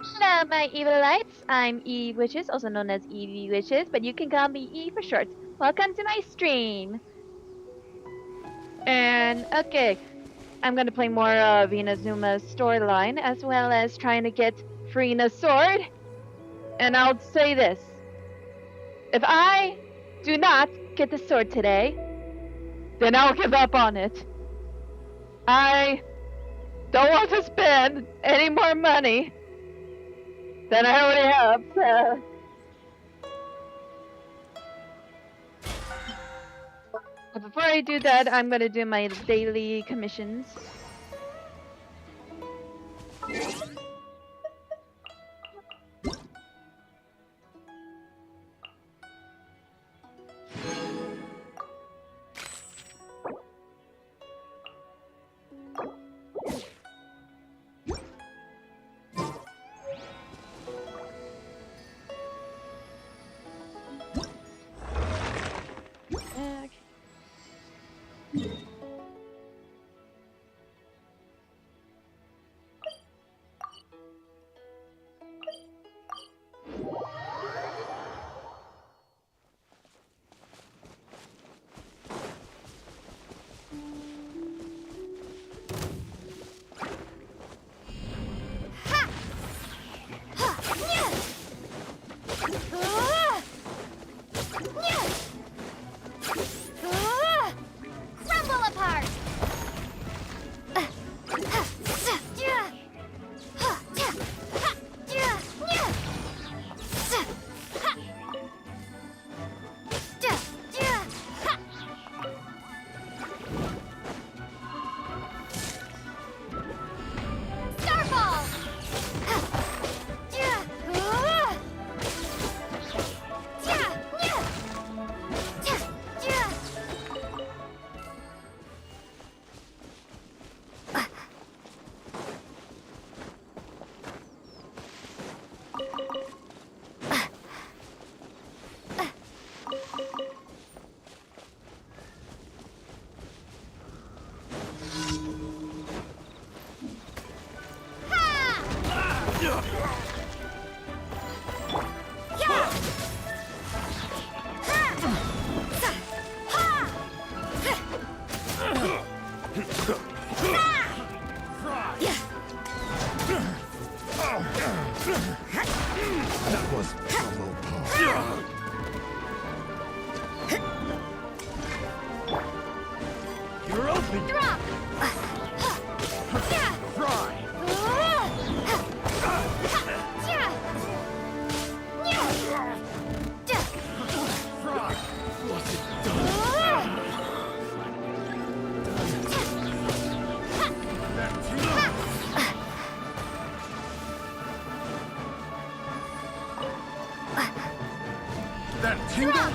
Hello, my evilites. I'm E Witches, also known as EV Witches, but you can call me E for short. Welcome to my stream. And okay, I'm gonna play more of Inazuma's storyline as well as trying to get Freena's sword. And I'll say this: if I do not get the sword today, then I'll give up on it. I don't want to spend any more money than I already have, so. But before I do that, I'm gonna do my daily commissions. Crumble apart! Starball! That was promo power. You're open. Drop! Fry. Fry. Was it done? That tingle?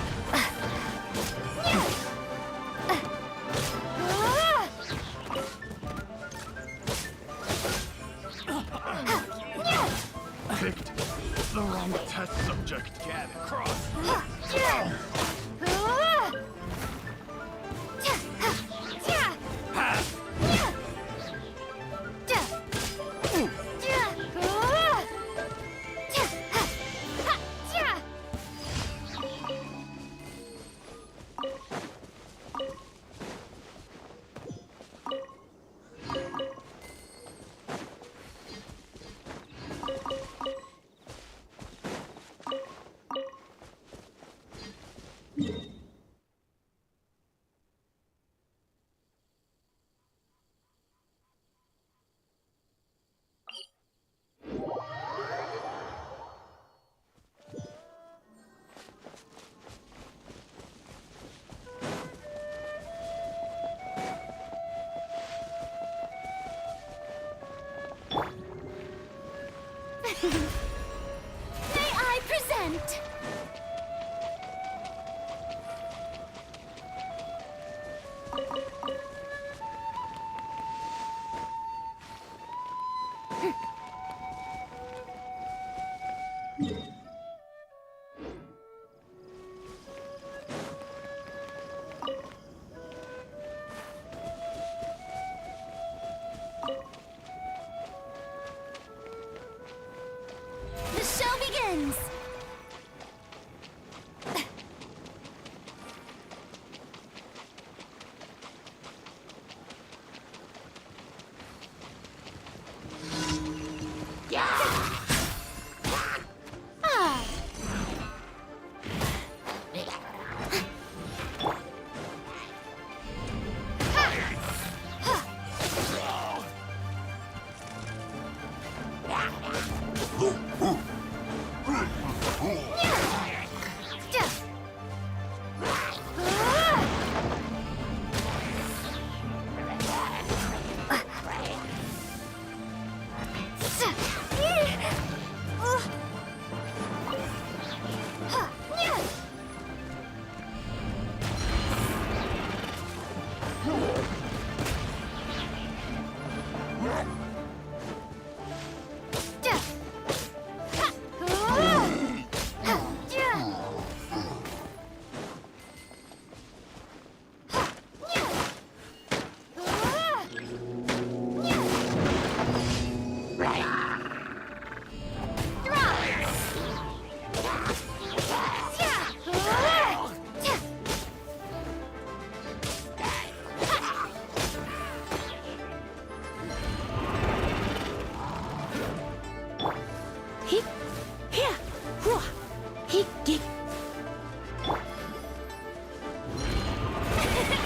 Picked the wrong test subject. Get across. May I present? The show begins! Ah.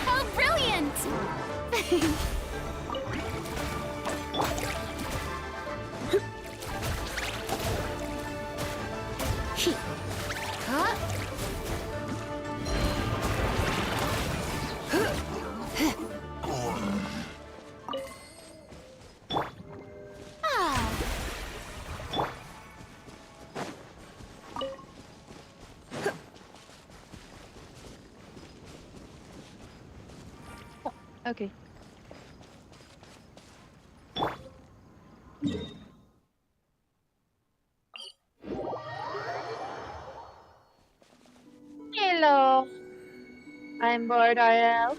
How brilliant! Huh? Ah. Okay. Hello. I'm bored, RL.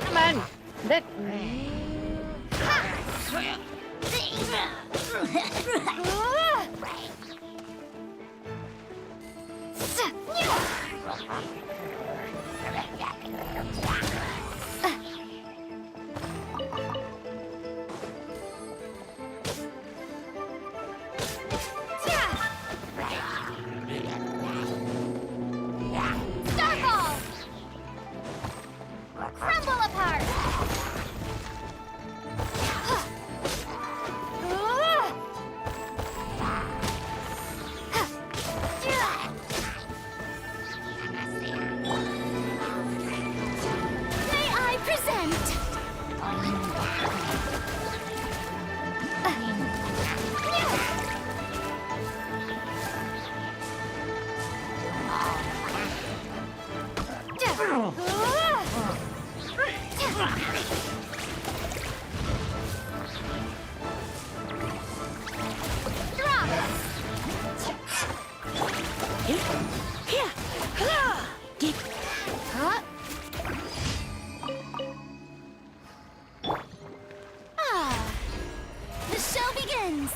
Come on. That. Starfall! Crumble apart! May I present? Huh? Ah, the show begins.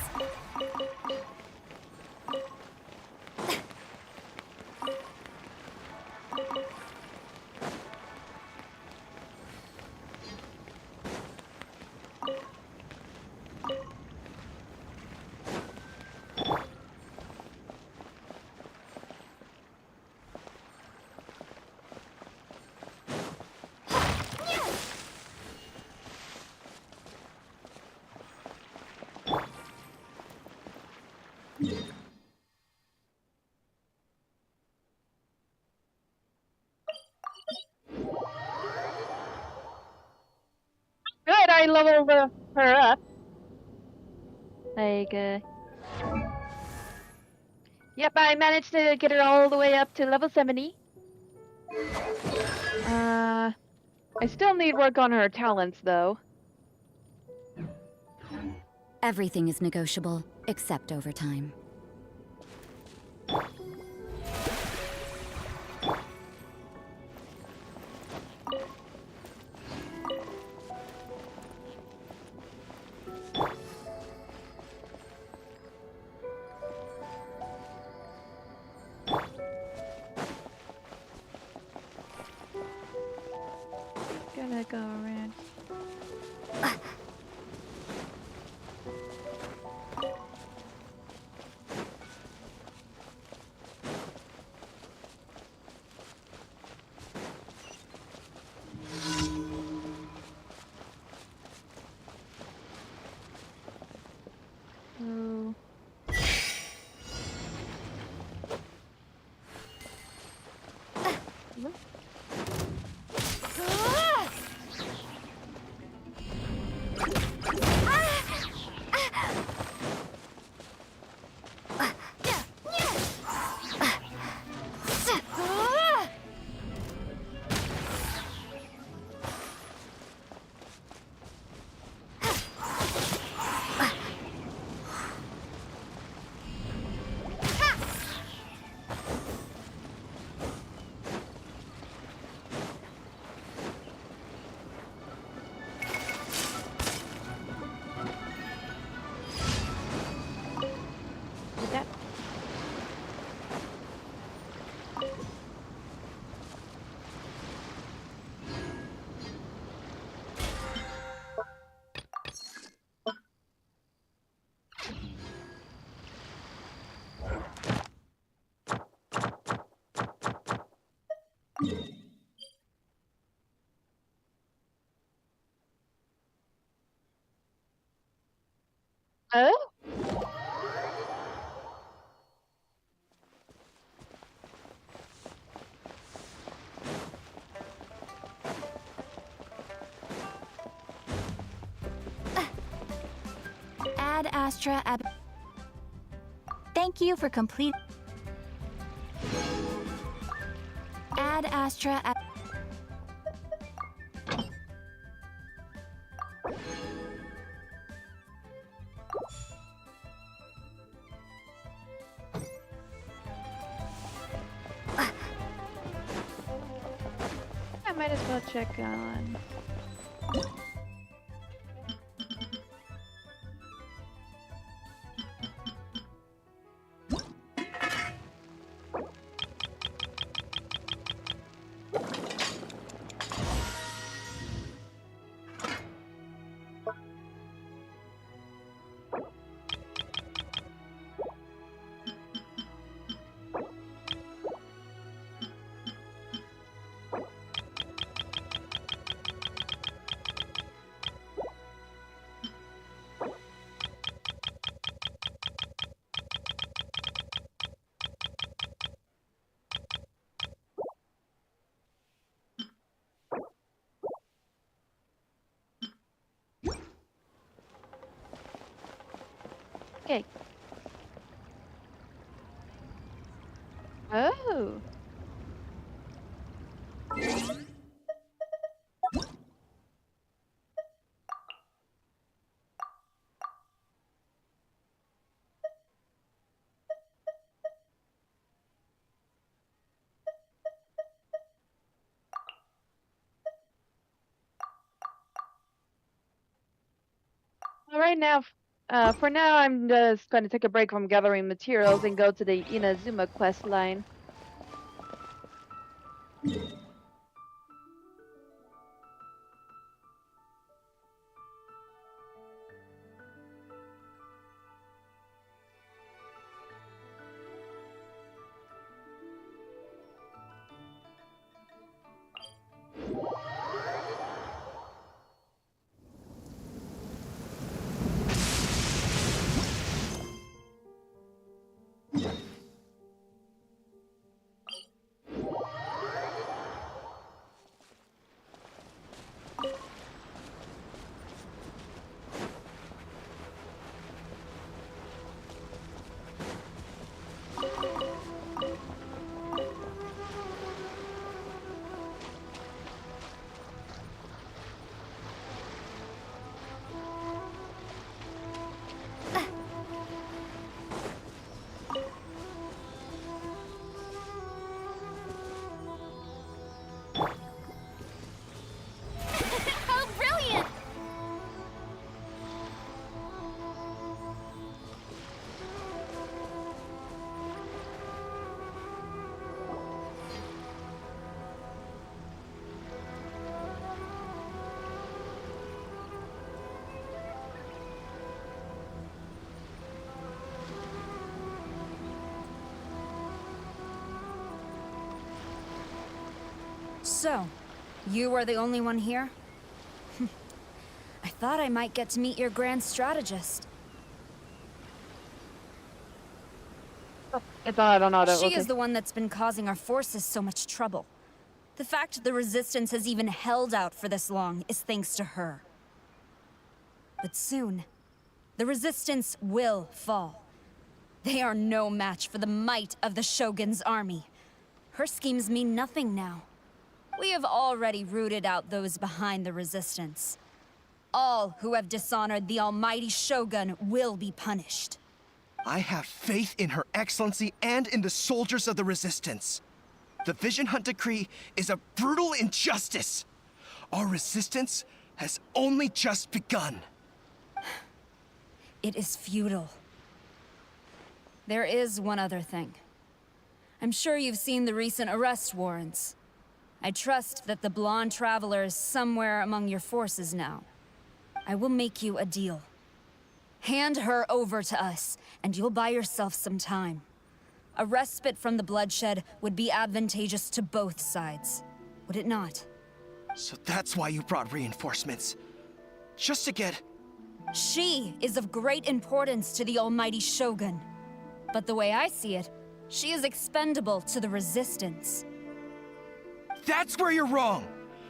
Good, I leveled her up. Like, Yep, I managed to get her all the way up to level 70. I still need work on her talents, though. Everything is negotiable, except overtime. Gonna go around. Oh. Did that? Oh? Ad Astra Ab. Thank you for complete. Ad Astra Ab. might as well check on. Okay. Oh. All right now, for now, I'm just going to take a break from gathering materials and go to the Inazuma quest line. How brilliant! So, you are the only one here? I thought I might get to meet your grand strategist. It's on auto. She Okay. is the one that's been causing our forces so much trouble. The fact the Resistance has even held out for this long is thanks to her. But soon, the Resistance will fall. They are no match for the might of the Shogun's army. Her schemes mean nothing now. We have already rooted out those behind the Resistance. All who have dishonored the almighty Shogun will be punished. I have faith in Her Excellency and in the soldiers of the Resistance. The Vision Hunt Decree is a brutal injustice. Our resistance has only just begun. It is futile. There is one other thing. I'm sure you've seen the recent arrest warrants. I trust that the blonde traveler is somewhere among your forces now. I will make you a deal. Hand her over to us, and you'll buy yourself some time. A respite from the bloodshed would be advantageous to both sides, would it not? So that's why you brought reinforcements. Just to get... She is of great importance to the almighty Shogun. But the way I see it, she is expendable to the Resistance. That's where you're wrong!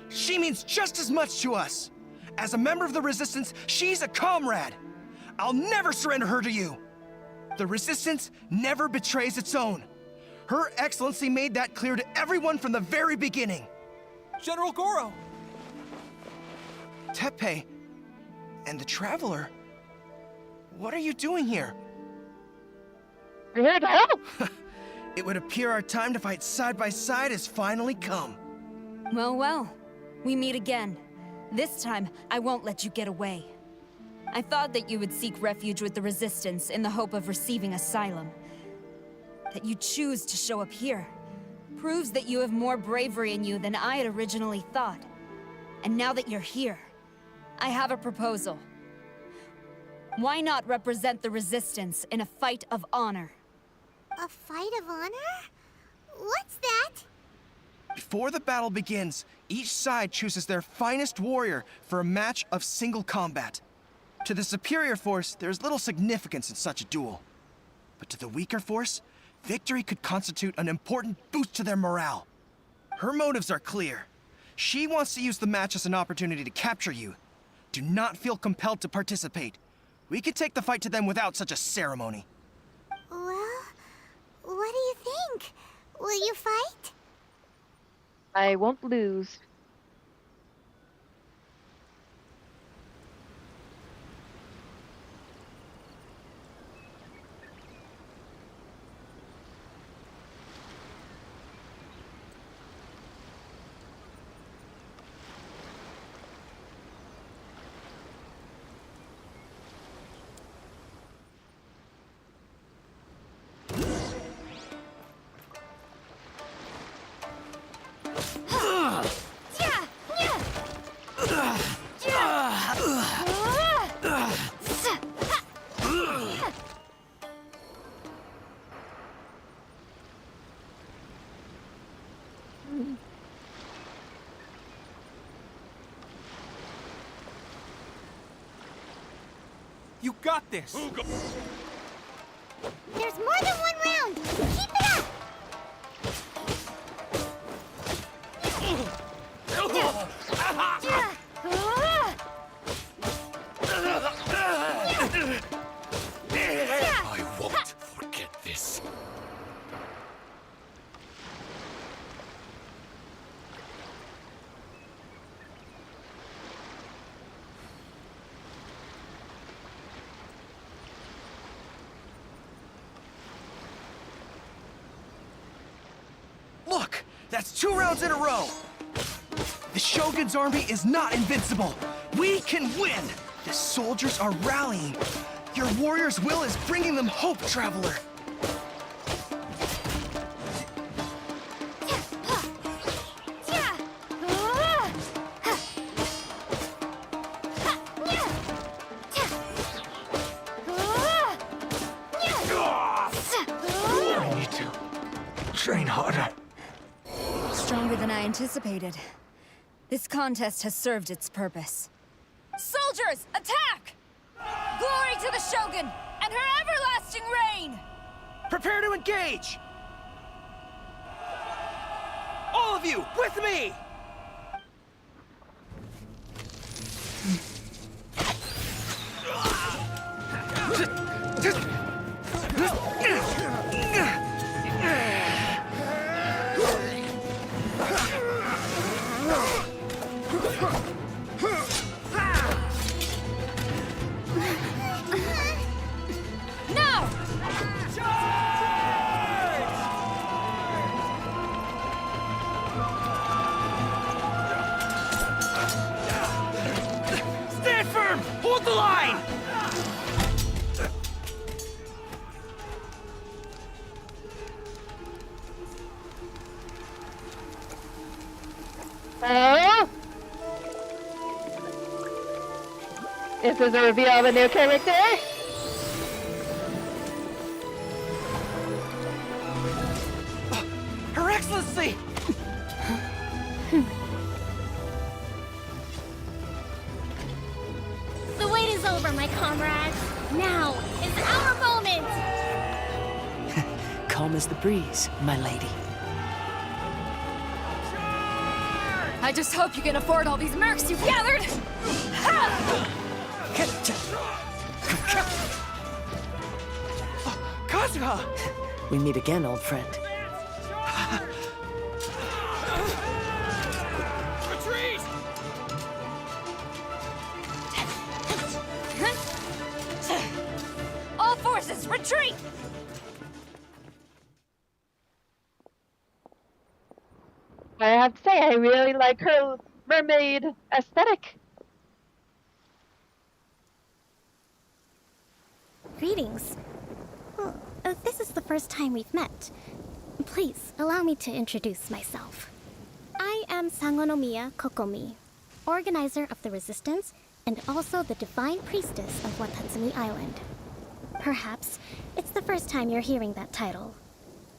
She means just as much to us! As a member of the Resistance, she's a comrade! I'll never surrender her to you! The Resistance never betrays its own. Her Excellency made that clear to everyone from the very beginning. General Goro! Teppei and the Traveler, what are you doing here? We're here to help. It would appear our time to fight side by side has finally come. Well, well. We meet again. This time, I won't let you get away. I thought that you would seek refuge with the Resistance in the hope of receiving asylum. That you choose to show up here proves that you have more bravery in you than I had originally thought. And now that you're here, I have a proposal. Why not represent the Resistance in a fight of honor? A fight of honor? What's that? Before the battle begins, each side chooses their finest warrior for a match of single combat. To the superior force, there's little significance in such a duel. But to the weaker force, victory could constitute an important boost to their morale. Her motives are clear. She wants to use the match as an opportunity to capture you. Do not feel compelled to participate. We could take the fight to them without such a ceremony. Well, what do you think? Will you fight? I won't lose. You got this! There's more than one round! Keep it up! I won't forget this. Look! That's 2 rounds in a row! The Shogun's army is not invincible! We can win! The soldiers are rallying! Your warrior's will is bringing them hope, Traveler! I need to train harder. Stronger than I anticipated. This contest has served its purpose. Soldiers, attack! Glory to the Shogun and her everlasting reign! Prepare to engage! All of you, with me! Now! Stand firm! Hold the line! Oh! This is a reveal of a new character. Her Excellency! The wait is over, my comrades. Now is our moment! Calm as the breeze, my lady. I just hope you can afford all these mercs you've gathered! Kazuha! We meet again, old friend. Retreat! All forces, retreat! I have to say, I really like her mermaid aesthetic. Greetings. Well, this is the first time we've met. Please, allow me to introduce myself. I am Sangonomiya Kokomi, organizer of the Resistance and also the Divine Priestess of Watatsumi Island. Perhaps it's the first time you're hearing that title.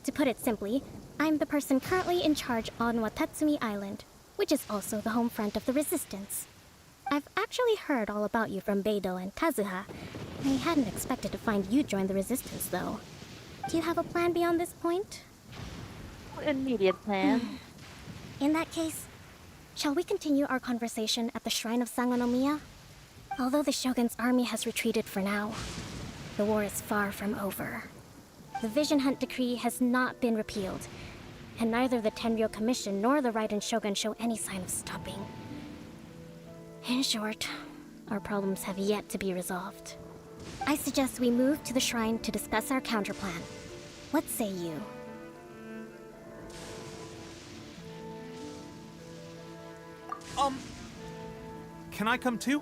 To put it simply, I'm the person currently in charge on Watatsumi Island, which is also the home front of the Resistance. I've actually heard all about you from Beidou and Kazuha. I hadn't expected to find you join the Resistance, though. Do you have a plan beyond this point? Immediate plan. In that case, shall we continue our conversation at the Shrine of Sangonomiya? Although the Shogun's army has retreated for now, the war is far from over. The Vision Hunt Decree has not been repealed, and neither the Tenryo Commission nor the Raiden Shogun show any sign of stopping. In short, our problems have yet to be resolved. I suggest we move to the shrine to discuss our counterplan. What say you? Can I come too?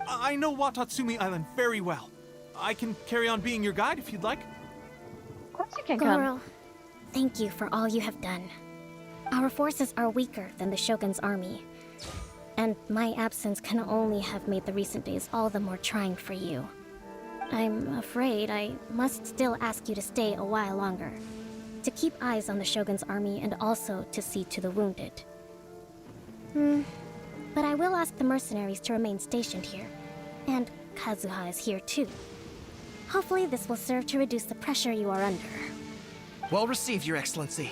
I know Watatsumi Island very well. I can carry on being your guide if you'd like. Of course you can come. Goro, thank you for all you have done. Our forces are weaker than the Shogun's army, and my absence can only have made the recent days all the more trying for you. I'm afraid I must still ask you to stay a while longer, to keep eyes on the Shogun's army and also to see to the wounded. But I will ask the mercenaries to remain stationed here, and Kazuha is here too. Hopefully this will serve to reduce the pressure you are under. Well received, Your Excellency.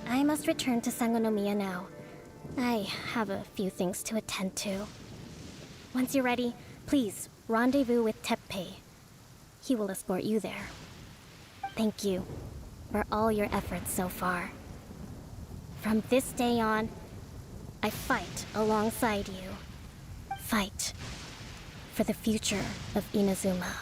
I must return to Sangonomiya now. I have a few things to attend to. Once you're ready, please rendezvous with Teppei. He will escort you there. Thank you for all your efforts so far. From this day on, I fight alongside you. Fight for the future of Inazuma.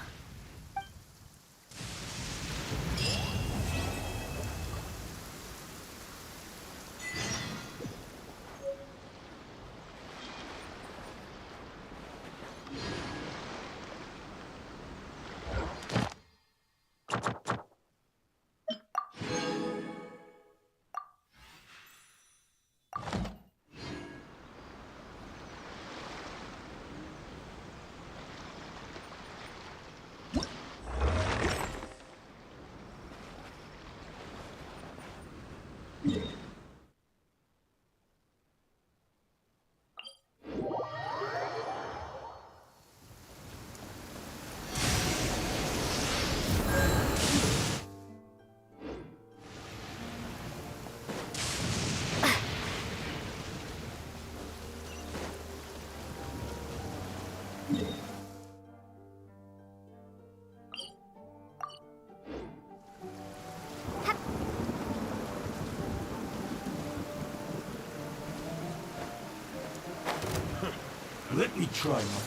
Let me try my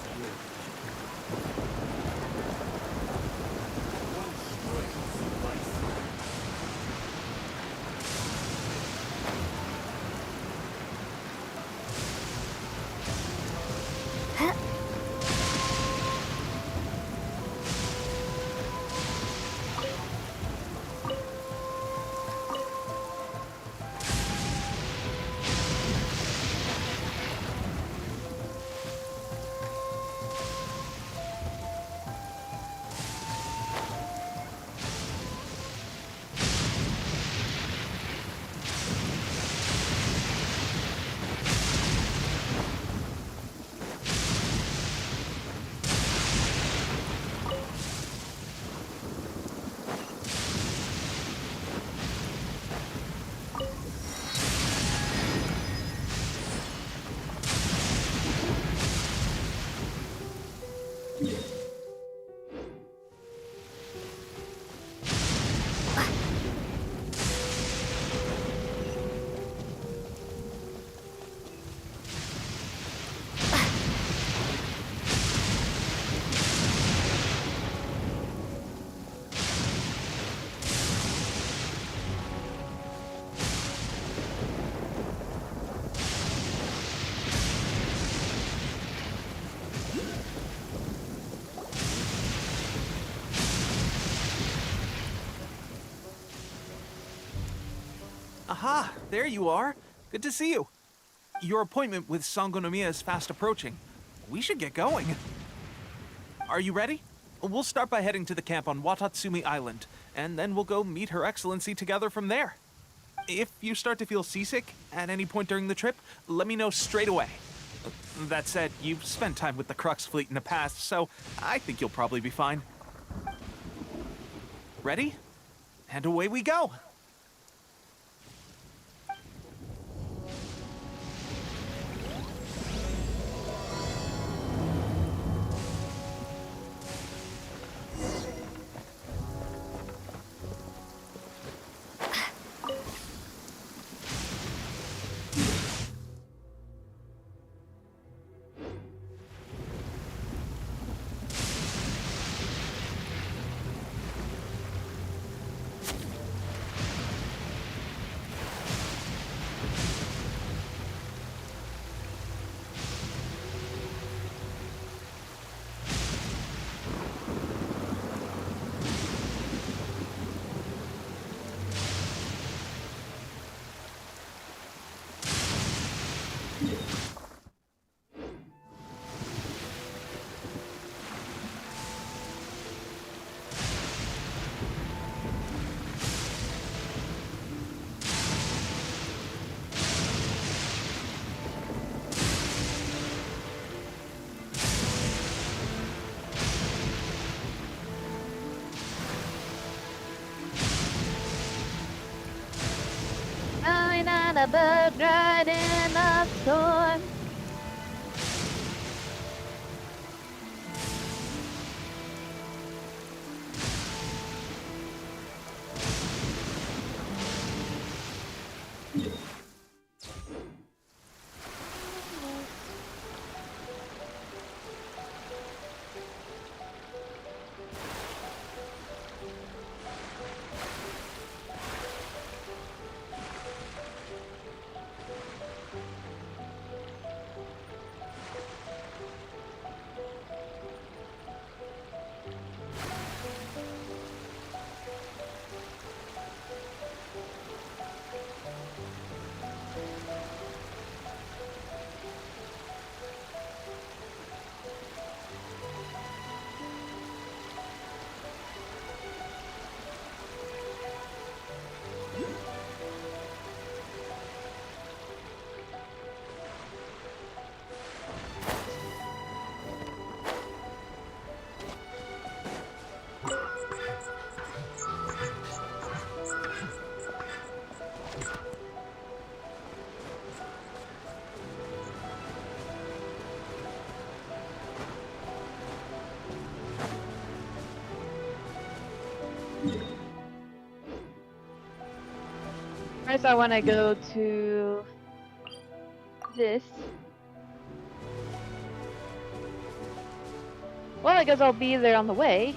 Aha, there you are. Good to see you. Your appointment with Sangonomiya is fast approaching. We should get going. Are you ready? We'll start by heading to the camp on Watatsumi Island, and then we'll go meet Her Excellency together from there. If you start to feel seasick at any point during the trip, let me know straight away. That said, you've spent time with the Crux fleet in the past, so I think you'll probably be fine. Ready? And away we go! Flying on a bird, riding a storm. First, I want to go to this. Well, I guess I'll be there on the way.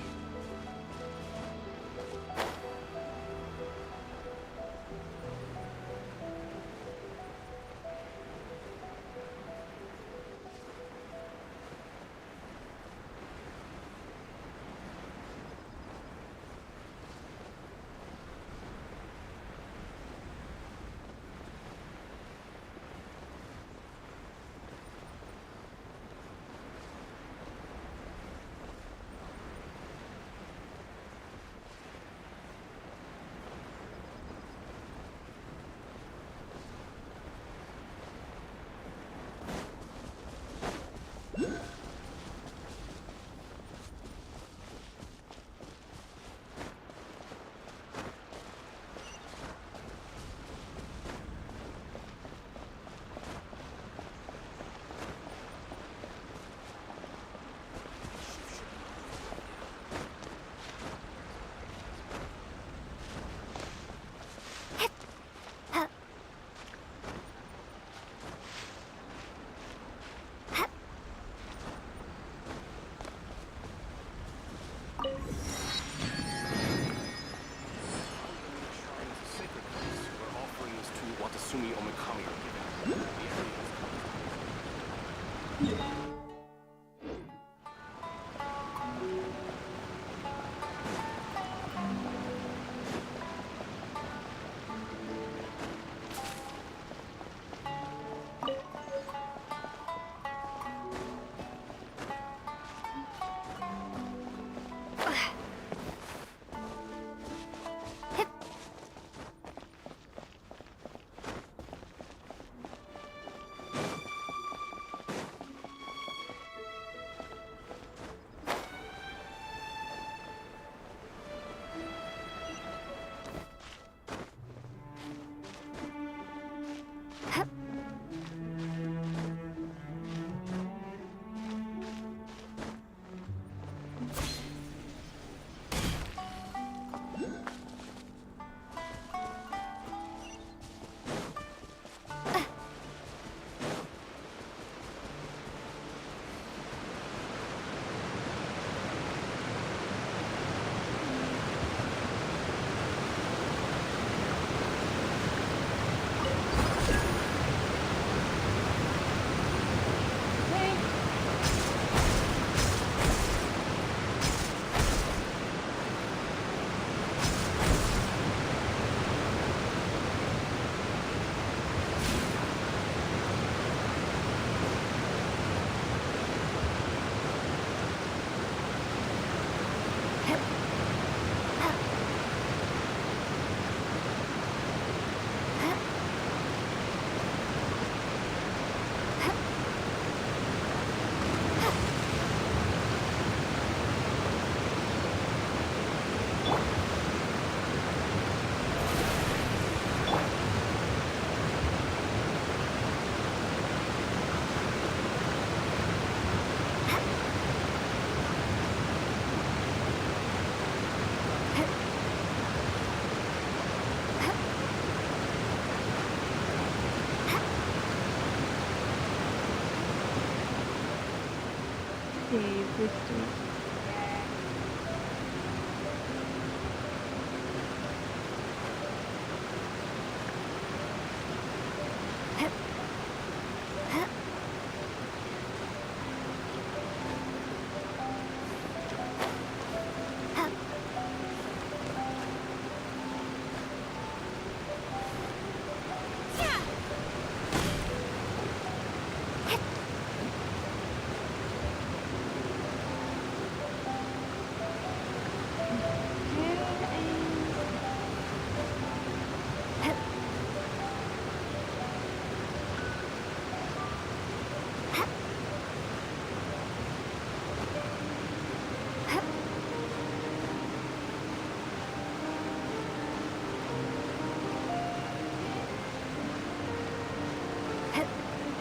cave this week.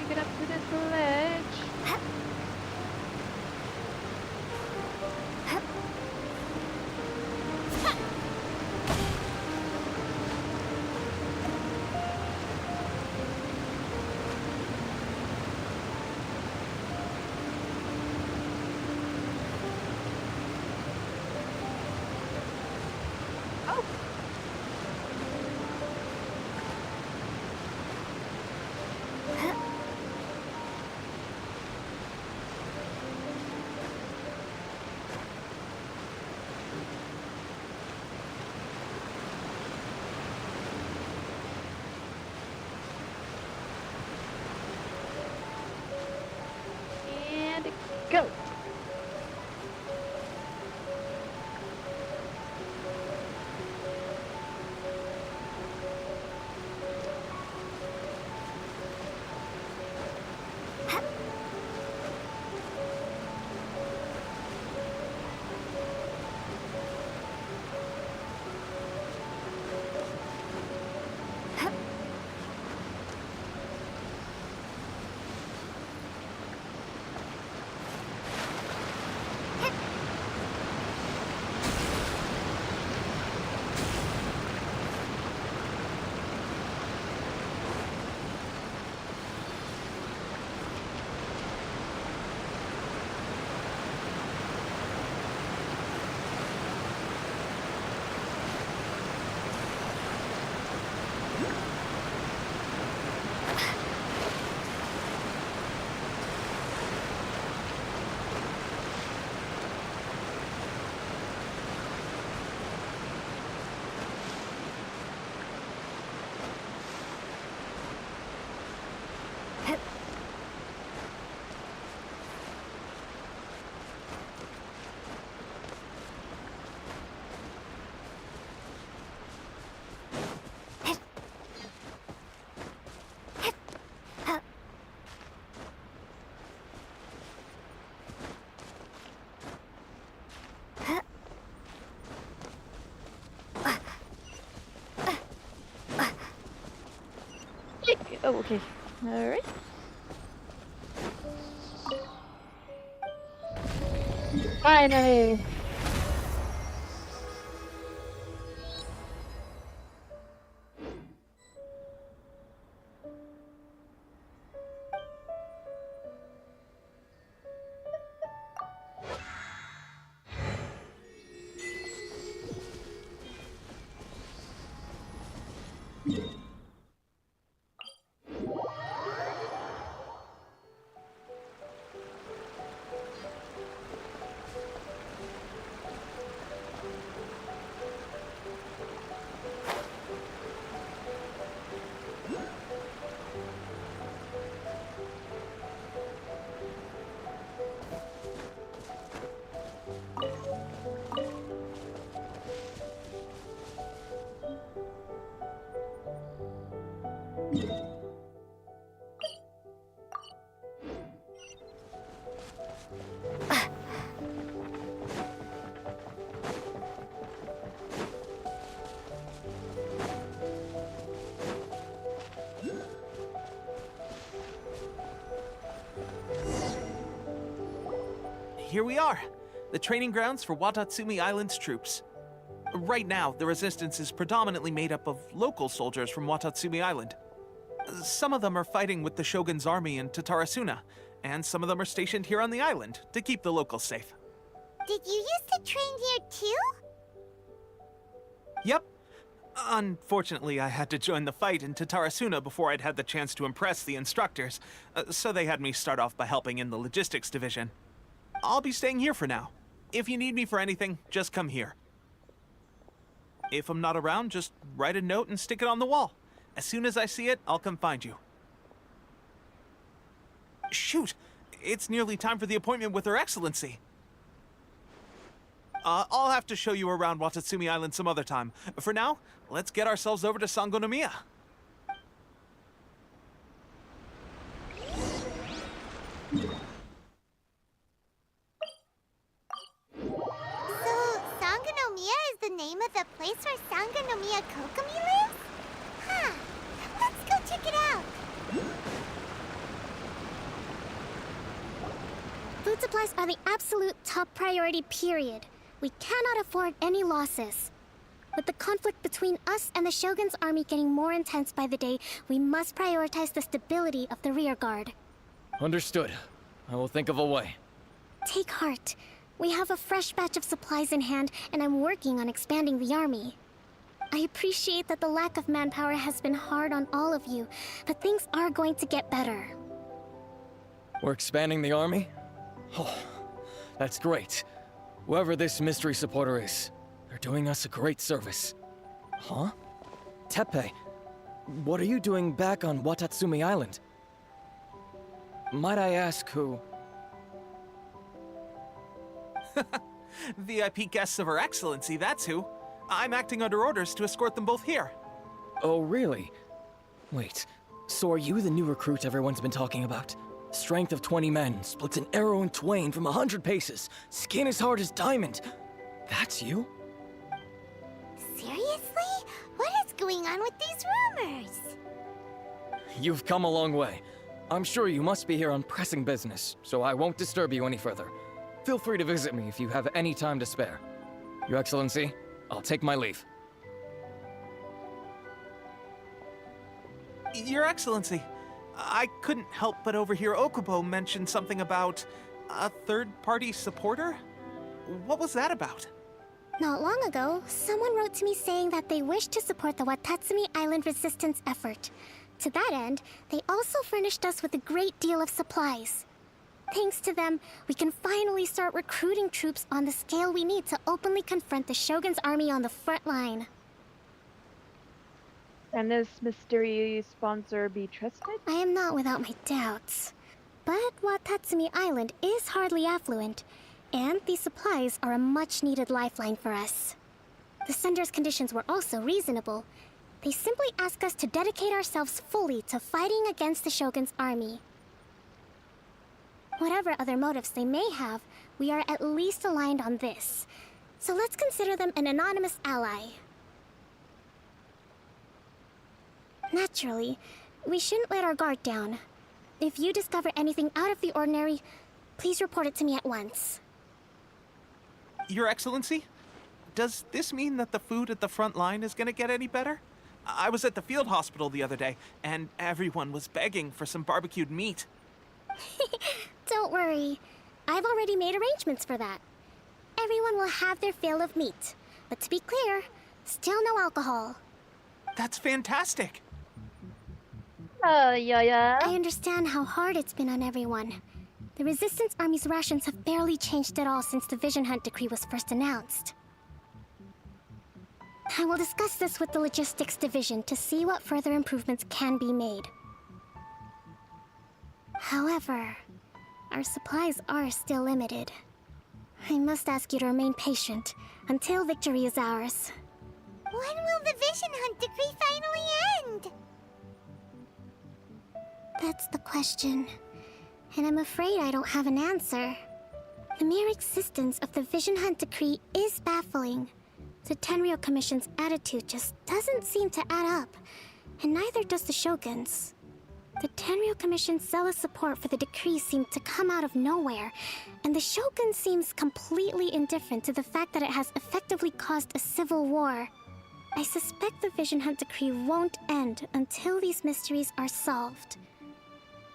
Get up to this ledge. And go. Oh, okay. All right. Finally. Here we are, the training grounds for Watatsumi Island's troops. Right now, the resistance is predominantly made up of local soldiers from Watatsumi Island. Some of them are fighting with the Shogun's army in Tatarasuna, and some of them are stationed here on the island to keep the locals safe. Did you used to train here too? Yep. Unfortunately, I had to join the fight in Tatarasuna before I'd had the chance to impress the instructors, so they had me start off by helping in the logistics division. I'll be staying here for now. If you need me for anything, just come here. If I'm not around, just write a note and stick it on the wall. As soon as I see it, I'll come find you. Shoot! It's nearly time for the appointment with Her Excellency. I'll have to show you around Watatsumi Island some other time. For now, let's get ourselves over to Sangonomiya. So, Sangonomiya is the name of the place where Sangonomiya Kokomi lives? Huh. Let's go check it out. Food supplies are the absolute top priority, period. We cannot afford any losses. With the conflict between us and the Shogun's army getting more intense by the day, we must prioritize the stability of the rear guard. Understood. I will think of a way. Take heart. We have a fresh batch of supplies in hand, and I'm working on expanding the army. I appreciate that the lack of manpower has been hard on all of you, but things are going to get better. We're expanding the army? Oh, that's great. Whoever this mystery supporter is, they're doing us a great service. Huh? Teppei, what are you doing back on Watatsumi Island? Might I ask who? VIP guests of Her Excellency, that's who. I'm acting under orders to escort them both here. Oh, really? Wait, so are you the new recruit everyone's been talking about? Strength of 20 men, splits an arrow in twain from 100 paces, skin as hard as diamond. That's you? Seriously? What is going on with these rumors? You've come a long way. I'm sure you must be here on pressing business, so I won't disturb you any further. Feel free to visit me if you have any time to spare. Your Excellency, I'll take my leave. Your Excellency, I couldn't help but overhear Okubo mention something about a third-party supporter? What was that about? Not long ago, someone wrote to me saying that they wish to support the Watatsumi Island resistance effort. To that end, they also furnished us with a great deal of supplies. Thanks to them, we can finally start recruiting troops on the scale we need to openly confront the Shogun's army on the front line. Can this mystery sponsor be trusted? I am not without my doubts. But Watatsumi Island is hardly affluent, and these supplies are a much-needed lifeline for us. The sender's conditions were also reasonable. They simply ask us to dedicate ourselves fully to fighting against the Shogun's army. Whatever other motives they may have, we are at least aligned on this. So let's consider them an anonymous ally. Naturally, we shouldn't let our guard down. If you discover anything out of the ordinary, please report it to me at once. Your Excellency, does this mean that the food at the front line is gonna get any better? I was at the field hospital the other day, and everyone was begging for some barbecued meat. Don't worry. I've already made arrangements for that. Everyone will have their fill of meat. But to be clear, still no alcohol. That's fantastic. Yeah. I understand how hard it's been on everyone. The Resistance Army's rations have barely changed at all since the Vision Hunt decree was first announced. I will discuss this with the Logistics Division to see what further improvements can be made. However, our supplies are still limited. I must ask you to remain patient until victory is ours. When will the Vision Hunt decree finally end? That's the question. And I'm afraid I don't have an answer. The mere existence of the Vision Hunt decree is baffling. The Tenryou Commission's attitude just doesn't seem to add up, and neither does the Shogun's. The Tenryou Commission's zealous support for the decree seemed to come out of nowhere, and the Shogun seems completely indifferent to the fact that it has effectively caused a civil war. I suspect the Vision Hunt decree won't end until these mysteries are solved.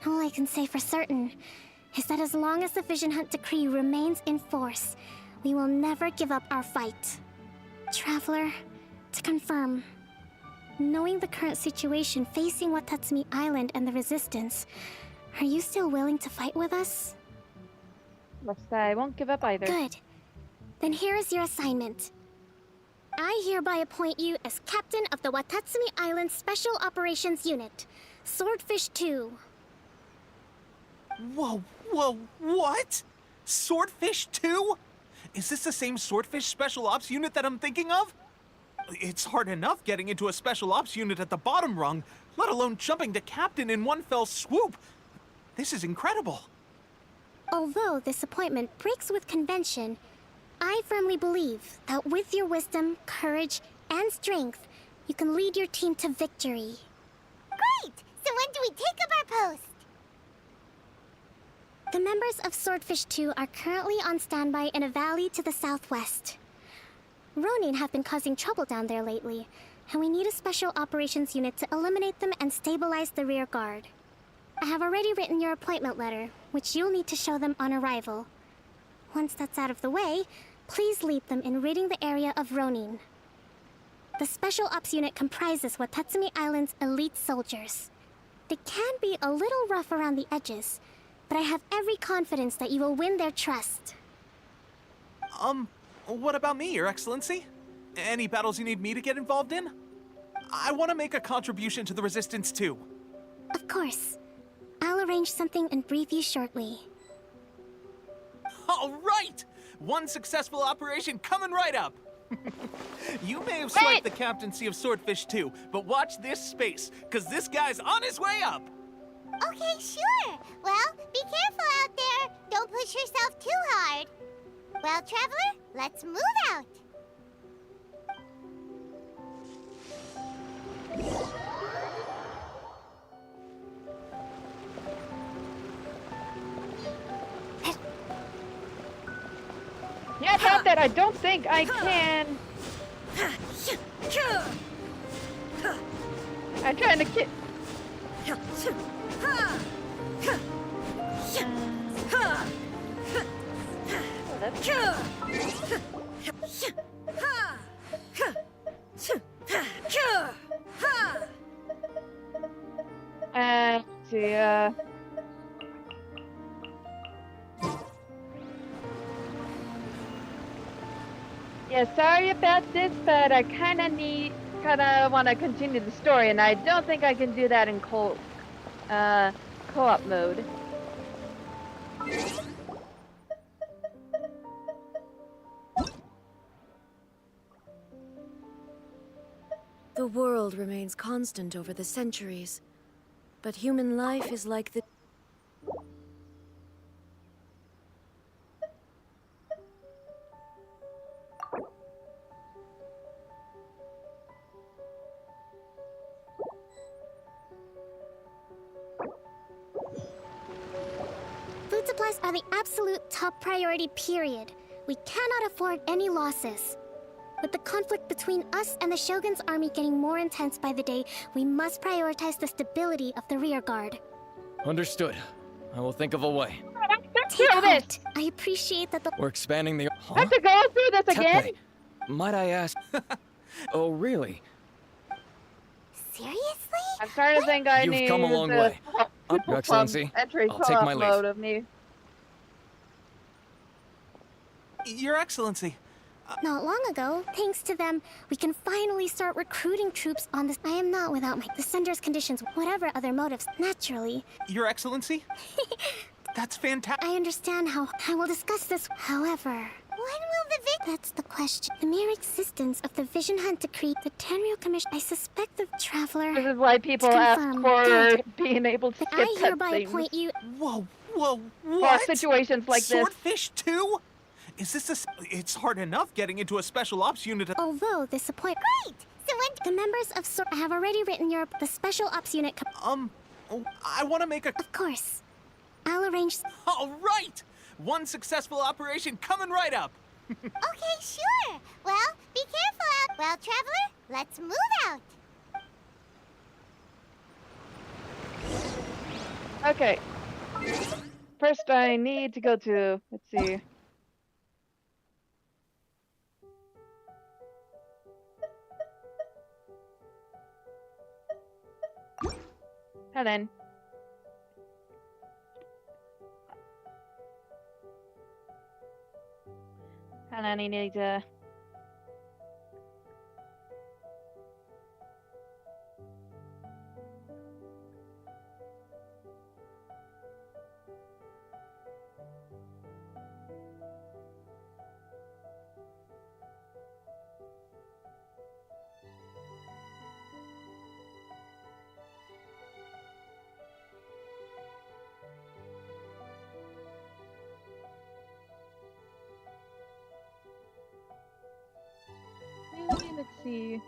All I can say for certain is that as long as the Vision Hunt Decree remains in force, we will never give up our fight. Traveler, to confirm, knowing the current situation facing Watatsumi Island and the Resistance, are you still willing to fight with us? Yes, I won't give up either. Good. Then here is your assignment. I hereby appoint you as Captain of the Watatsumi Island Special Operations Unit, Swordfish 2. Whoa, what? Swordfish 2? Is this the same Swordfish Special Ops unit that I'm thinking of? It's hard enough getting into a Special Ops unit at the bottom rung, let alone jumping to Captain in one fell swoop. This is incredible. Although this appointment breaks with convention, I firmly believe that with your wisdom, courage, and strength, you can lead your team to victory. Great! So when do we take up our post? The members of Swordfish 2 are currently on standby in a valley to the southwest. Ronin have been causing trouble down there lately, and we need a special operations unit to eliminate them and stabilize the rear guard. I have already written your appointment letter, which you'll need to show them on arrival. Once that's out of the way, please lead them in ridding the area of Ronin. The Special Ops unit comprises Watatsumi Island's elite soldiers. They can be a little rough around the edges, but I have every confidence that you will win their trust. What about me, Your Excellency? Any battles you need me to get involved in? I want to make a contribution to the Resistance too. Of course. I'll arrange something and brief you shortly. All right! One successful operation coming right up! You may have swiped the captaincy of Swordfish 2, but watch this space, because this guy's on his way up! Okay, sure. Well, be careful out there. Don't push yourself too hard. Well, Traveler, let's move out. Yeah, about that, I don't think I can. I'm trying to get. Yeah. Yeah, sorry about this, but I kinda want to continue the story, and I don't think I can do that in co-op mode. The world remains constant over the centuries, but human life is like the... Food supplies are the absolute top priority, period. We cannot afford any losses. With the conflict between us and the Shogun's army getting more intense by the day, we must prioritize the stability of the rear guard. Understood. I will think of a way. Take heart. I appreciate that the... We're expanding the... I have to go through this again? Tepe, might I ask... Oh, really? Seriously? I'm starting to think I You've need come a long way. Your Excellency, entry I'll take my mode leave. of me. Your Excellency, Not long ago, thanks to them, we can finally start recruiting troops on this. I am not without the sender's conditions, whatever other motives, naturally. Your Excellency? That's fantastic. I understand how I will discuss this. However, When will the that's the question. The mere existence of the Vision Hunt Decree, the Tenryu Commission, I suspect the Traveler... This is why people It's ask confirmed. for Good. being able to That skip I hereby cutscenes appoint you... Whoa, for what? situations like this. Swordfish 2? Is this It's hard enough getting into a special ops unit. Although this appointment... Great! So when... The members of I have already written the Special Ops Unit... I want to make a... Of course. I'll arrange... All right! One successful operation coming right up! Okay, sure. Well, be careful out. Well, Traveler, let's move out. Okay. First, I need to go to. Let's see. Helen. Helen, I need to. Let's see.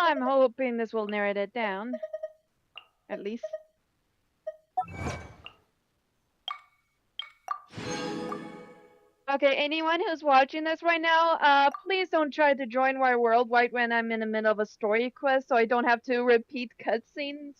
I'm hoping this will narrow it down. At least. Okay, anyone who's watching this right now, please don't try to join our world right when I'm in the middle of a story quest so I don't have to repeat cutscenes.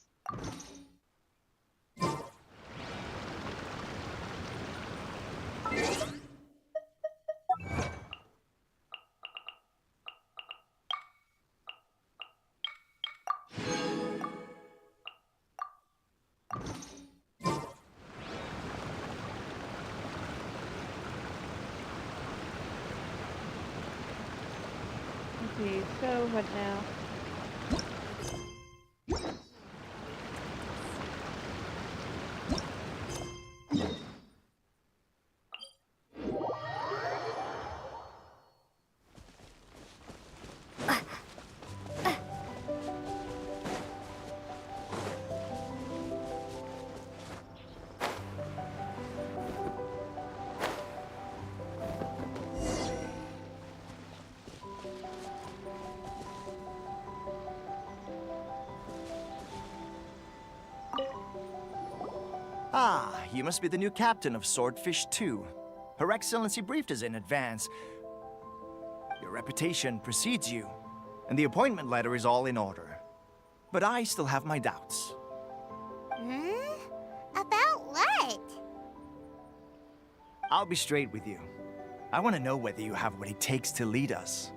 Okay, so what now? Ah, you must be the new captain of Swordfish 2. Her Excellency briefed us in advance. Your reputation precedes you, and the appointment letter is all in order. But I still have my doubts. About what? I'll be straight with you. I want to know whether you have what it takes to lead us.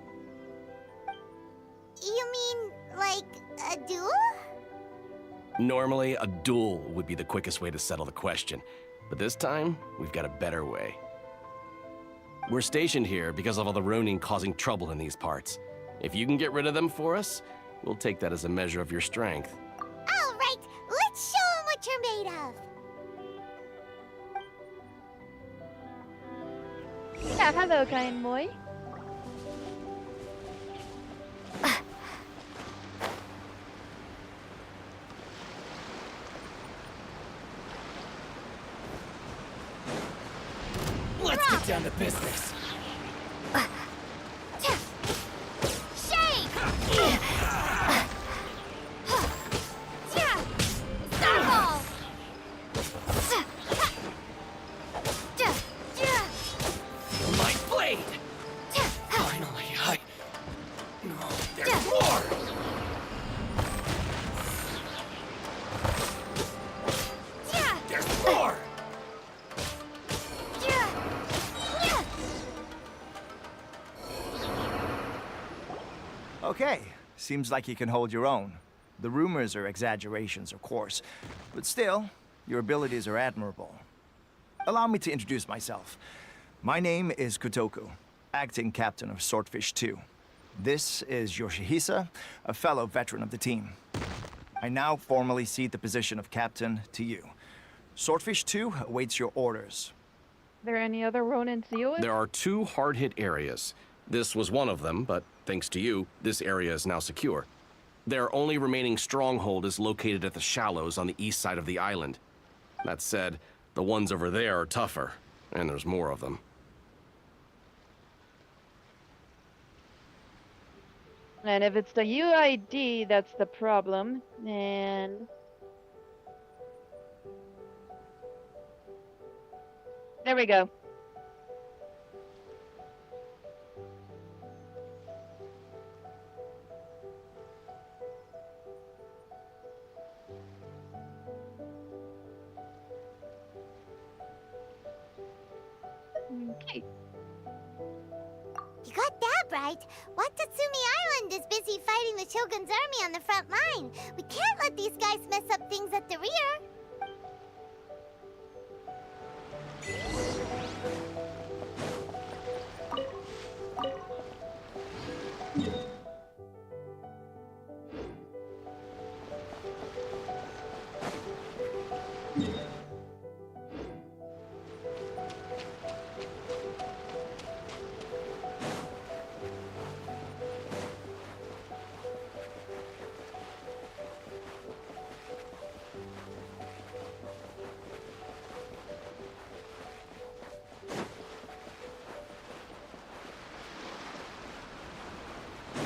You mean, like, a duel? Normally, a duel would be the quickest way to settle the question. But this time, we've got a better way. We're stationed here because of all the Ronin causing trouble in these parts. If you can get rid of them for us, we'll take that as a measure of your strength. All right, let's show 'em what you're made of. Yeah, hello, kind boy. Let's get down to business. Shake! Circle! My blade! Finally, No, there's more! There's more! Okay, seems like you can hold your own. The rumors are exaggerations, of course, but still, your abilities are admirable. Allow me to introduce myself. My name is Kutoku, acting captain of Swordfish 2. This is Yoshihisa, a fellow veteran of the team. I now formally cede the position of captain to you. Swordfish 2 awaits your orders. There any other Ronin to deal with? There are 2 hard-hit areas. This was one of them, but thanks to you, this area is now secure. Their only remaining stronghold is located at the shallows on the east side of the island. That said, the ones over there are tougher, and there's more of them. And if it's the UID that's the problem, then... There we go. Okay. You got that right. Watatsumi Island is busy fighting the Shogun's army on the front line. We can't let these guys mess up things at the rear.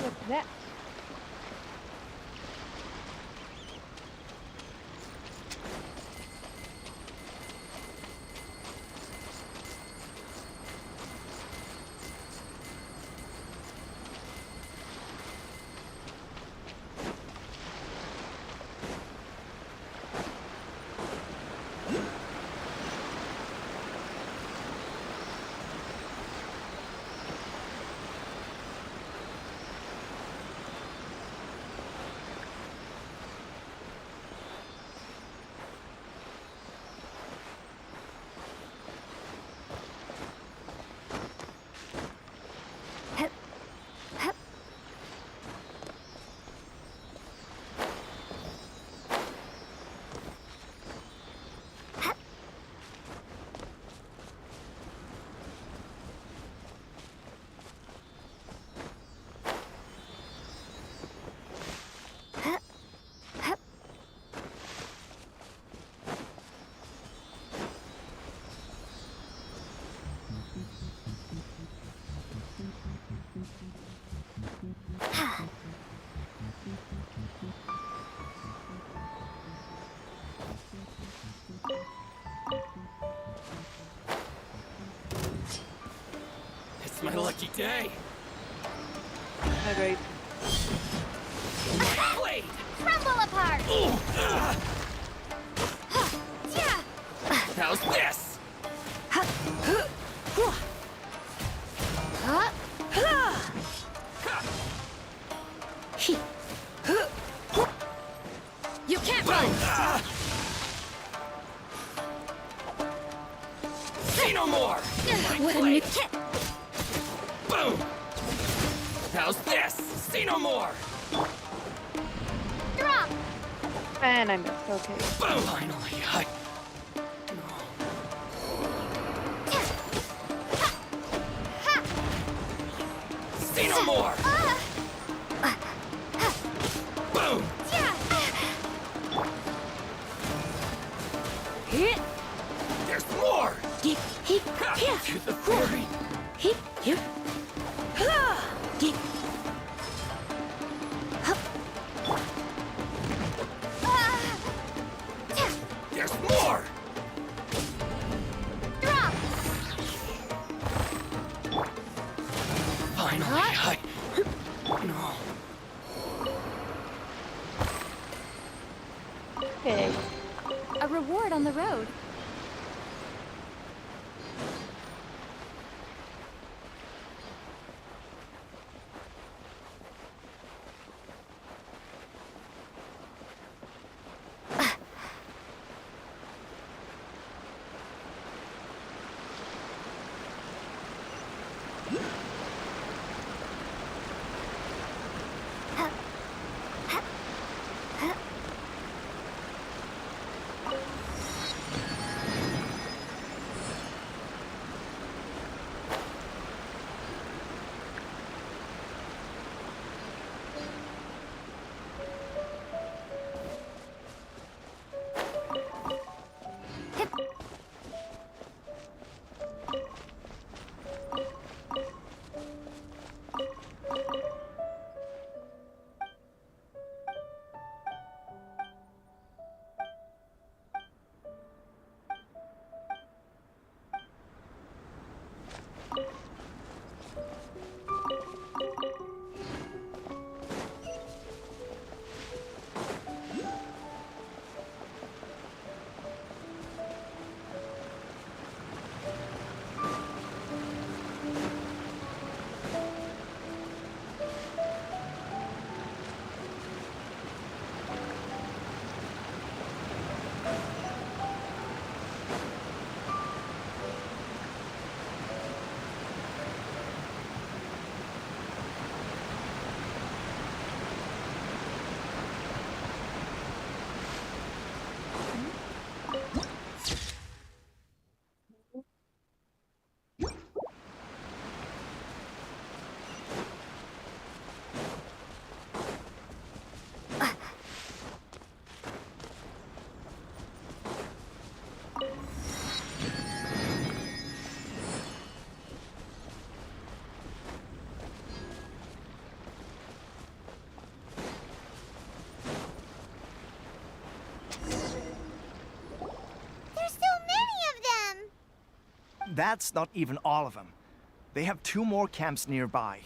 What's that? It's my lucky day. Alright. Blade! Crumble apart! How's this? You can't run! See no more! What a new kit! Boom! How's this? See no more! Drop! And I missed, okay. Boom! Finally, See no more! Boom! There's more! To the fury! There's more! Drop! Finally, No. Okay. A reward on the road. There's so many of them! That's not even all of them. They have 2 more camps nearby.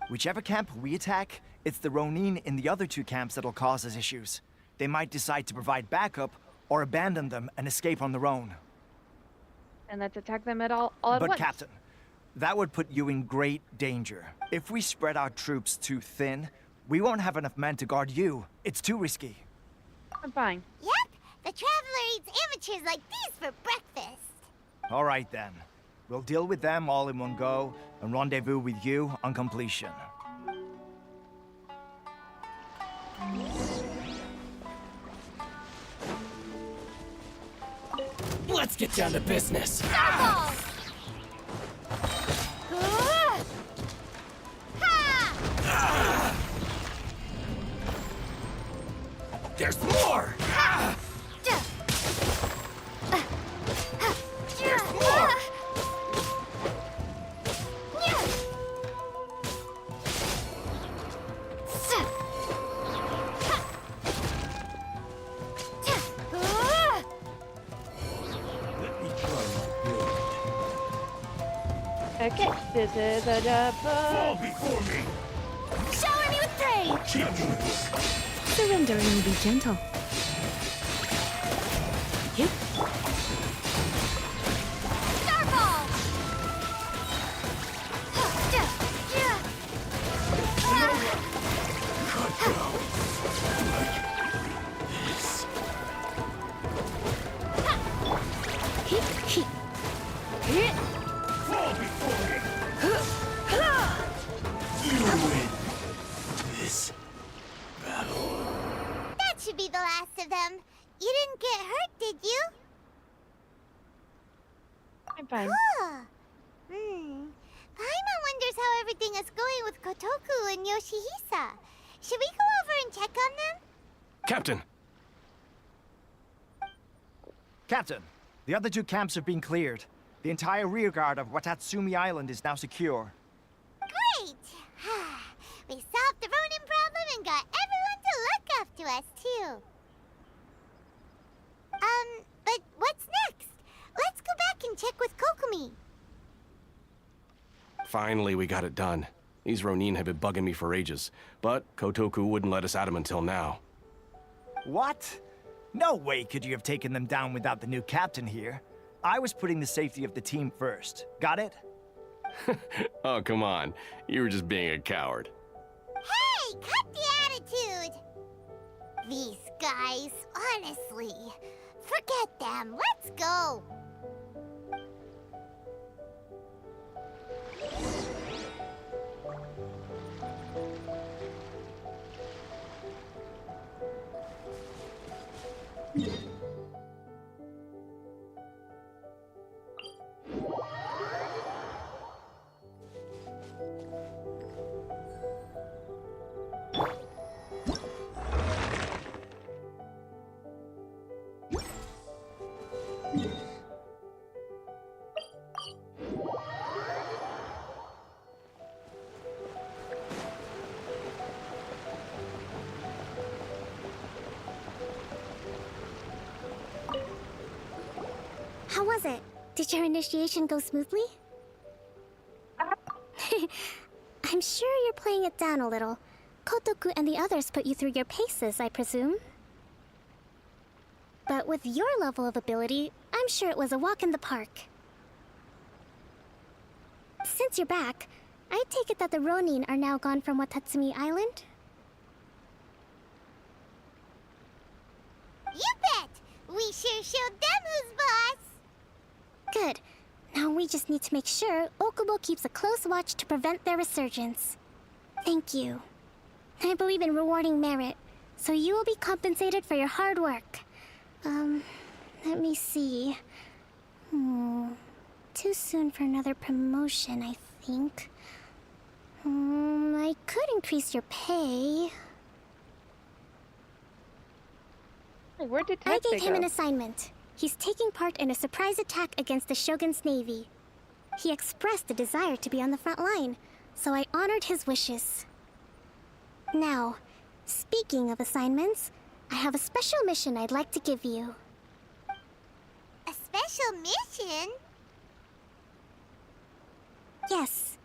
Whichever camp we attack, it's the Ronin in the other 2 camps that'll cause us issues. They might decide to provide backup or abandon them and escape on their own. And let's attack them all at But once. Captain, that would put you in great danger. If we spread our troops too thin, we won't have enough men to guard you. It's too risky. I'm fine. Yep, the Traveler eats amateurs like these for breakfast. All right then. We'll deal with them all in one go and rendezvous with you on completion. Let's get down to business. Starfall! Ha! There's more! There's more! Okay, this is a Fall double. before me! Shower me with praise! Teachers! Surrender and be gentle. Hip. Starfall! Cut down! Fall before me! You win this battle. That should be the last of them. You didn't get hurt, did you? I'm fine. Paimon wonders how everything is going with Kotoku and Yoshihisa. Should we go over and check on them? Captain! Captain, the other 2 camps have been cleared. The entire rearguard of Watatsumi Island is now secure. Great! We solved the Ronin problem and got everyone to look after us, too. But what's next? Let's go back and check with Kokumi. Finally, we got it done. These Ronin have been bugging me for ages, but Kotoku wouldn't let us at them until now. What? No way could you have taken them down without the new captain here. I was putting the safety of the team first. Got it? Oh, come on. You were just being a coward. Hey, cut the attitude! These guys, honestly. Forget them. Let's go. How was it? Did your initiation go smoothly? I'm sure you're playing it down a little. Kotoku and the others put you through your paces, I presume. But with your level of ability, I'm sure it was a walk in the park. Since you're back, I take it that the Ronin are now gone from Watatsumi Island? You bet! We sure showed them who's boss! Good. Now we just need to make sure Okubo keeps a close watch to prevent their resurgence. Thank you. I believe in rewarding merit, so you will be compensated for your hard work. Let me see. Too soon for another promotion, I think. I could increase your pay. Where did I Tepe gave him go? an assignment. He's taking part in a surprise attack against the Shogun's navy. He expressed a desire to be on the front line, so I honored his wishes. Now, speaking of assignments, I have a special mission I'd like to give you. A special mission? Yes.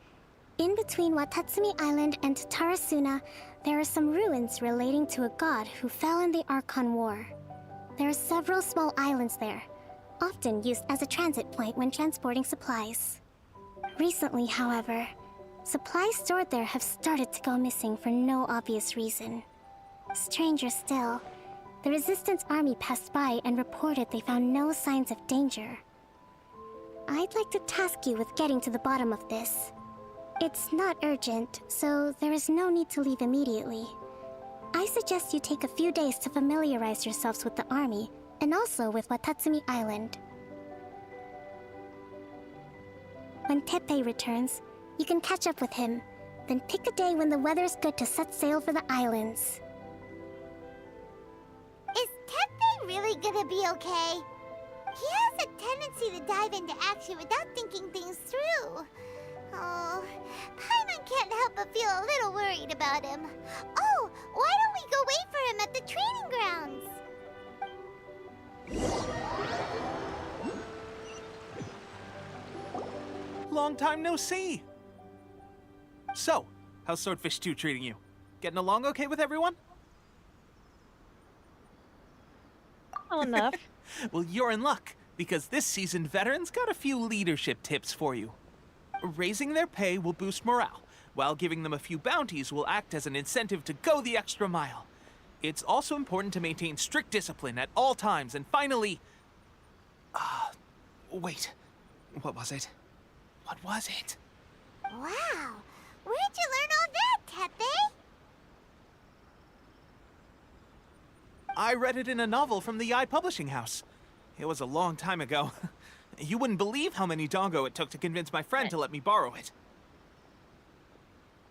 In between Watatsumi Island and Tarasuna, there are some ruins relating to a god who fell in the Archon War. There are several small islands there, often used as a transit point when transporting supplies. Recently, however, supplies stored there have started to go missing for no obvious reason. Stranger still, the Resistance army passed by and reported they found no signs of danger. I'd like to task you with getting to the bottom of this. It's not urgent, so there is no need to leave immediately. I suggest you take a few days to familiarize yourselves with the army, and also with Watatsumi Island. When Teppei returns, you can catch up with him, then pick a day when the weather's good to set sail for the islands. Is Teppei really gonna be okay? He has a tendency to dive into action without thinking things through. Oh, Paimon can't help but feel a little worried about him. Oh, why don't we go wait for him at the training grounds? Long time no see. So, how's Swordfish 2 treating you? Getting along okay with everyone? Well enough. Well, you're in luck, because this seasoned veteran's got a few leadership tips for you. Raising their pay will boost morale, while giving them a few bounties will act as an incentive to go the extra mile. It's also important to maintain strict discipline at all times, and finally... wait. What was it? What was it? Wow, where'd you learn all that, Teppei? I read it in a novel from the Yae Publishing House. It was a long time ago. You wouldn't believe how many dongo it took to convince my friend to let me borrow it.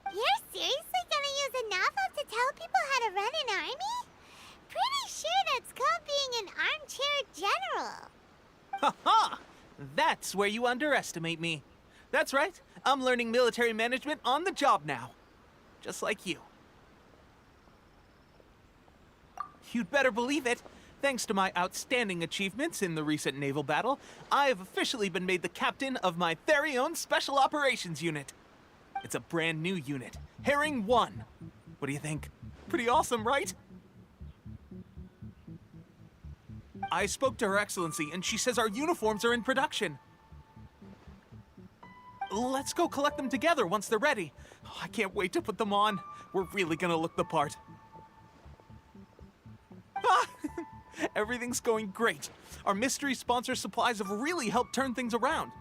You're seriously gonna use a novel to tell people how to run an army? Pretty sure that's called being an armchair general. Ha-ha! That's where you underestimate me. That's right. I'm learning military management on the job now. Just like you. You'd better believe it. Thanks to my outstanding achievements in the recent naval battle, I have officially been made the captain of my very own Special Operations Unit. It's a brand new unit, Herring 1. What do you think? Pretty awesome, right? I spoke to Her Excellency, and she says our uniforms are in production. Let's go collect them together once they're ready. Oh, I can't wait to put them on. We're really gonna look the part. Everything's going great. Our mystery sponsor supplies have really helped turn things around.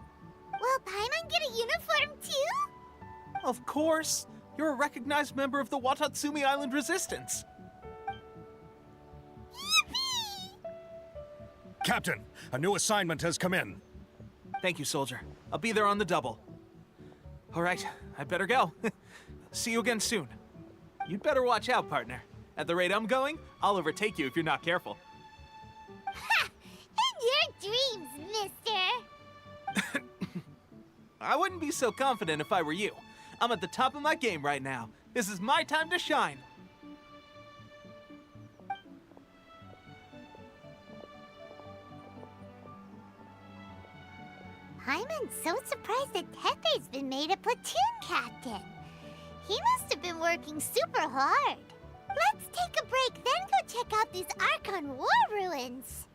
Will Paimon get a uniform too? Of course. You're a recognized member of the Watatsumi Island Resistance. Yippee! Captain, a new assignment has come in. Thank you, soldier. I'll be there on the double. All right, I'd better go. See you again soon. You'd better watch out, partner. At the rate I'm going, I'll overtake you if you're not careful. Ha! In your dreams, mister! I wouldn't be so confident if I were you. I'm at the top of my game right now. This is my time to shine. Paimon's so surprised that Teppei's been made a platoon captain. He must have been working super hard. Let's take a break, then go check out these Archon War ruins.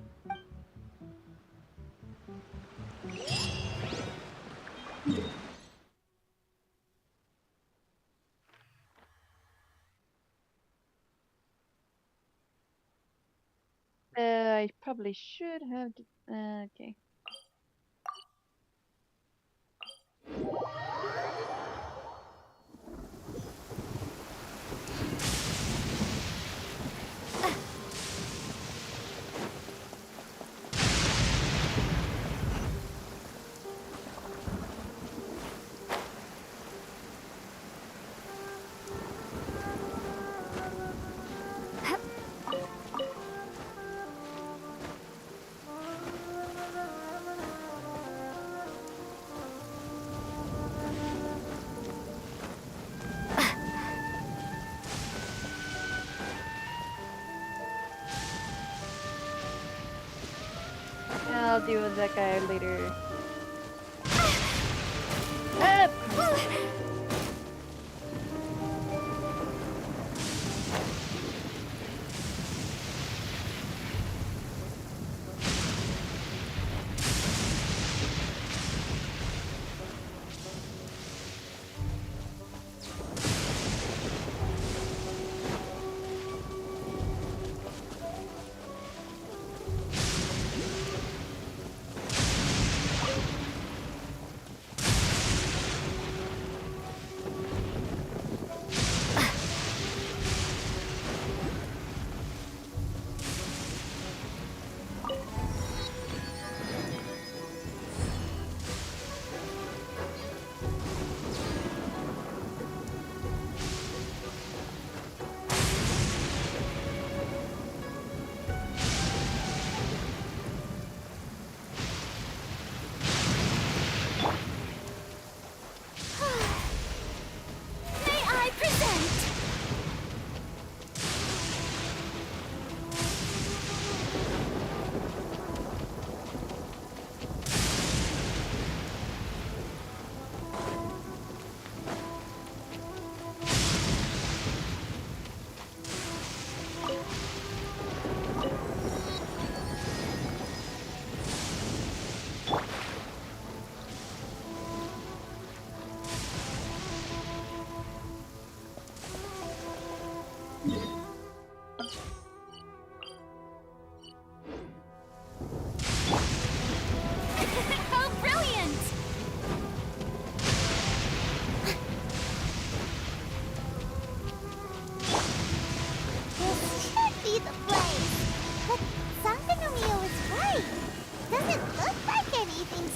I probably should have... okay. I'll deal with that guy later.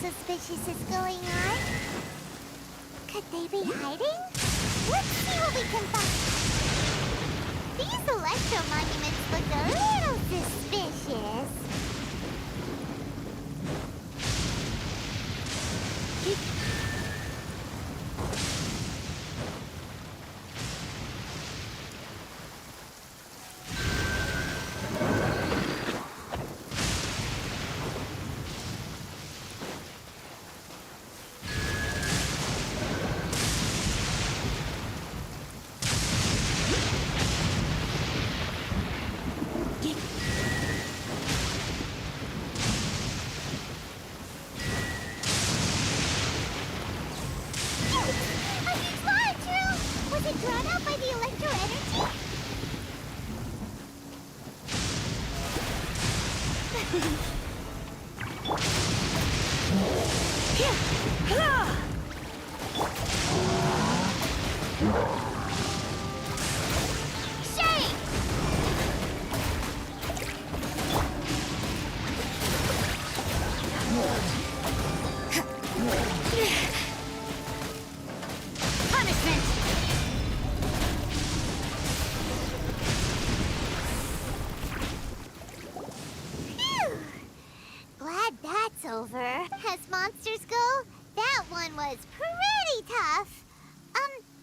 suspicious is going on? Could they be hiding? Let's see what we can find. These electro monuments look a little suspicious. Over. As monsters go, that one was pretty tough.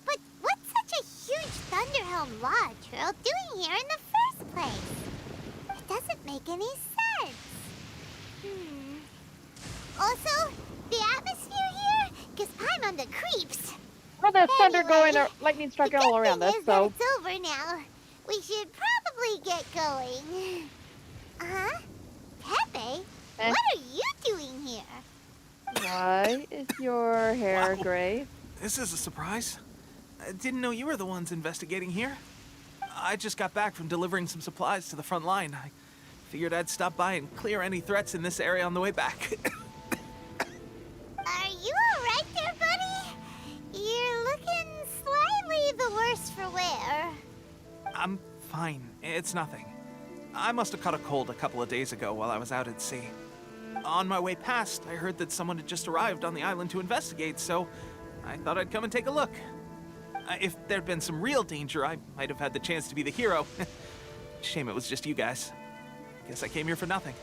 But what's such a huge Thunderhelm Lodge Trail doing here in the first place? It doesn't make any sense. Also, the atmosphere here gives Paimon the creeps. Well, there's thunder going or lightning striking all around us, so. It's over now. We should probably get going. Pepe? What are you doing here? Why is your hair gray? This is a surprise. I didn't know you were the ones investigating here. I just got back from delivering some supplies to the front line. I figured I'd stop by and clear any threats in this area on the way back. Are you alright there, buddy? You're looking slightly the worse for wear. I'm fine. It's nothing. I must have caught a cold a couple of days ago while I was out at sea. On my way past, I heard that someone had just arrived on the island to investigate, so I thought I'd come and take a look. If there'd been some real danger, I might have had the chance to be the hero. Shame it was just you guys. Guess I came here for nothing.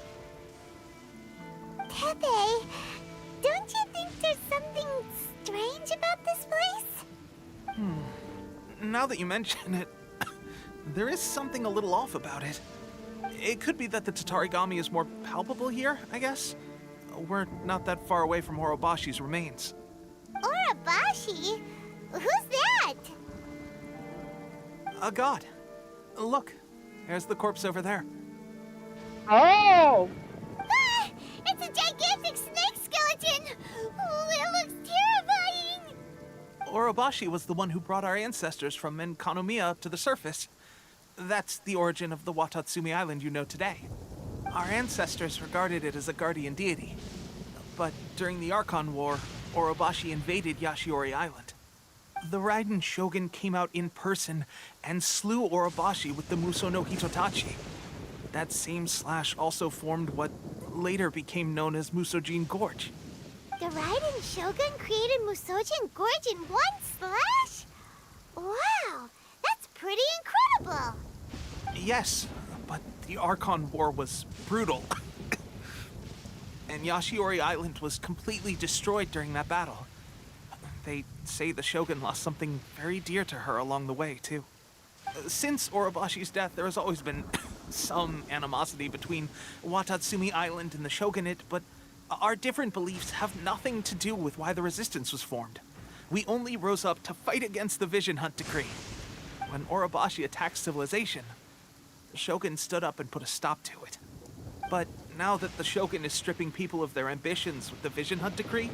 Pepe, don't you think there's something strange about this place? Now that you mention it, there is something a little off about it. It could be that the Tatarigami is more palpable here, I guess. We're not that far away from Orobashi's remains. Orobashi? Who's that? A god. Look, there's the corpse over there. Oh! Ah, it's a gigantic snake skeleton! Oh, it looks terrifying! Orobashi was the one who brought our ancestors from Enkanomiya up to the surface. That's the origin of the Watatsumi Island you know today. Our ancestors regarded it as a guardian deity. But during the Archon War, Orobashi invaded Yashiori Island. The Raiden Shogun came out in person and slew Orobashi with the Muso no Hitotachi. That same slash also formed what later became known as Musojin Gorge. The Raiden Shogun created Musojin Gorge in one slash? Wow, that's pretty incredible! Yes, but the Archon War was brutal. And Yashiori Island was completely destroyed during that battle. They say the Shogun lost something very dear to her along the way, too. Since Orobashi's death, there has always been some animosity between Watatsumi Island and the Shogunate, but our different beliefs have nothing to do with why the resistance was formed. We only rose up to fight against the Vision Hunt Decree. When Orobashi attacked civilization, the Shogun stood up and put a stop to it. But now that the Shogun is stripping people of their ambitions with the Vision Hunt Decree,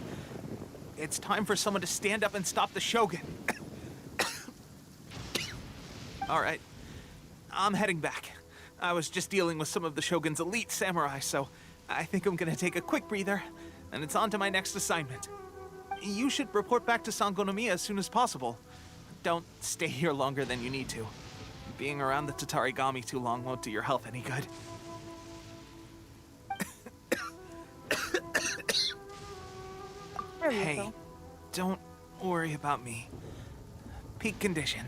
it's time for someone to stand up and stop the Shogun. All right, I'm heading back. I was just dealing with some of the Shogun's elite samurai, so I think I'm gonna take a quick breather, and it's on to my next assignment. You should report back to Sangonomiya as soon as possible. Don't stay here longer than you need to. Being around the Tatarigami too long won't do your health any good. Hey, don't worry about me. Peak condition.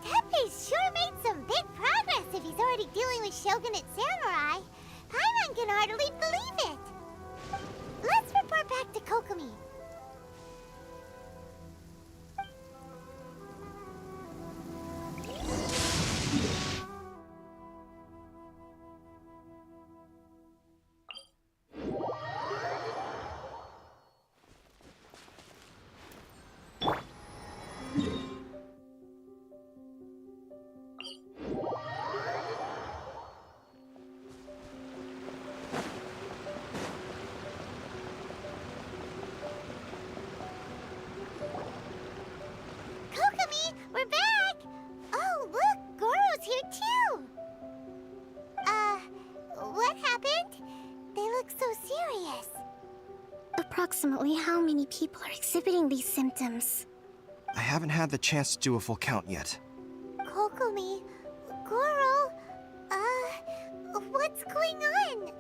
Teppei's sure made some big progress if he's already dealing with Shogunate samurai. Paimon can hardly believe it. Let's report back to Kokomi. We're back! Oh, look! Goro's here too! What happened? They look so serious. Approximately how many people are exhibiting these symptoms? I haven't had the chance to do a full count yet. Kokomi, Goro, what's going on?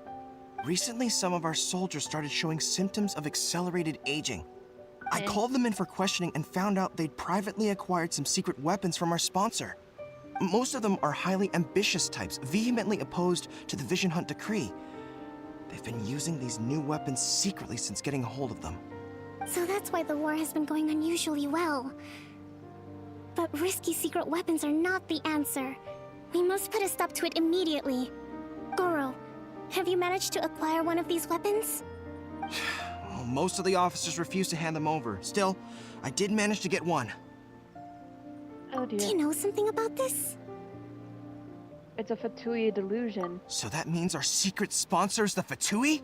Recently, some of our soldiers started showing symptoms of accelerated aging. I called them in for questioning and found out they'd privately acquired some secret weapons from our sponsor. Most of them are highly ambitious types, vehemently opposed to the Vision Hunt Decree. They've been using these new weapons secretly since getting a hold of them. So that's why the war has been going unusually well. But risky secret weapons are not the answer. We must put a stop to it immediately. Goro, have you managed to acquire one of these weapons? Well, most of the officers refused to hand them over. Still, I did manage to get one. Oh dear. Do you know something about this? It's a Fatui delusion. So that means our secret sponsor's the Fatui?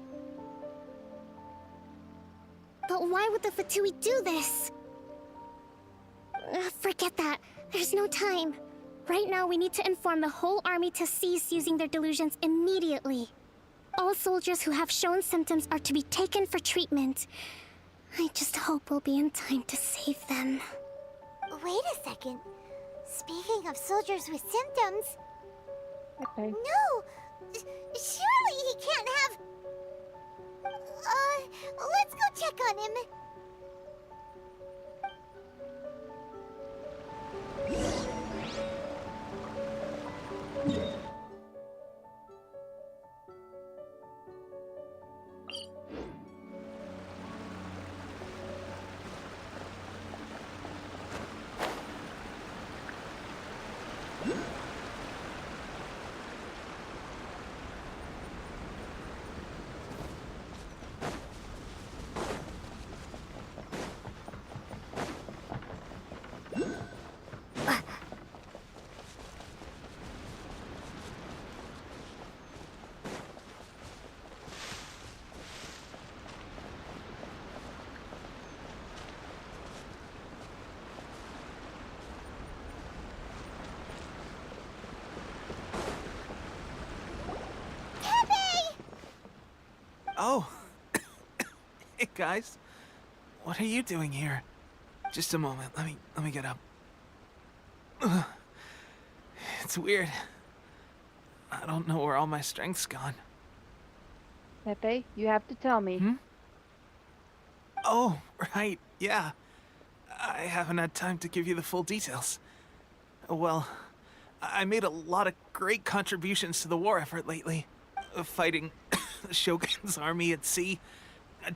But why would the Fatui do this? Forget that. There's no time. Right now, we need to inform the whole army to cease using their delusions immediately. All soldiers who have shown symptoms are to be taken for treatment. I just hope we'll be in time to save them. Wait a second. Speaking of soldiers with symptoms... Okay. No! Surely he can't have... let's go check on him. Guys, what are you doing here? Just a moment. Let me get up. Ugh. It's weird. I don't know where all my strength's gone. Pepe, you have to tell me. Oh, right. Yeah. I haven't had time to give you the full details. Well, I made a lot of great contributions to the war effort lately. Fighting the Shogun's army at sea,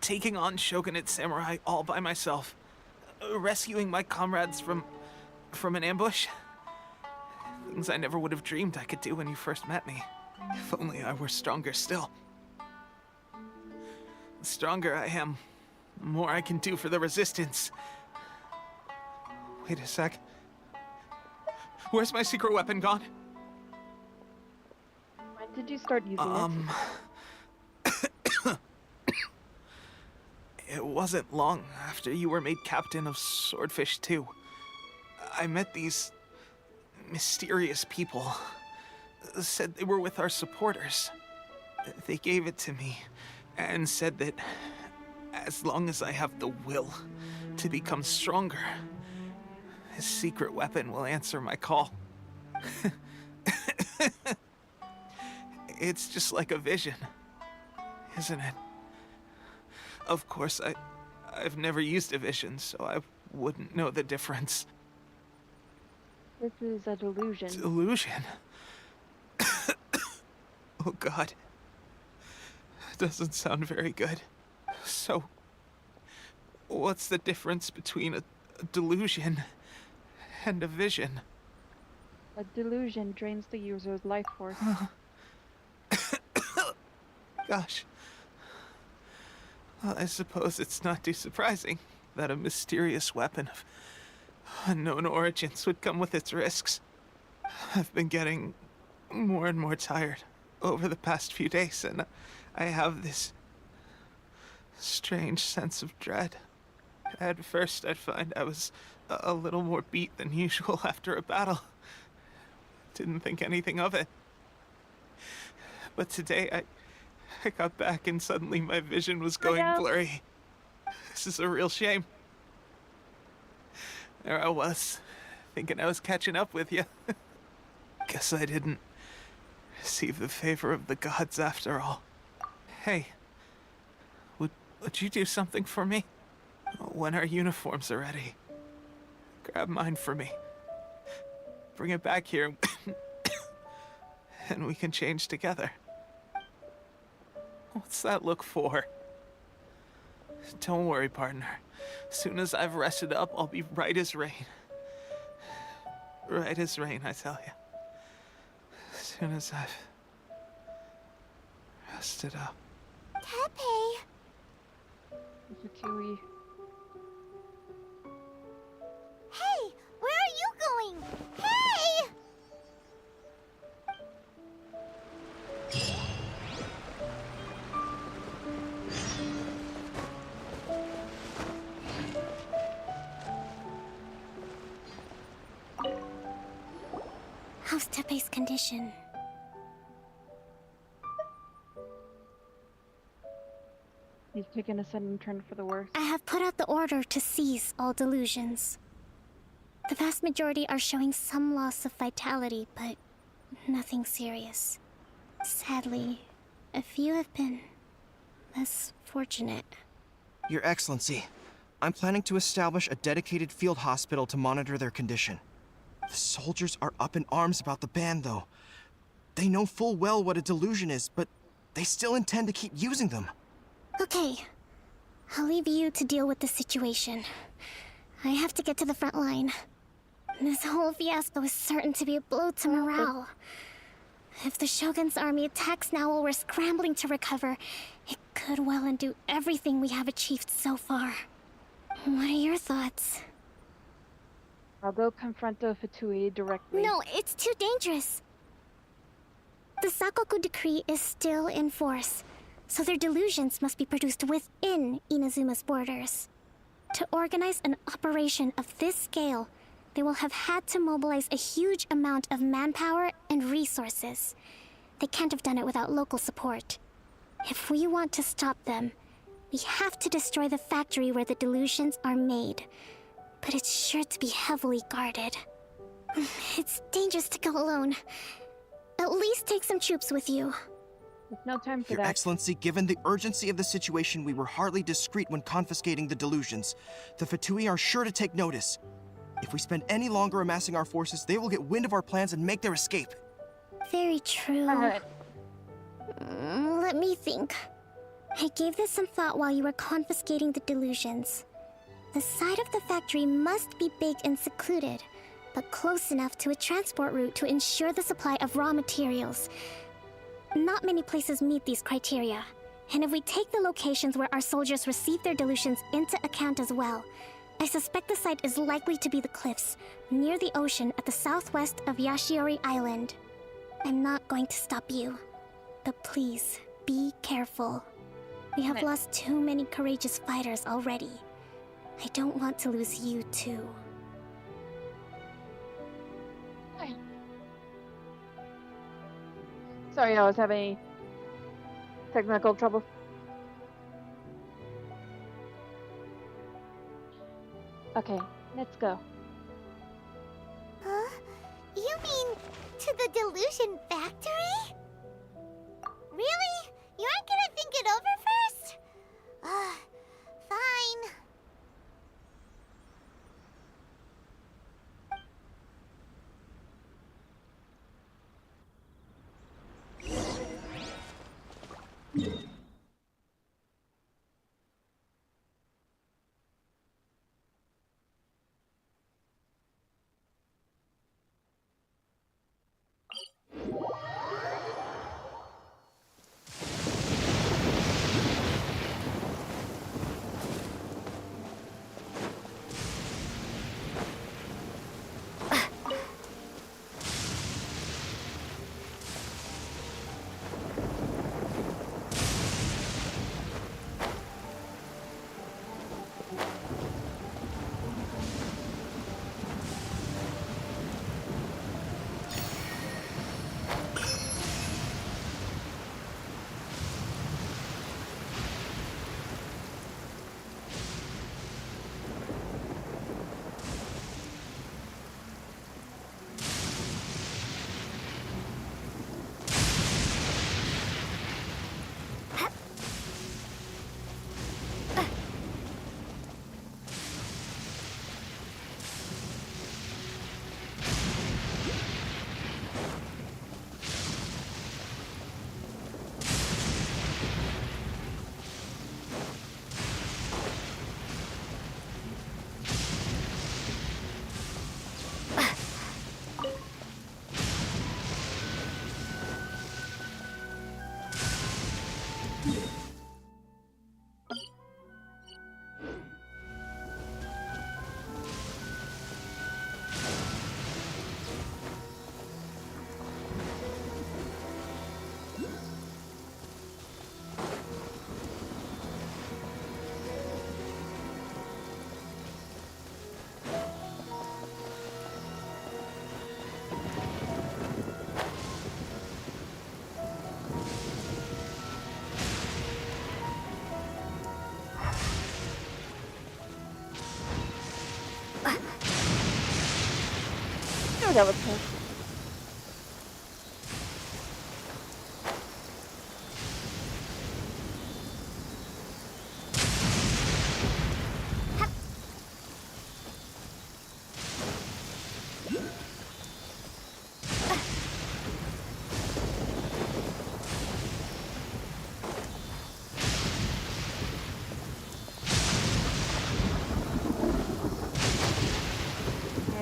taking on Shogunate samurai all by myself, rescuing my comrades from an ambush. Things I never would have dreamed I could do when you first met me. If only I were stronger still. The stronger I am, the more I can do for the Resistance. Wait a sec. Where's my secret weapon gone? When did you start using it? It wasn't long after you were made captain of Swordfish 2. I met these mysterious people. Said they were with our supporters. They gave it to me and said that as long as I have the will to become stronger, his secret weapon will answer my call. It's just like a vision, isn't it? Of course, I've never used a vision, so I wouldn't know the difference. This is a delusion. Delusion? Oh God. That doesn't sound very good. So, what's the difference between a delusion and a vision? A delusion drains the user's life force. Gosh. Well, I suppose it's not too surprising that a mysterious weapon of unknown origins would come with its risks. I've been getting more and more tired over the past few days, and I have this strange sense of dread. At first, I'd find I was a little more beat than usual after a battle. Didn't think anything of it. But today, I got back and suddenly my vision was going blurry. This is a real shame. There I was, thinking I was catching up with you. Guess I didn't receive the favor of the gods after all. Hey, would you do something for me? When our uniforms are ready, grab mine for me. Bring it back here, and we can change together. What's that look for? Don't worry, partner. As soon as I've rested up, I'll be right as rain. Right as rain, I tell you. As soon as I've rested up. Tepe! Fatui. Hey! Where are you going? Hey! How's Tepe's condition? He's taken a sudden turn for the worse. I have put out the order to cease all delusions. The vast majority are showing some loss of vitality, but nothing serious. Sadly, a few have been less fortunate. Your Excellency, I'm planning to establish a dedicated field hospital to monitor their condition. The soldiers are up in arms about the ban, though. They know full well what a delusion is, but they still intend to keep using them. Okay, I'll leave you to deal with the situation. I have to get to the front line. This whole fiasco is certain to be a blow to morale. If the Shogun's army attacks now while we're scrambling to recover, it could well undo everything we have achieved so far. What are your thoughts? I'll go confront the Fatui directly. No, it's too dangerous. The Sakoku decree is still in force, so their delusions must be produced within Inazuma's borders. To organize an operation of this scale, they will have had to mobilize a huge amount of manpower and resources. They can't have done it without local support. If we want to stop them, We have to destroy the factory where the delusions are made. But it's sure to be heavily guarded. It's dangerous to go alone. At least take some troops with you. There's no time for Your that. Excellency, given the urgency of the situation, we were hardly discreet when confiscating the delusions. The Fatui are sure to take notice. If we spend any longer amassing our forces, they will get wind of our plans and make their escape. Very true. Alright. Let me think. I gave this some thought while you were confiscating the delusions. The side of the factory must be big and secluded, but close enough to a transport route to ensure the supply of raw materials. Not many places meet these criteria, and if we take the locations where our soldiers receive their delusions into account as well, I suspect the site is likely to be the cliffs, near the ocean at the southwest of Yashiori Island. I'm not going to stop you, but please, be careful. We have lost too many courageous fighters already. I don't want to lose you too. Sorry, I was having technical trouble. Okay, let's go. Huh? You mean to the delusion factory? Really? You aren't gonna think it over first? Fine. Oh, that was cool.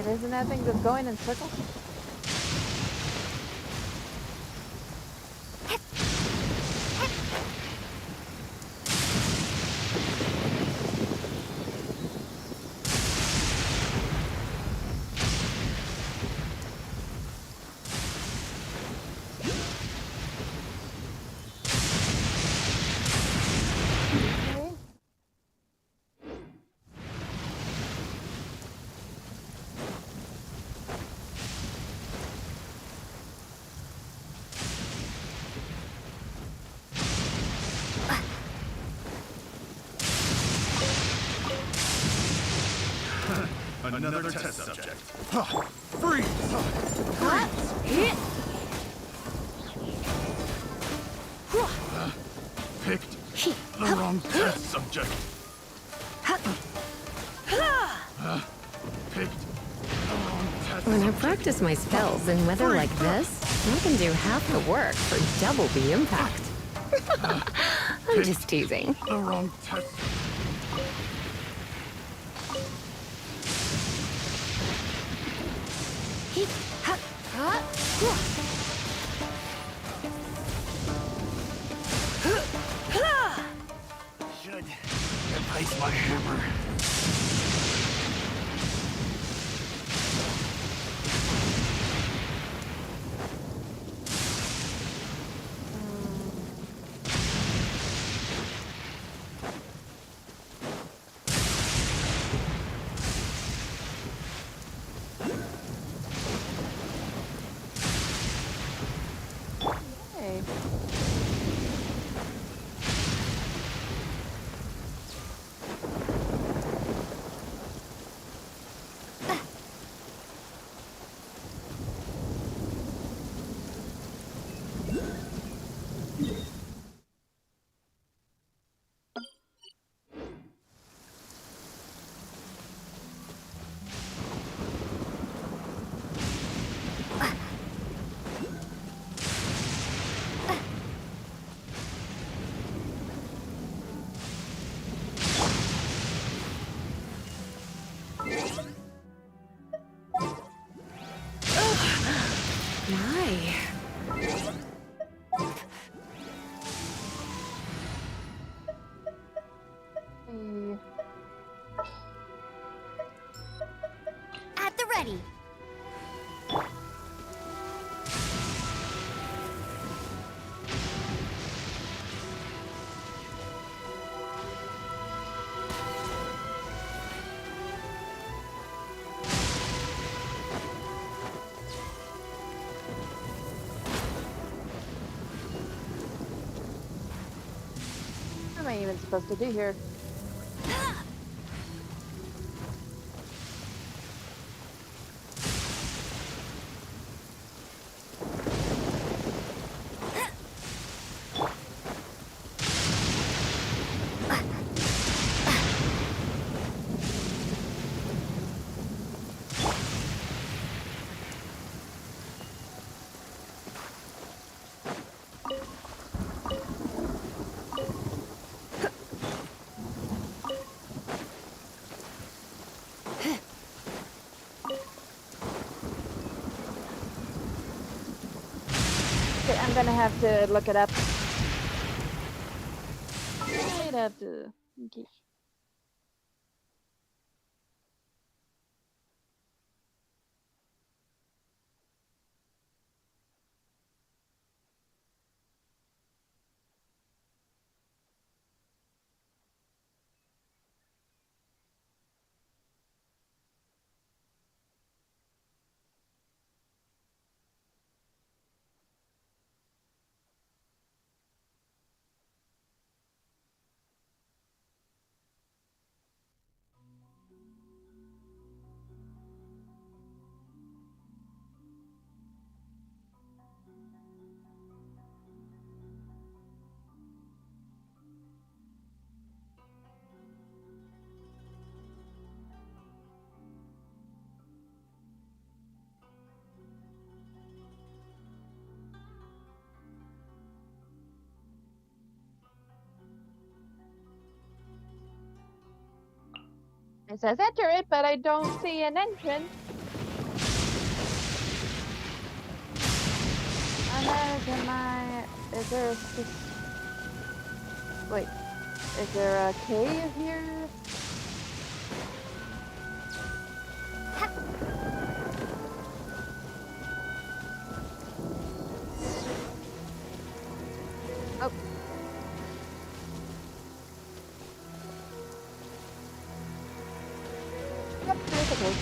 Isn't that thing just going in circles? another test subject. Freeze! Picked the wrong test subject. Picked the wrong test When I subject. practice my spells in weather like this, I can do half the work for double the impact. I'm just teasing. The wrong test. Should replace my hammer. Hey. My. Hey. At the ready. What am I even supposed to do here? Okay, I'm gonna have to look it up. I'd have to. Okay. It says enter it, but I don't see an entrance. Is there a wait, is there a cave here? Oh. Yep, there's a cave.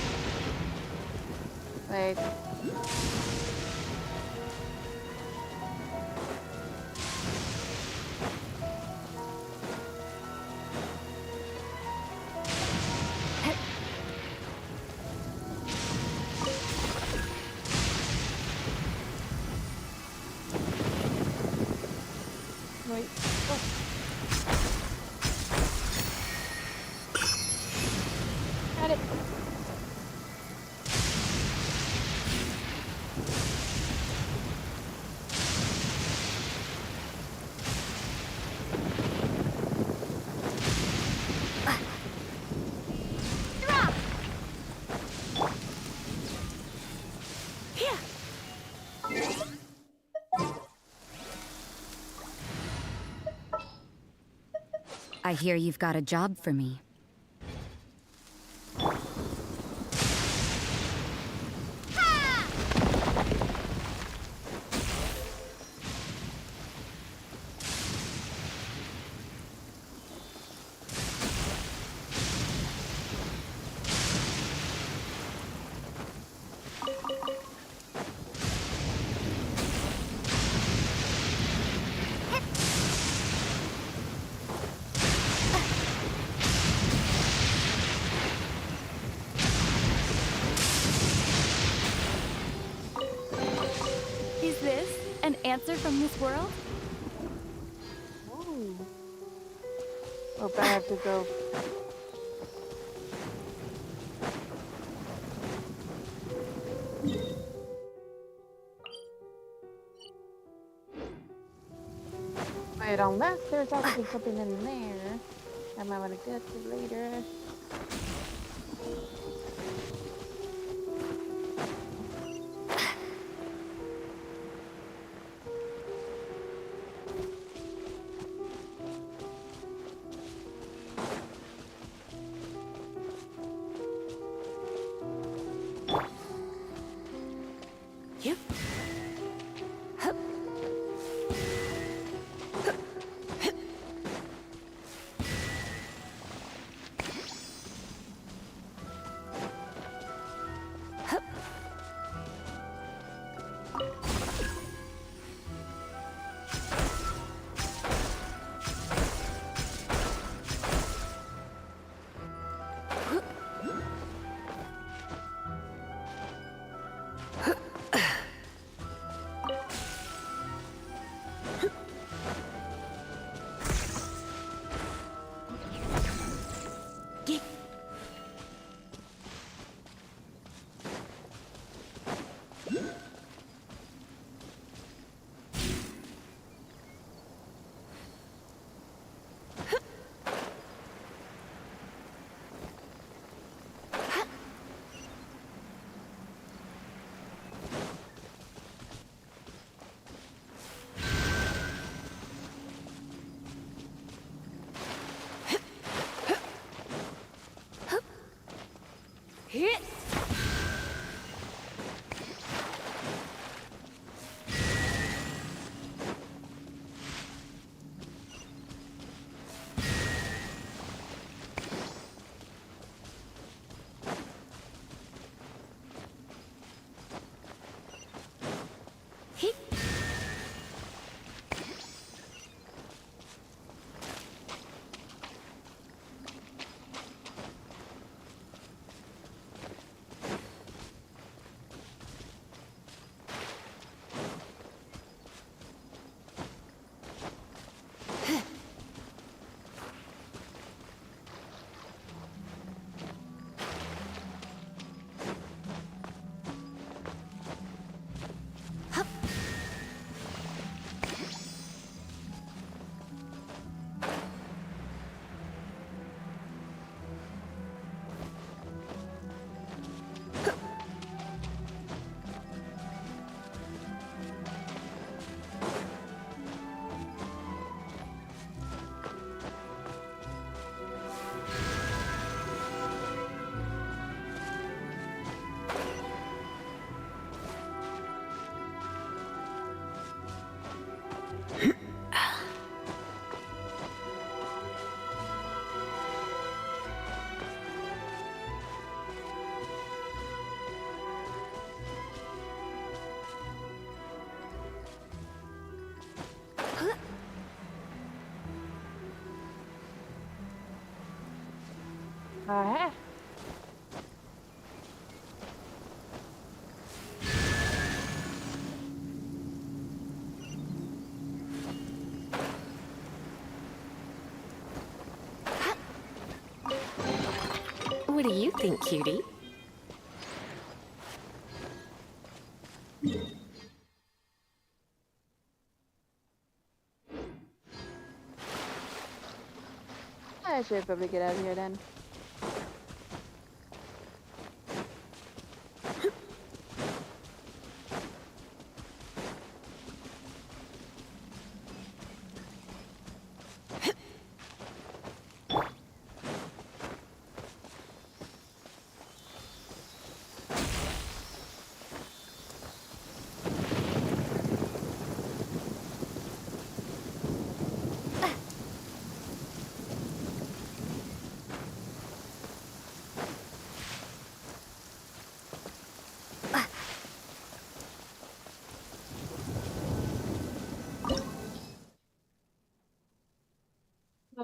Wait. right. Oh. Got it. I hear you've got a job for me. Is this an answer from this world? Ooh. Hope I have to go. Wait, unless there's actually something in there I might want to get to later. Yep. What do you think, cutie? I should probably get out of here then.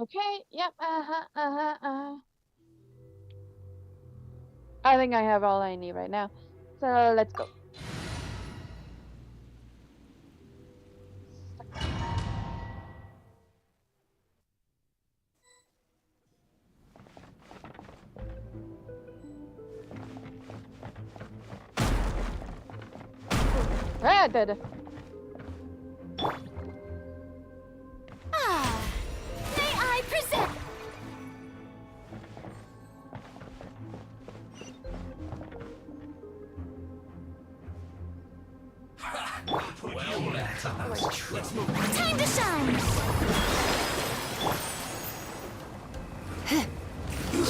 Okay, yep, I think I have all I need right now. So let's go. Ah, dead. May I present? Time to shine!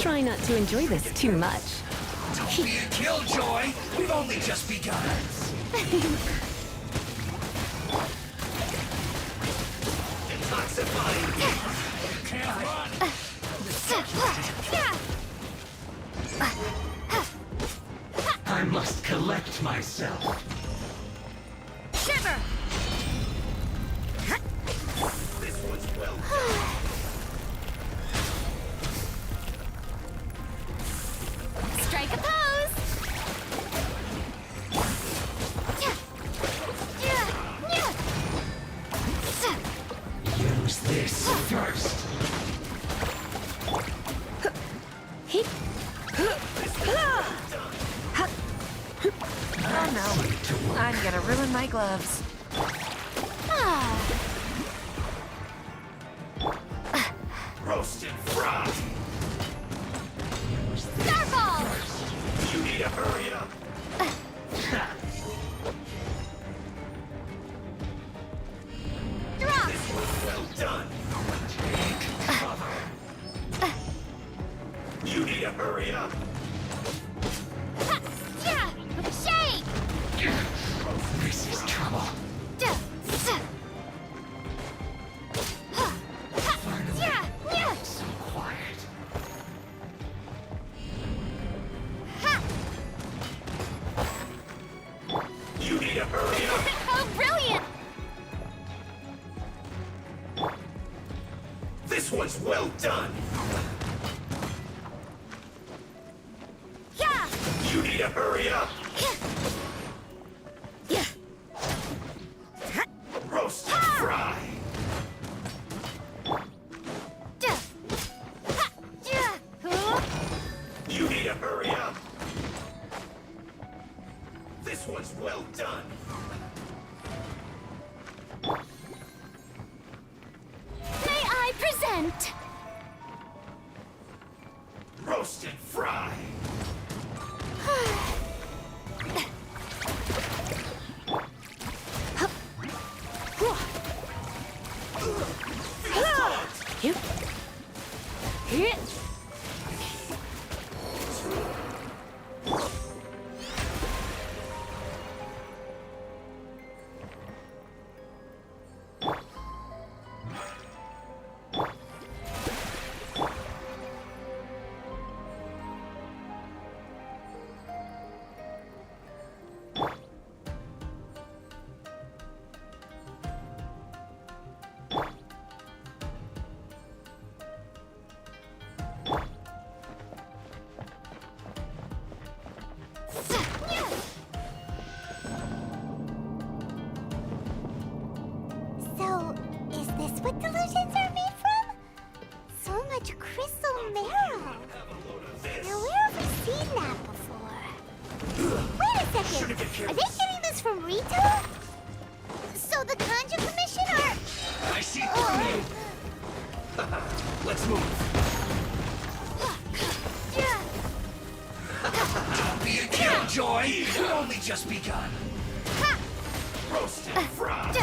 Try not to enjoy this too much. Don't be a killjoy! We've only just begun! Detoxifying! You can't run! I must collect myself. Shiver! This one's well Strike a pose! Use this first. Oh no, I'm gonna ruin my gloves. Roasted fried. Starball! You need to hurry up. Drop! This was well done. Take cover. You need to hurry up. Yeah! Shake! This is trouble. So quiet. You need to hurry up. Oh, brilliant! This one's well done. Yeah! You need to hurry up. Roast and fry. You need to hurry up. This one's well done. May I present? Roast and fry. So, is this what delusions are made from? So much crystal marrow. Now where have just begun. Roasted fried.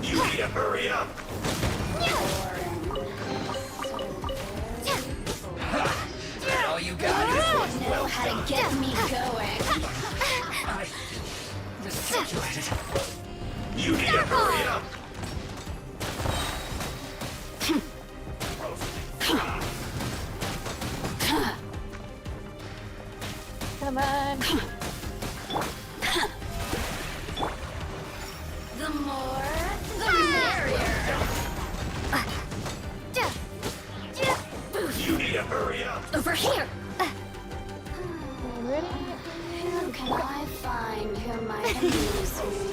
You need to hurry up. That all you got? Know how to get me going. I gesticulated. You need to hurry up. Come on. The more, the merrier. You need to hurry up. Over here. Ready? Who can I find who might amuse me?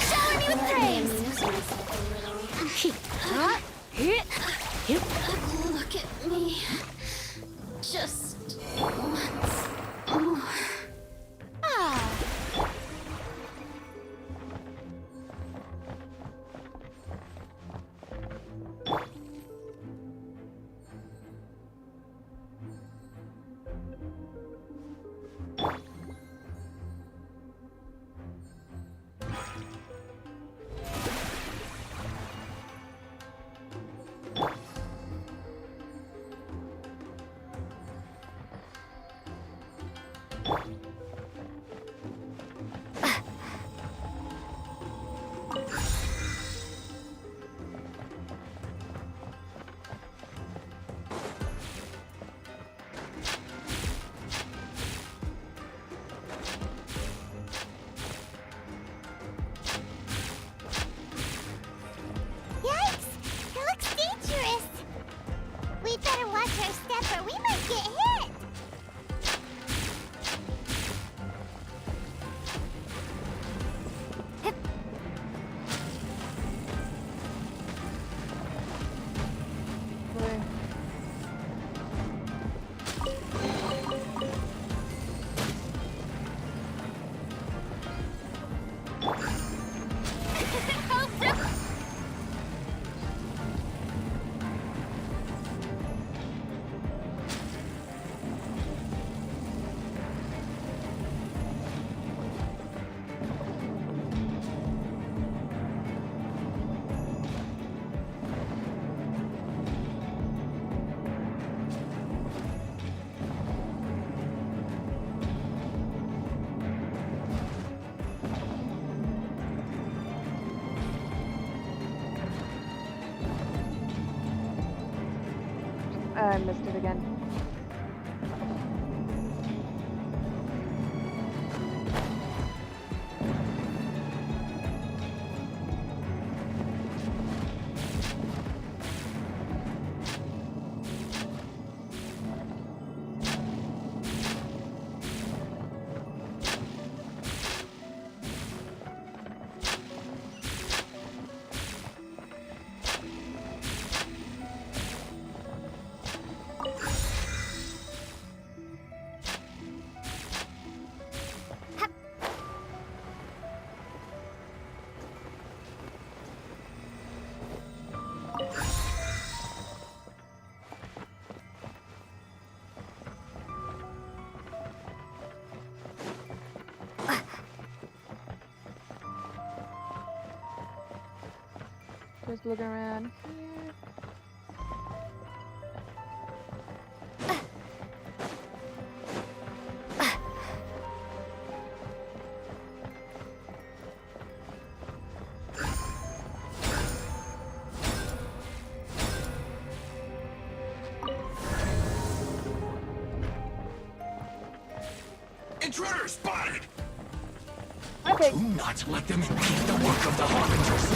Shower me with praise. Look at me. Just once more. Ah. Yikes! It looks dangerous. We better watch our step or we might get hit. I missed it again. Just looking around here. Intruder spotted! Okay. Do not let them impede the work of the Harbingers.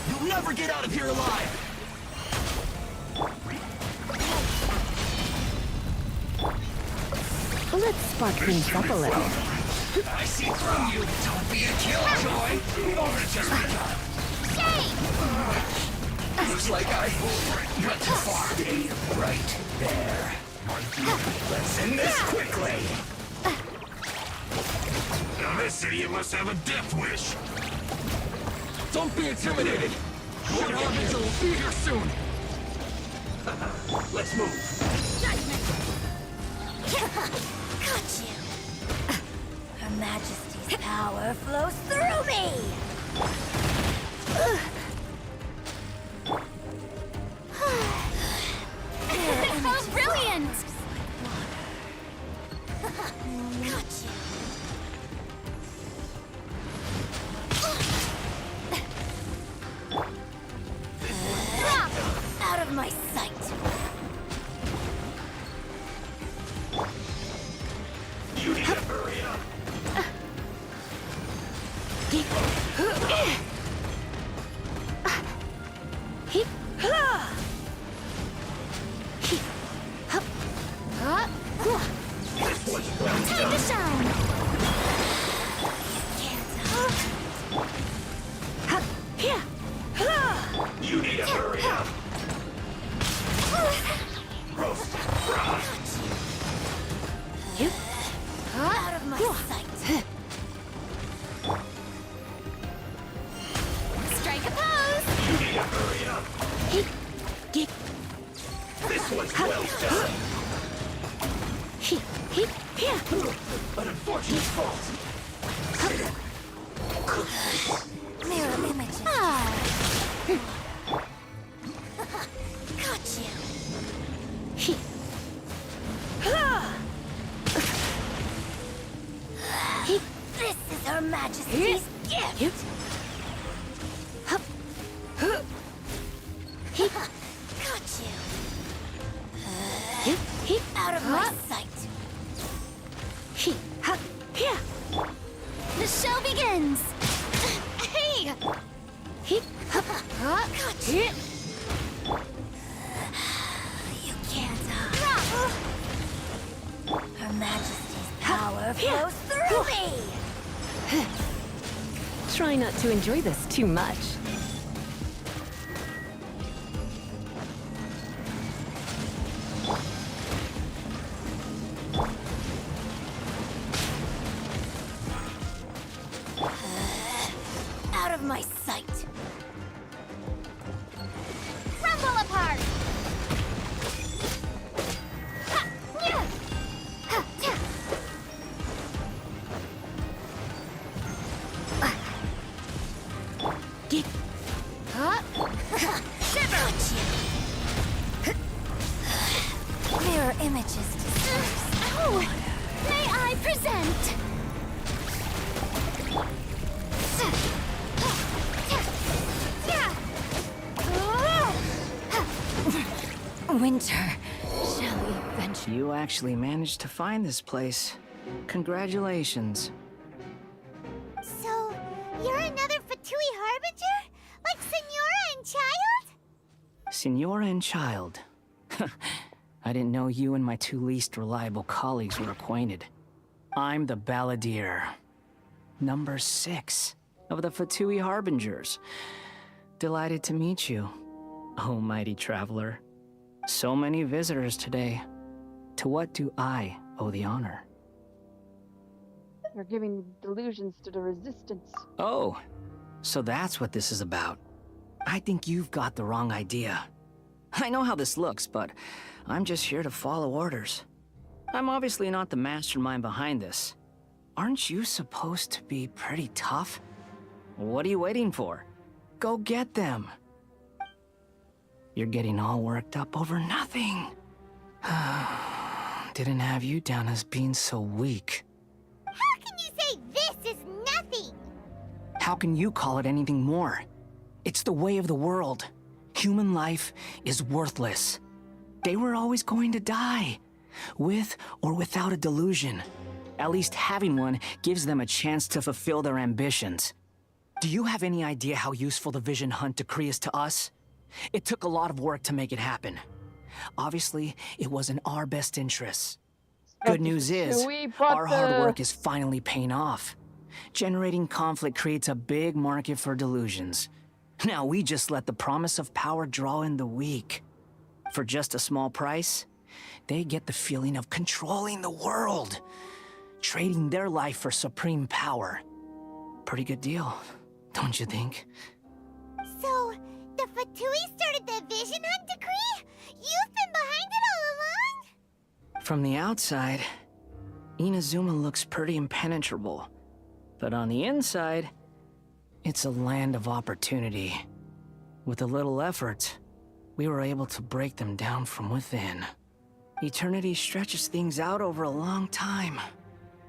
You'll never get out of here alive! Let's spark things up a little. I see through you. Don't be a killjoy. Or just begun. Shame! Looks like I went too far. Stay right there. Let's end this quickly. Now this idiot must have a death wish. Don't be intimidated. Your Harbinger will be here soon. Let's move. Got you. Her Majesty's power flows through me. Oh, brilliant! Got you. Out of my sight. You need to hurry up. This one's well Time to done. shine. You need to hurry up. Roast, fry. Out of my sight. Strike a pose. You need to hurry up. This one's well done. An unfortunate fault. Mirror images. Got you. This is Her Majesty's gift. Got you. Out of my sight. The show begins. Hey. Got you. You can't hide. Her Majesty's power flows through me. Try not to enjoy this too much. Out of my sight. Crumble apart. Ha! Yeah! Ha! Yeah! Shiver! Mirror images disperse. Oh! May I present? Winter, shall we venture? You actually managed to find this place. Congratulations. So, you're another Fatui Harbinger? Like Senora and Child? Senora and Child. I didn't know you and my two least reliable colleagues were acquainted. I'm the Balladeer. Number 6 of the Fatui Harbingers. Delighted to meet you, oh mighty traveler. So many visitors today. To what do I owe the honor? You're giving delusions to the Resistance. Oh, so that's what this is about. I think you've got the wrong idea. I know how this looks, but I'm just here to follow orders. I'm obviously not the mastermind behind this. Aren't you supposed to be pretty tough? What are you waiting for? Go get them. You're getting all worked up over nothing. Didn't have you down as being so weak. How can you say this is nothing? How can you call it anything more? It's the way of the world. Human life is worthless. They were always going to die, with or without a delusion. At least having one gives them a chance to fulfill their ambitions. Do you have any idea how useful the Vision Hunt decree is to us? It took a lot of work to make it happen. Obviously, it was in our best interests. Good news is, our hard work is finally paying off. Generating conflict creates a big market for delusions. Now we just let the promise of power draw in the weak. For just a small price, they get the feeling of controlling the world, trading their life for supreme power. Pretty good deal, don't you think? So, the Fatui started the Vision Hunt decree? You've been behind it all along? From the outside, Inazuma looks pretty impenetrable. But on the inside, it's a land of opportunity. With a little effort, we were able to break them down from within. Eternity stretches things out over a long time,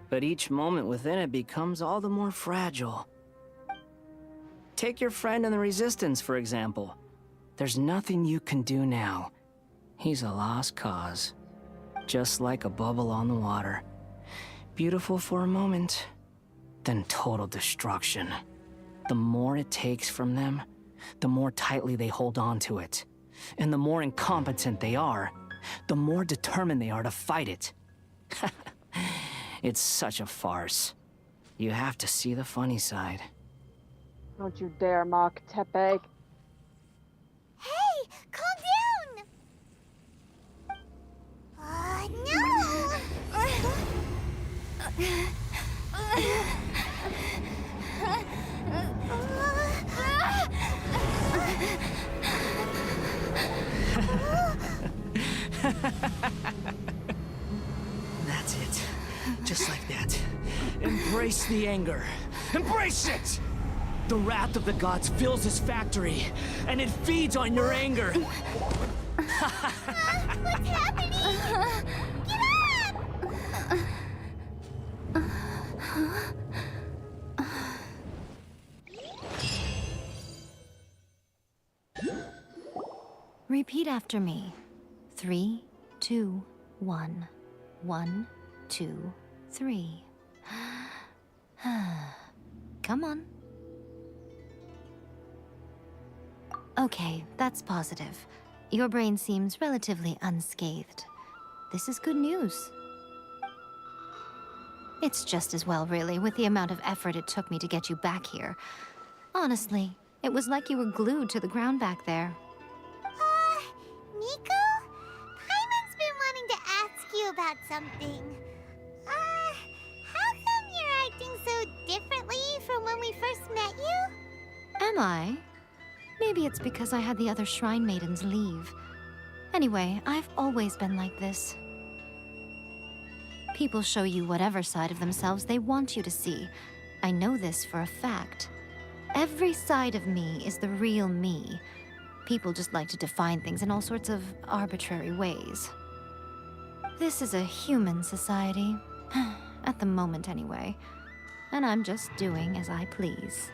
but each moment within it becomes all the more fragile. Take your friend in the Resistance, for example. There's nothing you can do now. He's a lost cause. Just like a bubble on the water. Beautiful for a moment, then total destruction. The more it takes from them, the more tightly they hold on to it. And the more incompetent they are, the more determined they are to fight it. It's such a farce. You have to see the funny side. Don't you dare mock Tepeg. Hey, calm down! No! That's it. Just like that. Embrace the anger. Embrace it! The wrath of the gods fills this factory, and it feeds on your anger. What's happening? Get up! Repeat after me. 3, 2, 1. 1, 2, 3. Come on. Okay, that's positive. Your brain seems relatively unscathed. This is good news. It's just as well, really, with the amount of effort it took me to get you back here. Honestly, it was like you were glued to the ground back there. Nico? Paimon's been wanting to ask you about something. How come you're acting so differently from when we first met you? Am I? Maybe it's because I had the other Shrine Maidens leave. Anyway, I've always been like this. People show you whatever side of themselves they want you to see. I know this for a fact. Every side of me is the real me. People just like to define things in all sorts of arbitrary ways. This is a human society. At the moment, anyway. And I'm just doing as I please.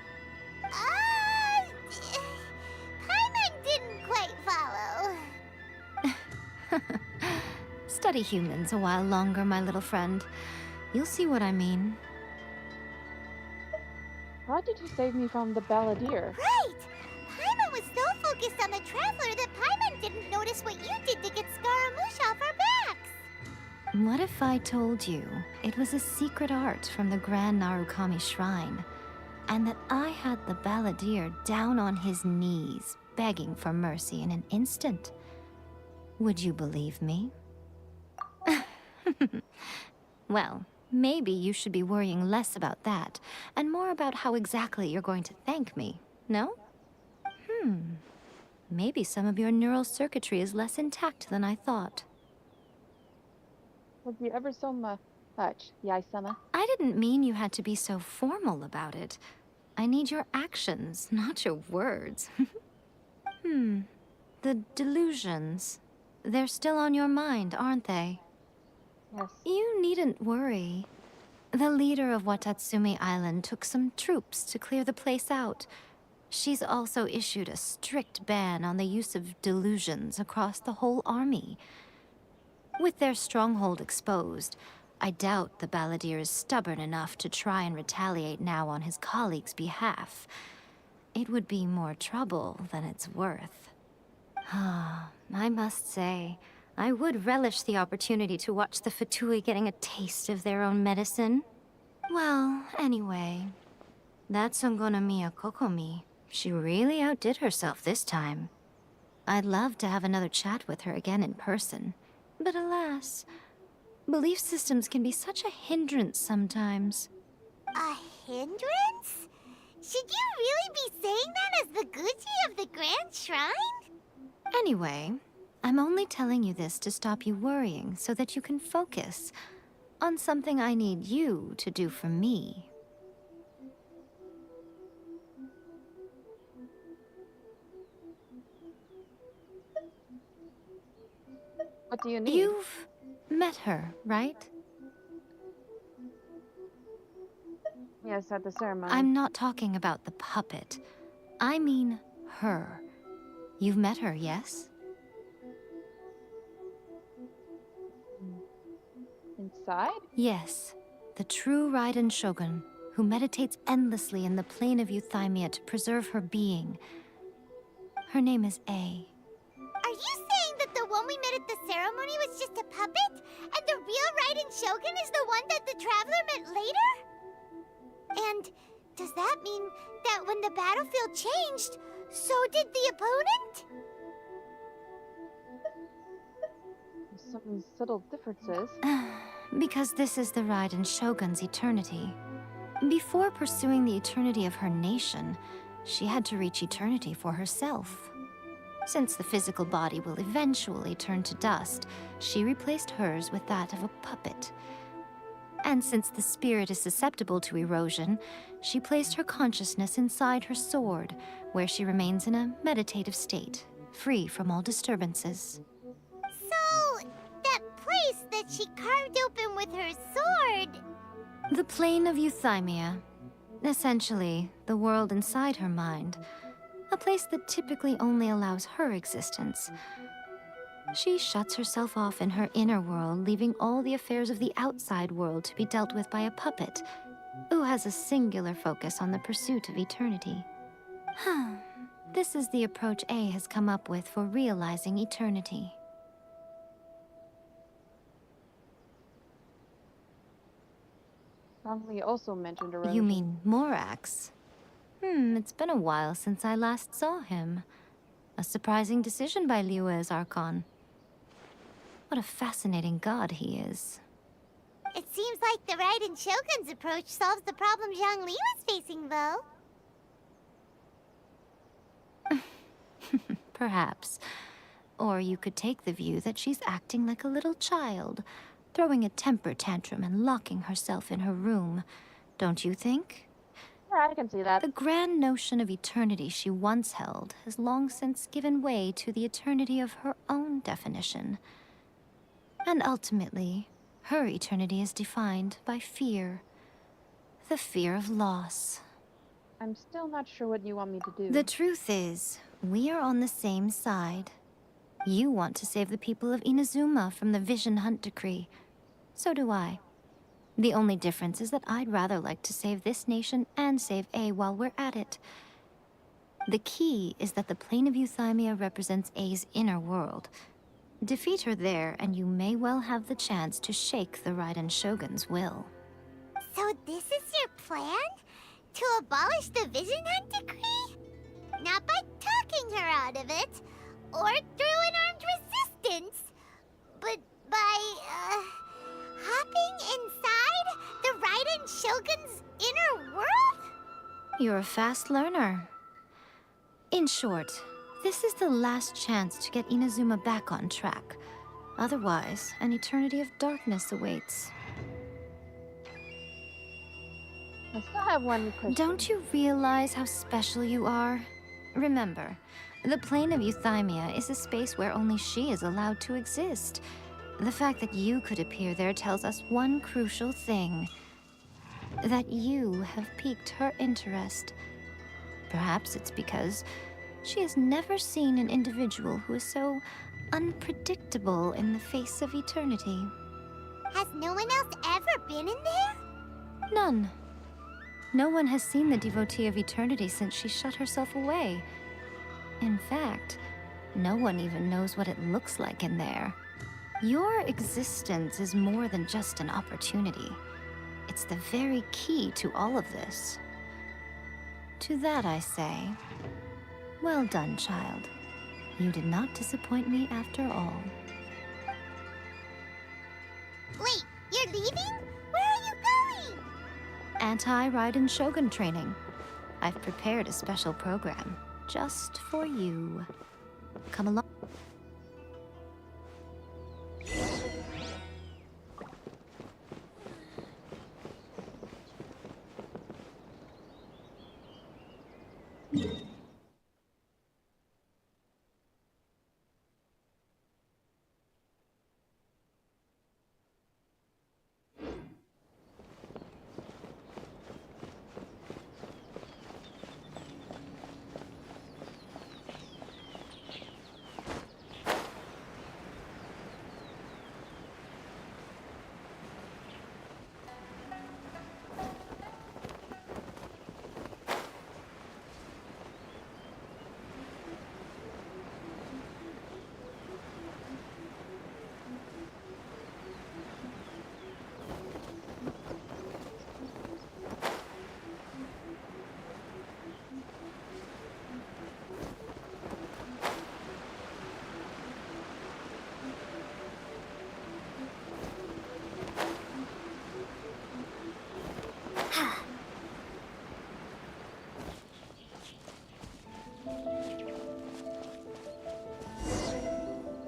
Paimon didn't quite follow. Study humans a while longer, my little friend. You'll see what I mean. How did you save me from the balladeer? Right! Paimon was so focused on the Traveler that Paimon didn't notice what you did to get Scaramouche off our backs! What if I told you it was a secret art from the Grand Narukami Shrine, and that I had the balladeer down on his knees, begging for mercy in an instant? Would you believe me? Well, maybe you should be worrying less about that, and more about how exactly you're going to thank me, no? Maybe some of your neural circuitry is less intact than I thought. Thank you ever so much, Yaisama. I didn't mean you had to be so formal about it. I need your actions, not your words. The delusions. They're still on your mind, aren't they? Yes. You needn't worry. The leader of Watatsumi Island took some troops to clear the place out. She's also issued a strict ban on the use of delusions across the whole army. With their stronghold exposed, I doubt the balladeer is stubborn enough to try and retaliate now on his colleagues' behalf. It would be more trouble than it's worth. I must say, I would relish the opportunity to watch the Fatui getting a taste of their own medicine. Well, anyway, that Sangonomiya Kokomi, she really outdid herself this time. I'd love to have another chat with her again in person. But alas, belief systems can be such a hindrance sometimes. A hindrance? Should you really be saying that as the Gucci of the Grand Shrine? Anyway, I'm only telling you this to stop you worrying so that you can focus on something I need you to do for me. What do you need? You've met her, right? Yes, at the ceremony. I'm not talking about the puppet. I mean her. You've met her, yes? Inside? Yes. The true Raiden Shogun, who meditates endlessly in the plane of Euthymia to preserve her being. Her name is A. Are you saying that the one we met at the ceremony was just a puppet? And the real Raiden Shogun is the one that the Traveler met later? And does that mean that when the battlefield changed, so did the opponent? Some subtle differences. Because this is the Raiden Shogun's eternity. Before pursuing the eternity of her nation, she had to reach eternity for herself. Since the physical body will eventually turn to dust, she replaced hers with that of a puppet. And since the spirit is susceptible to erosion, she placed her consciousness inside her sword, where she remains in a meditative state, free from all disturbances. So, that place that she carved open with her sword... The plane of Euthymia. Essentially, the world inside her mind. A place that typically only allows her existence. She shuts herself off in her inner world, leaving all the affairs of the outside world to be dealt with by a puppet, who has a singular focus on the pursuit of eternity. This is the approach A has come up with for realizing eternity. Probably also mentioned erosion. You mean Morax? It's been a while since I last saw him. A surprising decision by Liyue's Archon. What a fascinating god he is. It seems like the Raiden Shogun's approach solves the problem Zhongli was facing, though. Perhaps. Or you could take the view that she's acting like a little child, throwing a temper tantrum and locking herself in her room. Don't you think? Yeah, I can see that. The grand notion of eternity she once held has long since given way to the eternity of her own definition. And ultimately, her eternity is defined by fear. The fear of loss. I'm still not sure what you want me to do. The truth is, we are on the same side. You want to save the people of Inazuma from the Vision Hunt decree. So do I. The only difference is that I'd rather like to save this nation and save A while we're at it. The key is that the plane of Euthymia represents A's inner world. Defeat her there, and you may well have the chance to shake the Raiden Shogun's will. So this is your plan? To abolish the Vision Hunt decree? Not by talking her out of it, or through an armed resistance, but by, hopping inside the Raiden Shogun's inner world? You're a fast learner. In short, this is the last chance to get Inazuma back on track. Otherwise, an eternity of darkness awaits. I still have one question. Don't you realize how special you are? Remember, the plane of Euthymia is a space where only she is allowed to exist. The fact that you could appear there tells us one crucial thing. That you have piqued her interest. Perhaps it's because she has never seen an individual who is so unpredictable in the face of eternity. Has no one else ever been in there? None. No one has seen the devotee of eternity since she shut herself away. In fact, no one even knows what it looks like in there. Your existence is more than just an opportunity. It's the very key to all of this. To that I say, well done, child. You did not disappoint me after all. Wait, you're leaving? Where are you going? Anti-Raiden Shogun training. I've prepared a special program just for you. Come along.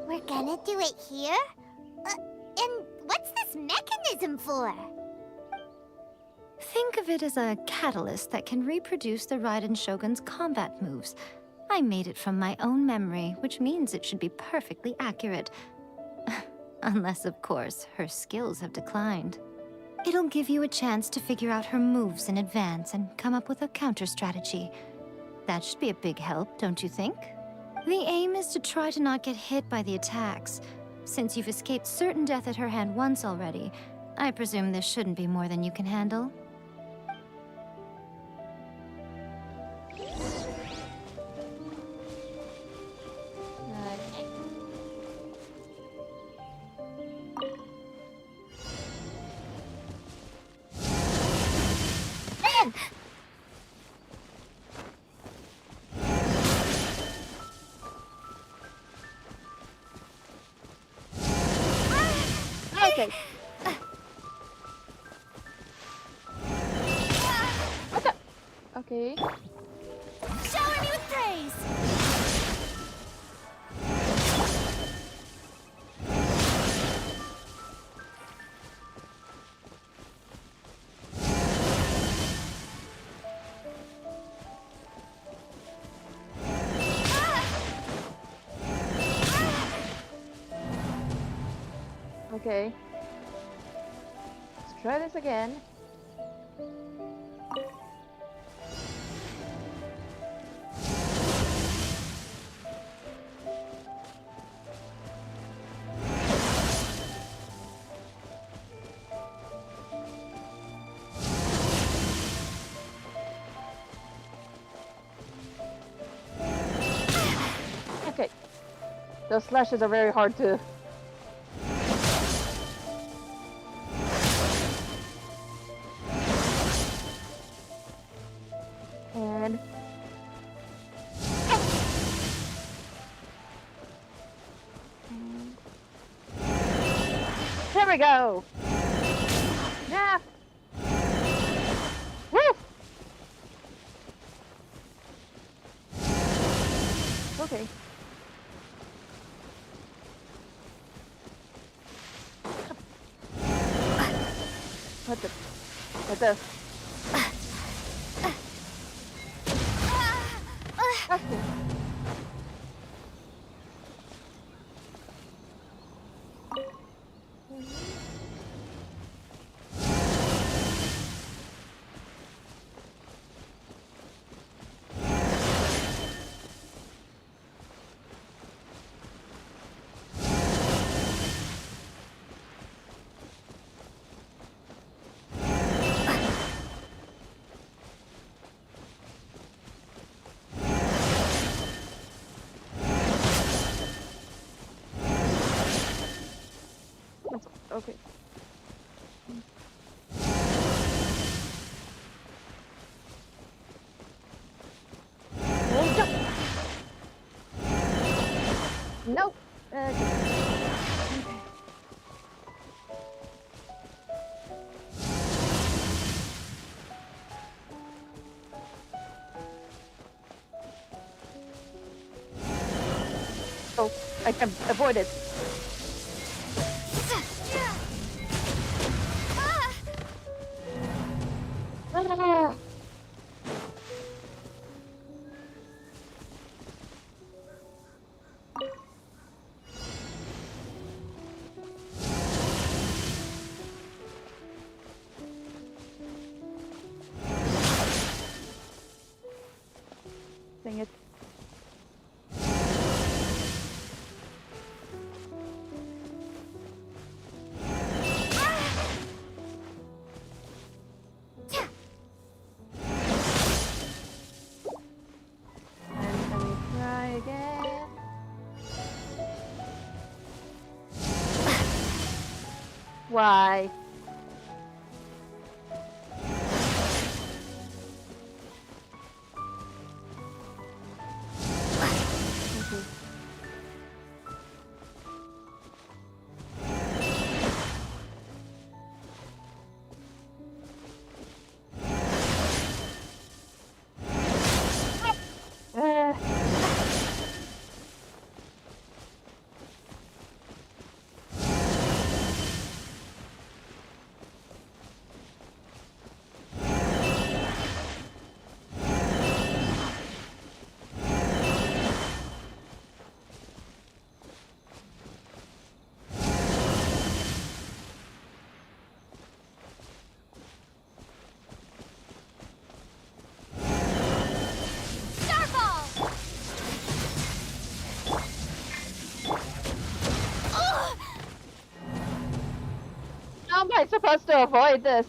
We're gonna do it here? And what's this mechanism for? Think of it as a catalyst that can reproduce the Raiden Shogun's combat moves. I made it from my own memory, which means it should be perfectly accurate. Unless, of course, her skills have declined. It'll give you a chance to figure out her moves in advance and come up with a counter strategy. That should be a big help, don't you think? The aim is to try to not get hit by the attacks. Since you've escaped certain death at her hand once already, I presume this shouldn't be more than you can handle. Okay. What the? Okay. Shower me with praise! Okay. Let's try this again. Okay. Those slashes are very hard to... And... There we go! Yeah! Woo! Okay. What the? What the? Okay. Okay. Oh, I can avoid it. Ah. Dang it. And let me try again. Why? Uh, How am I supposed to avoid this?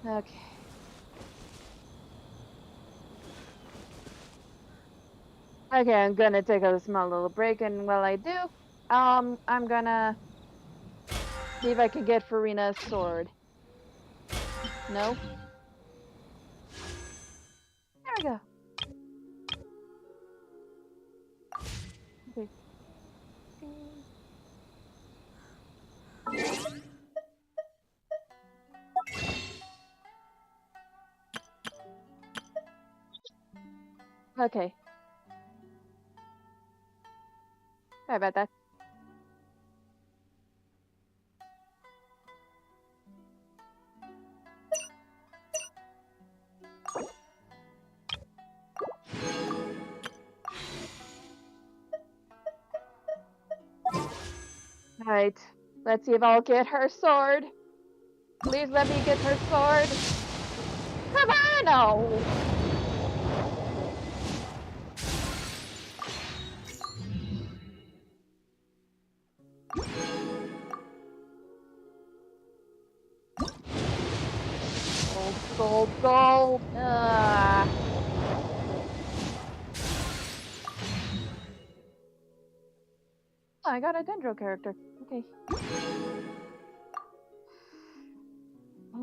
Okay. Okay, I'm gonna take a small little break, and while I do, I'm gonna see if I can get Farina's sword. No? There we go. Okay. Okay. Sorry about that. Alright. Let's see if I'll get her sword. Please let me get her sword. Come on! No! Gold, gold, gold! Oh, I got a Dendro character. Okay.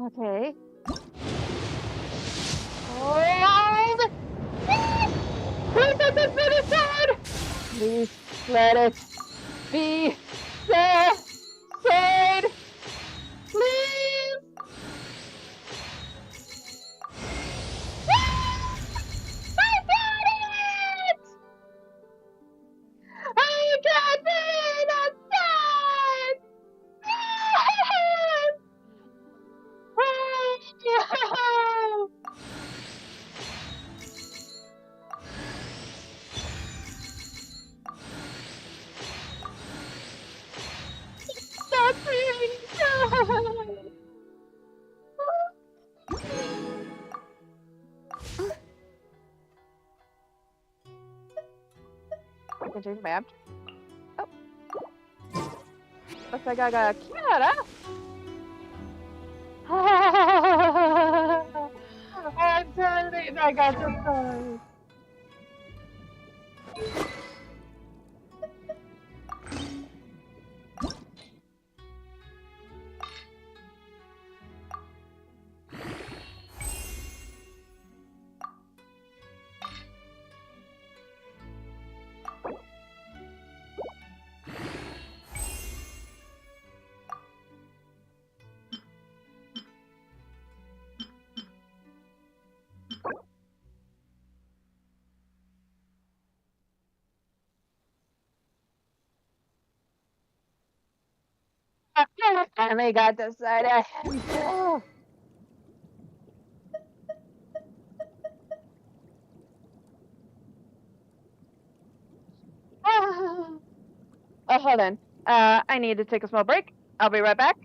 Okay. Hold! Please let this be the sword! Please let it be the sword! Please! I got it! I got the sword! Yes! Oh, stop me! I can change my app. Oh. Looks like I got a Canada. I'm turning. I got the sword. Finally got decided. Oh, hold on. I need to take a small break. I'll be right back.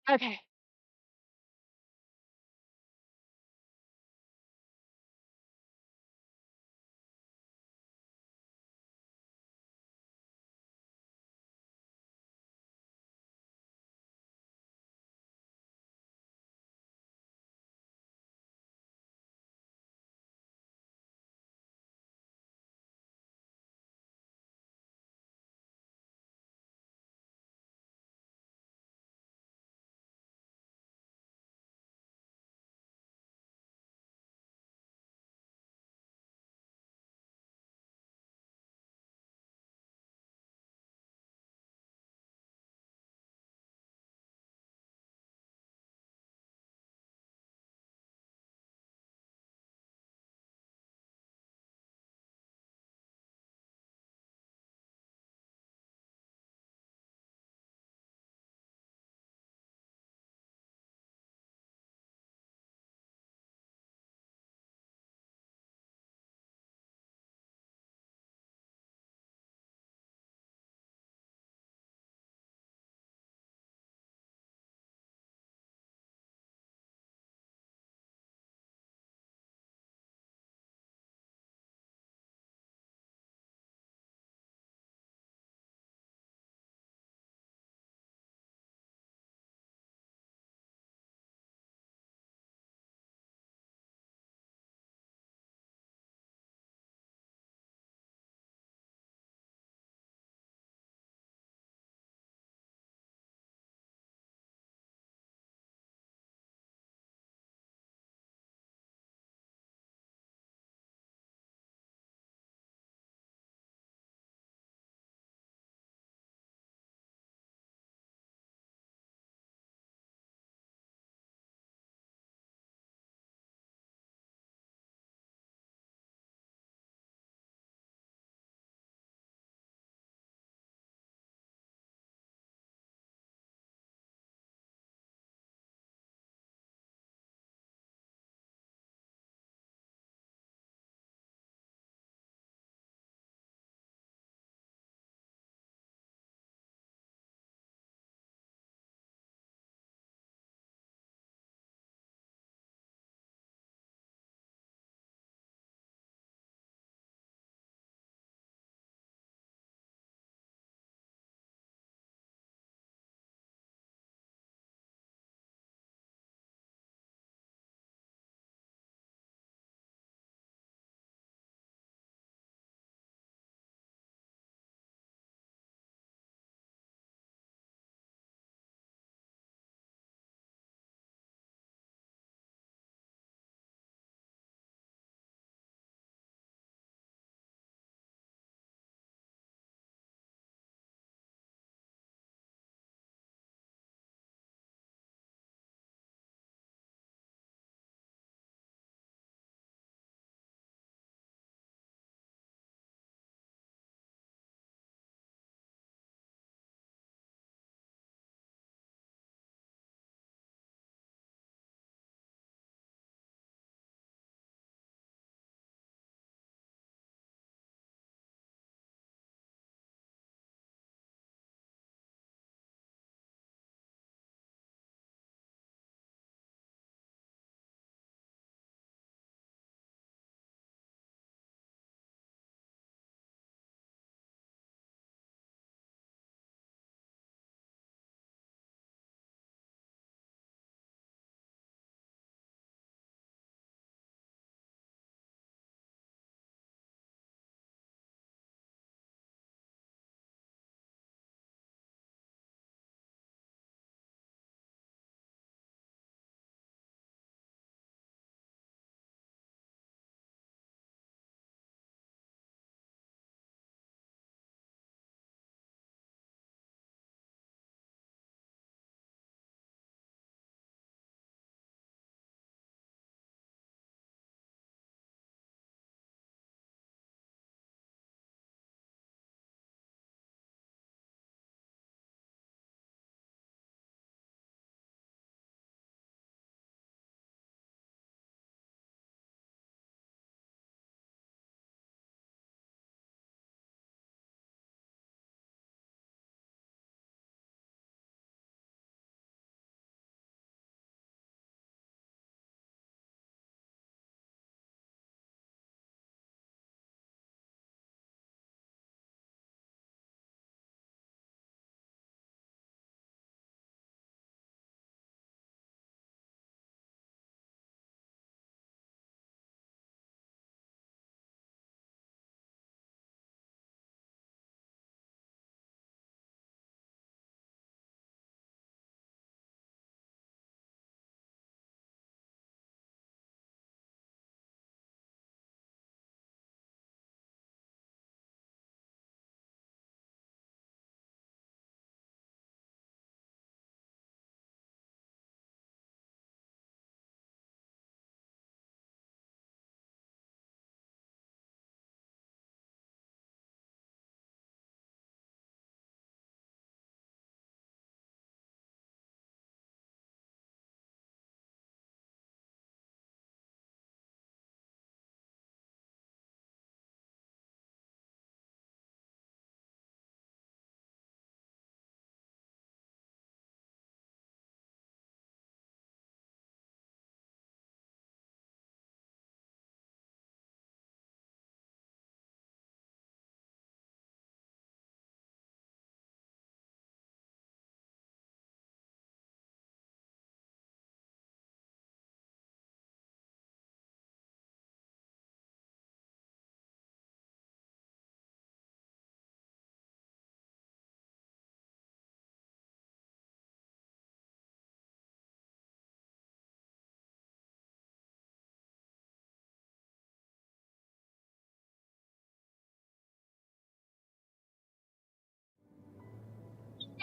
Okay.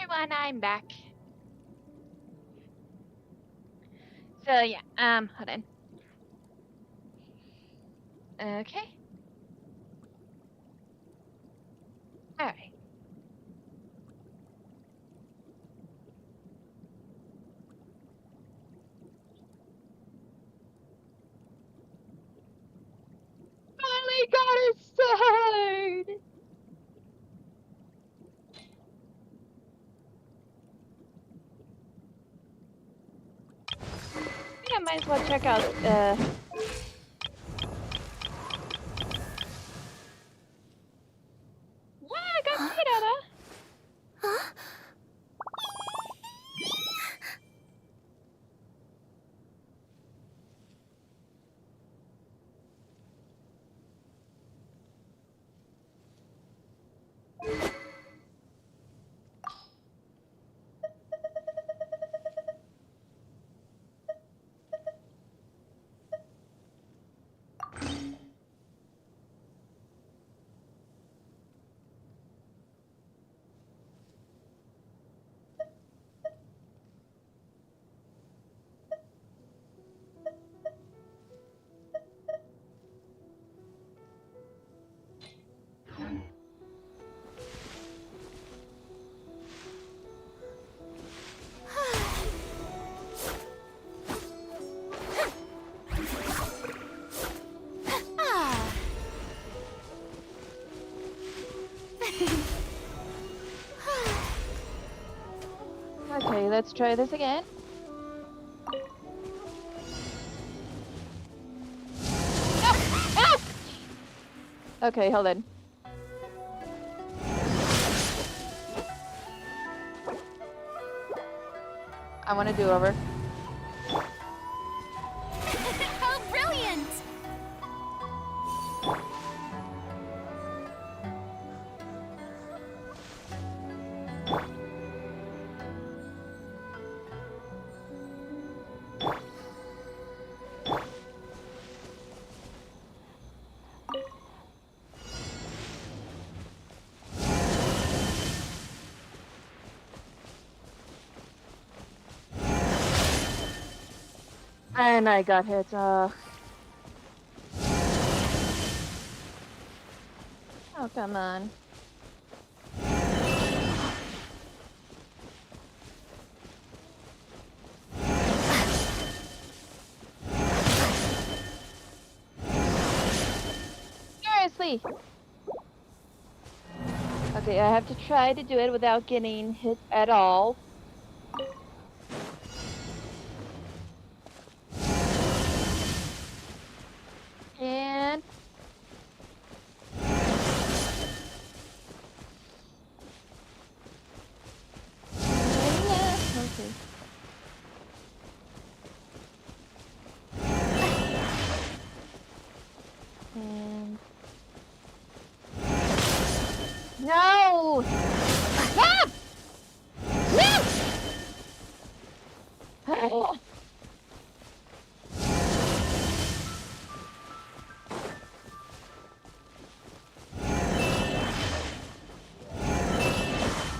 everyone, I'm back. So yeah, hold on. Okay. Alright. Finally got a sword! I think I might as well check out, wow, I got Kirara! Huh? Okay, let's try this again. No! Ah! Okay, hold on. I want to do over. How brilliant! And I got hit. Oh, come on. Seriously! Okay, I have to try to do it without getting hit at all. And... okay. And... No! Stop! No! No!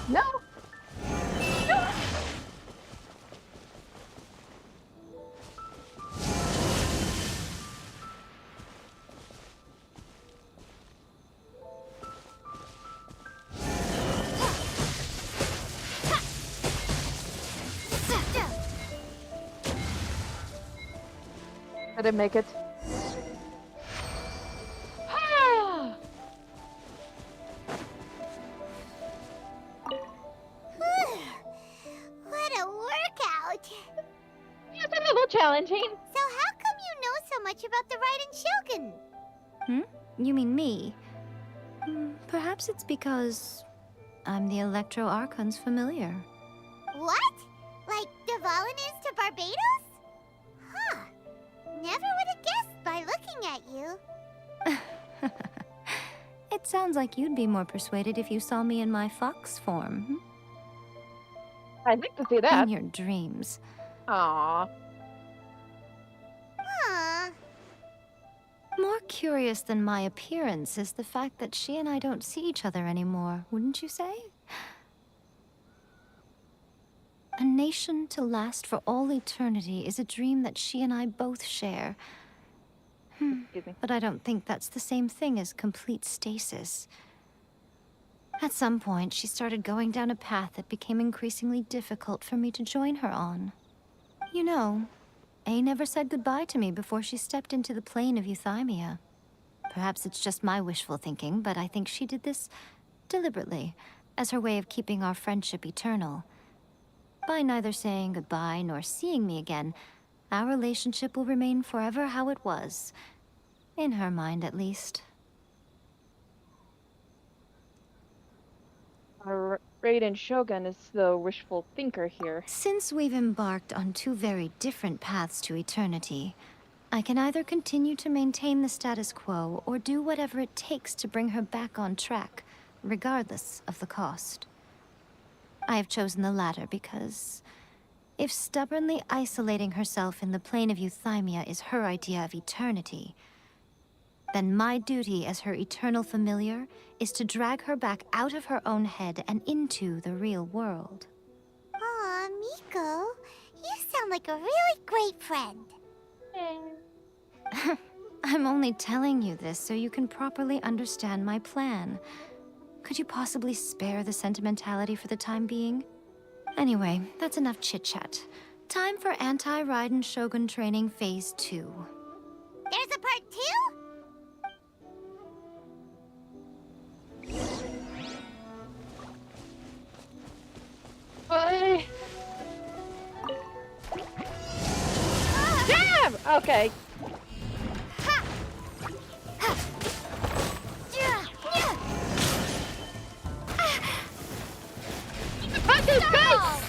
No! I didn't make it. What a workout! It's a little challenging. So how come you know so much about the Raiden Shogun? You mean me? Perhaps it's because I'm the Electro Archon's familiar. What? Like Dvalin is to Barbados? Huh. Never would have guessed by looking at you. It sounds like you'd be more persuaded if you saw me in my fox form. I'd like to see that. In your dreams. Aww. Aw. More curious than my appearance is the fact that she and I don't see each other anymore, wouldn't you say? A nation to last for all eternity is a dream that she and I both share. Excuse me. But I don't think that's the same thing as complete stasis. At some point, she started going down a path that became increasingly difficult for me to join her on. You know, A never said goodbye to me before she stepped into the plane of euthymia. Perhaps it's just my wishful thinking, but I think she did this deliberately, as her way of keeping our friendship eternal. By neither saying goodbye nor seeing me again, our relationship will remain forever how it was. In her mind, at least. Our Raiden Shogun is the wishful thinker here. Since we've embarked on two very different paths to eternity, I can either continue to maintain the status quo or do whatever it takes to bring her back on track, regardless of the cost. I have chosen the latter because if stubbornly isolating herself in the plane of euthymia is her idea of eternity, then my duty as her eternal familiar is to drag her back out of her own head and into the real world. Aw, Miko, you sound like a really great friend. I'm only telling you this so you can properly understand my plan. Could you possibly spare the sentimentality for the time being? Anyway, that's enough chit-chat. Time for Anti-Raiden Shogun Training Phase 2. There's a part 2? Bye. Damn! Okay. Fuck his face!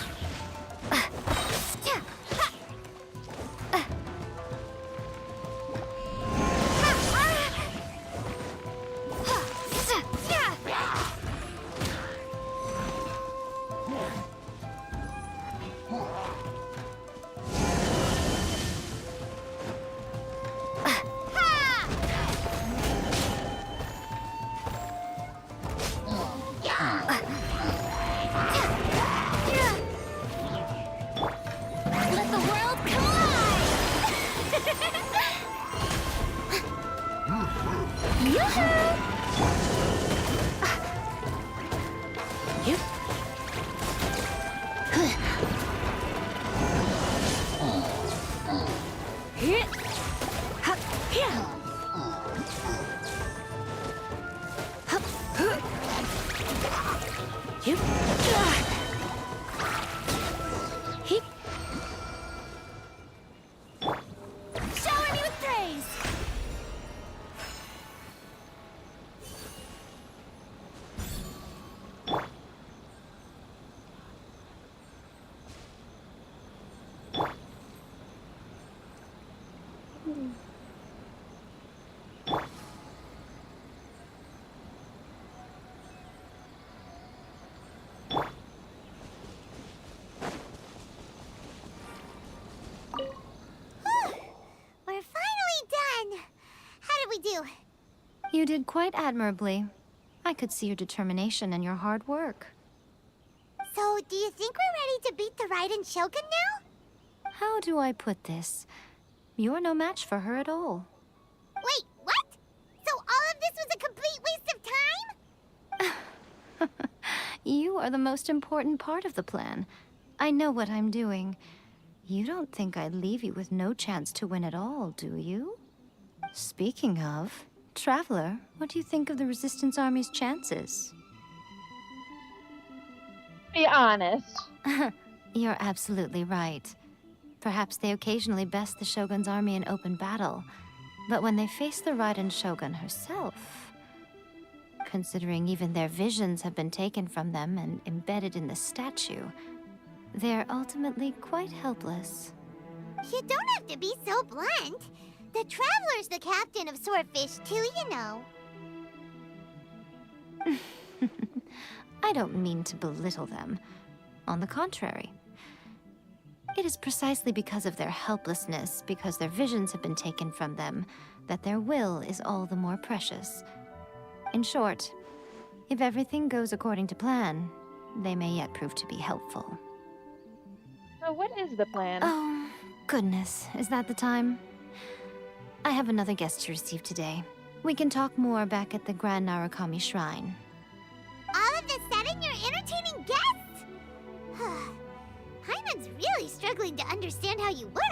Let the world collide! Shower me with praise! We're finally done! How did we do? You did quite admirably. I could see your determination and your hard work. So, do you think we're ready to beat the Raiden Shogun now? How do I put this? You're no match for her at all. Wait, what? So all of this was a complete waste of time? You are the most important part of the plan. I know what I'm doing. You don't think I'd leave you with no chance to win at all, do you? Speaking of, Traveler, what do you think of the Resistance Army's chances? Be honest. You're absolutely right. Perhaps they occasionally best the Shogun's army in open battle, but when they face the Raiden Shogun herself, considering even their visions have been taken from them and embedded in the statue, they're ultimately quite helpless. You don't have to be so blunt. The Traveler's the captain of Swordfish too, you know. I don't mean to belittle them. On the contrary. It is precisely because of their helplessness, because their visions have been taken from them, that their will is all the more precious. In short, if everything goes according to plan, they may yet prove to be helpful. So what is the plan? Oh, goodness. Is that the time? I have another guest to receive today. We can talk more back at the Grand Narukami Shrine. All of a sudden, you're entertaining guests? Hyman's really struggling to understand how you work.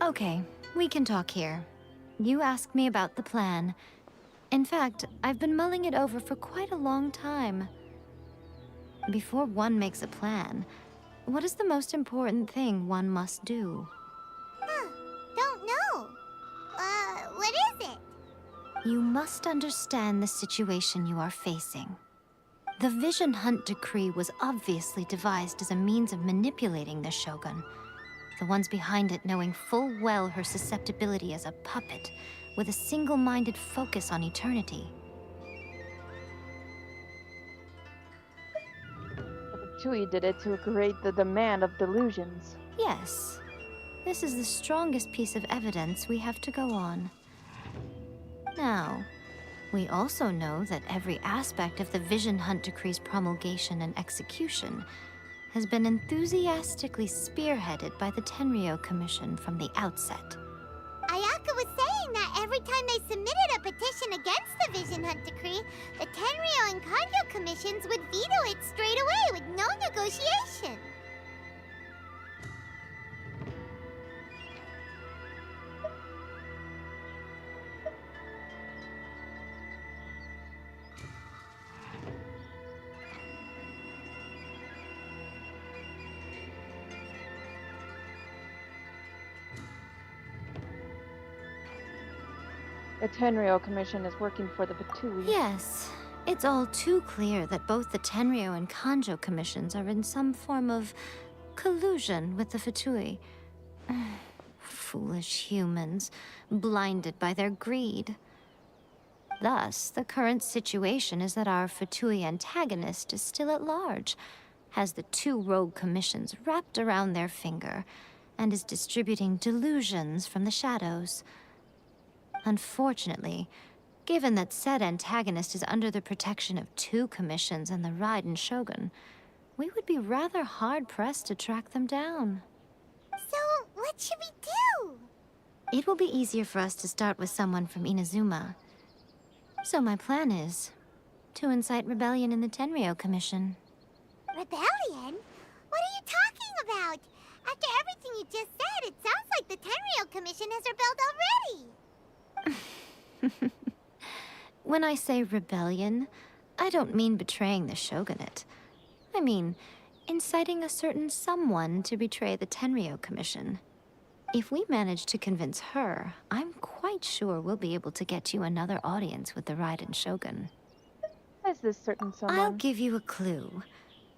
Okay, we can talk here. You asked me about the plan. In fact, I've been mulling it over for quite a long time. Before one makes a plan, what is the most important thing one must do? Don't know. What is it? You must understand the situation you are facing. The Vision Hunt Decree was obviously devised as a means of manipulating the Shogun. The ones behind it knowing full well her susceptibility as a puppet, with a single-minded focus on eternity. Tui did it to create the demand of delusions. Yes. This is the strongest piece of evidence we have to go on. Now, we also know that every aspect of the Vision Hunt Decree's promulgation and execution has been enthusiastically spearheaded by the Tenryou Commission from the outset. Ayaka was saying that every time they submitted a petition against the Vision Hunt Decree, the Tenryou and Kanjo commissions would veto it straight away with no negotiation. The Tenryou Commission is working for the Fatui. Yes, it's all too clear that both the Tenryou and Kanjo commissions are in some form of collusion with the Fatui. Foolish humans, blinded by their greed. Thus, the current situation is that our Fatui antagonist is still at large, has the two rogue commissions wrapped around their finger, and is distributing delusions from the shadows. Unfortunately, given that said antagonist is under the protection of two commissions and the Raiden Shogun, we would be rather hard-pressed to track them down. So, what should we do? It will be easier for us to start with someone from Inazuma. So my plan is to incite rebellion in the Tenryou Commission. Rebellion? What are you talking about? After everything you just said, it sounds like the Tenryou Commission has rebelled already. When I say rebellion, I don't mean betraying the shogunate. I mean inciting a certain someone to betray the Tenryou Commission. If we manage to convince her, I'm quite sure we'll be able to get you another audience with the Raiden Shogun. Is this certain someone? I'll give you a clue.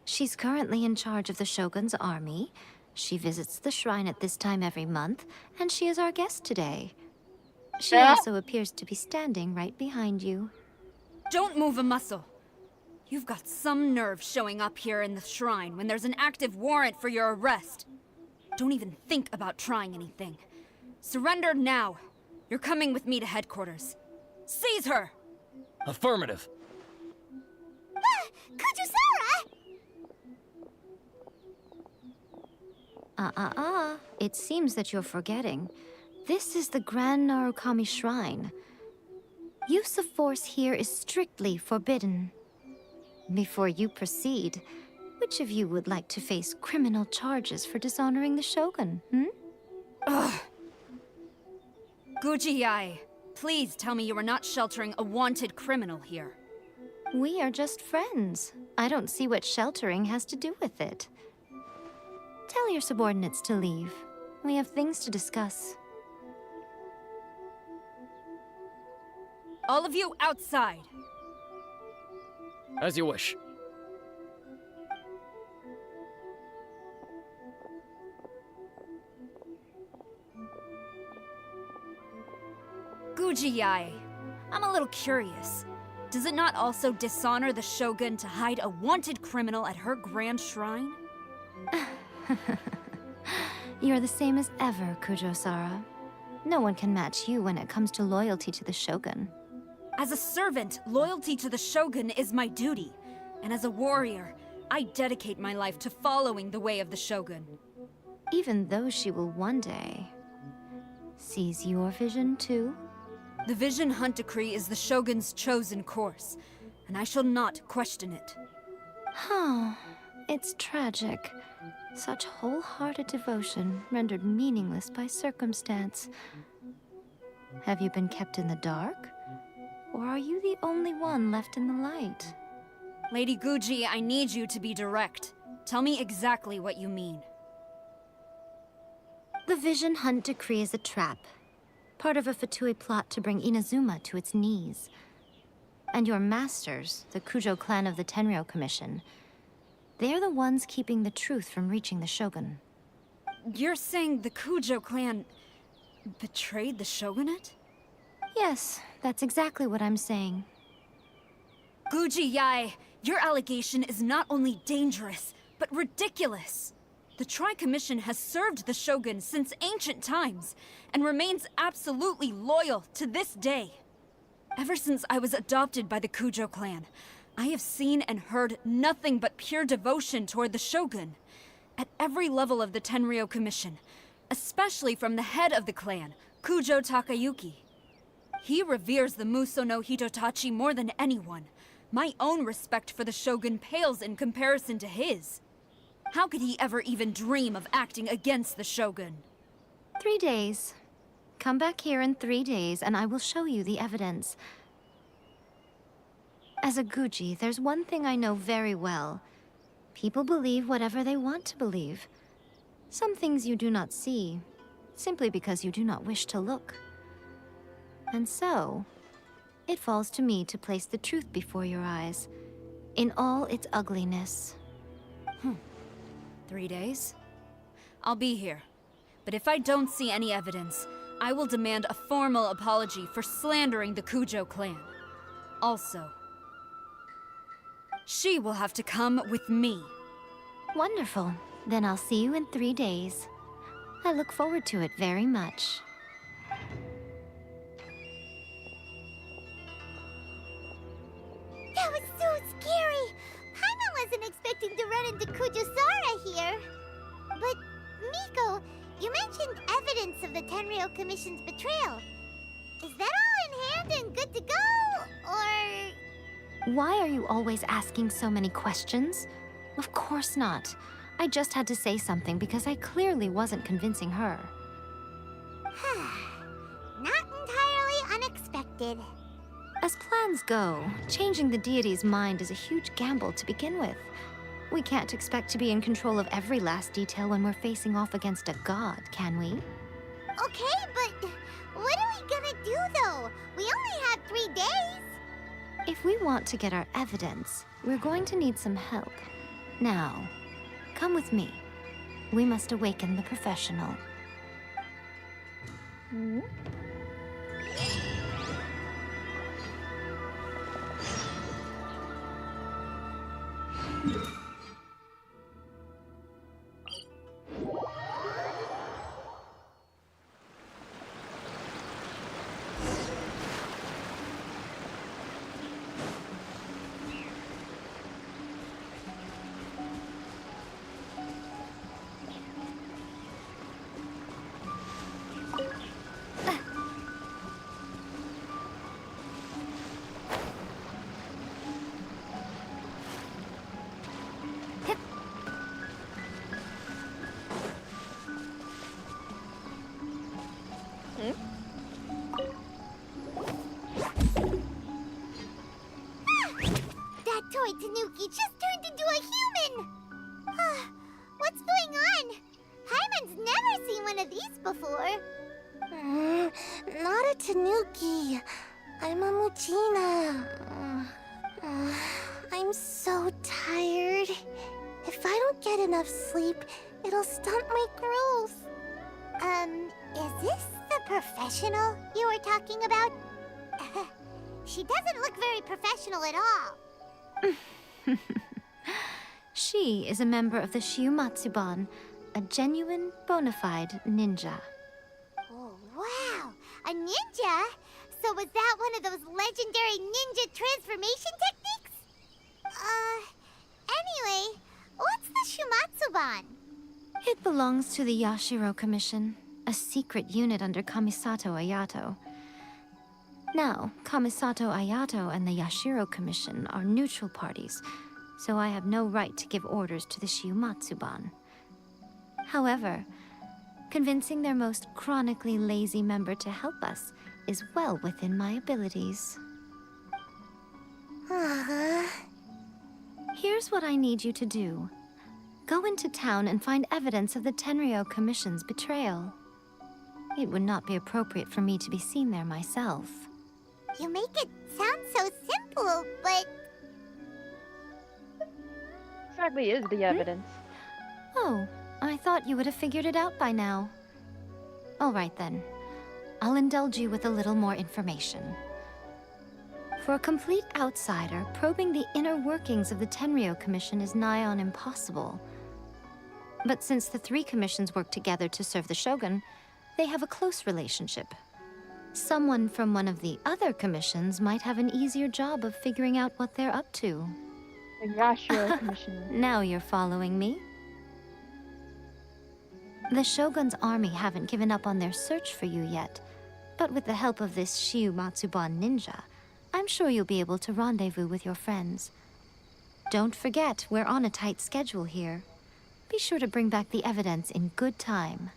She's currently in charge of the Shogun's army. She visits the shrine at this time every month, and she is our guest today. She also appears to be standing right behind you. Don't move a muscle. You've got some nerve showing up here in the shrine when there's an active warrant for your arrest. Don't even think about trying anything. Surrender now. You're coming with me to headquarters. Seize her! Affirmative. Kujusara! It seems that you're forgetting. This is the Grand Narukami Shrine. Use of force here is strictly forbidden. Before you proceed, which of you would like to face criminal charges for dishonoring the Shogun, Ugh. Guji-ai, please tell me you are not sheltering a wanted criminal here. We are just friends. I don't see what sheltering has to do with it. Tell your subordinates to leave. We have things to discuss. All of you outside. As you wish. Gujiyai, I'm a little curious. Does it not also dishonor the Shogun to hide a wanted criminal at her grand shrine? You're the same as ever, Kujo-Sara. No one can match you when it comes to loyalty to the Shogun. As a servant, loyalty to the Shogun is my duty. And as a warrior, I dedicate my life to following the way of the Shogun. Even though she will one day seize your vision too? The Vision Hunt Decree is the Shogun's chosen course, and I shall not question it. Huh. It's tragic. Such wholehearted devotion rendered meaningless by circumstance. Have you been kept in the dark? Or are you the only one left in the light? Lady Guji, I need you to be direct. Tell me exactly what you mean. The Vision Hunt Decree is a trap. Part of a Fatui plot to bring Inazuma to its knees. And your masters, the Kujo clan of the Tenryou Commission, they're the ones keeping the truth from reaching the Shogun. You're saying the Kujo clan betrayed the Shogunate? Yes, that's exactly what I'm saying. Guji Yae, your allegation is not only dangerous, but ridiculous. The Tri-Commission has served the Shogun since ancient times, and remains absolutely loyal to this day. Ever since I was adopted by the Kujo clan, I have seen and heard nothing but pure devotion toward the Shogun. At every level of the Tenryou Commission, especially from the head of the clan, Kujo Takayuki. He reveres the Muso no Hitotachi more than anyone. My own respect for the Shogun pales in comparison to his. How could he ever even dream of acting against the Shogun? 3 days. Come back here in 3 days and I will show you the evidence. As a Guji, there's one thing I know very well. People believe whatever they want to believe. Some things you do not see, simply because you do not wish to look. And so, it falls to me to place the truth before your eyes, in all its ugliness. 3 days? I'll be here. But if I don't see any evidence, I will demand a formal apology for slandering the Kujo clan. Also, she will have to come with me. Wonderful. Then I'll see you in 3 days. I look forward to it very much. That was so scary! Paimon wasn't expecting to run into Kujo-Sara here. But, Miko, you mentioned evidence of the Tenryou Commission's betrayal. Is that all in hand and good to go, or...? Why are you always asking so many questions? Of course not. I just had to say something because I clearly wasn't convincing her. Not entirely unexpected. As plans go, changing the deity's mind is a huge gamble to begin with. We can't expect to be in control of every last detail when we're facing off against a god, can we? Okay, but what are we gonna do, though? We only have 3 days. If we want to get our evidence, we're going to need some help. Now, come with me. We must awaken the professional. That toy Tanuki just turned into a human! What's going on? Paimon's never seen one of these before. Not a Tanuki. I'm a Muchina. I'm so tired. If I don't get enough sleep, it'll stunt my growth. Is this the professional you were were talking about? She doesn't look very professional at all. She is a member of the Shiumatsuban, a genuine, bona fide ninja. Oh, wow! A ninja? So was that one of those legendary ninja transformation techniques? Anyway, what's the Shumatsuban? It belongs to the Yashiro Commission, a secret unit under Kamisato Ayato. Now, Kamisato Ayato and the Yashiro Commission are neutral parties, so I have no right to give orders to the Shiumatsuban. However, convincing their most chronically lazy member to help us is well within my abilities. Here's what I need you to do. Go into town and find evidence of the Tenryou Commission's betrayal. It would not be appropriate for me to be seen there myself. You make it sound so simple, but... Exactly is the evidence. Oh, I thought you would have figured it out by now. All right then. I'll indulge you with a little more information. For a complete outsider, probing the inner workings of the Tenryou Commission is nigh on impossible. But since the three commissions work together to serve the Shogun, they have a close relationship. Someone from one of the other commissions might have an easier job of figuring out what they're up to. The Yashiro Commission. Now you're following me. The Shogun's army haven't given up on their search for you yet, but with the help of this Shiumatsuban ninja, I'm sure you'll be able to rendezvous with your friends. Don't forget, we're on a tight schedule here. Be sure to bring back the evidence in good time.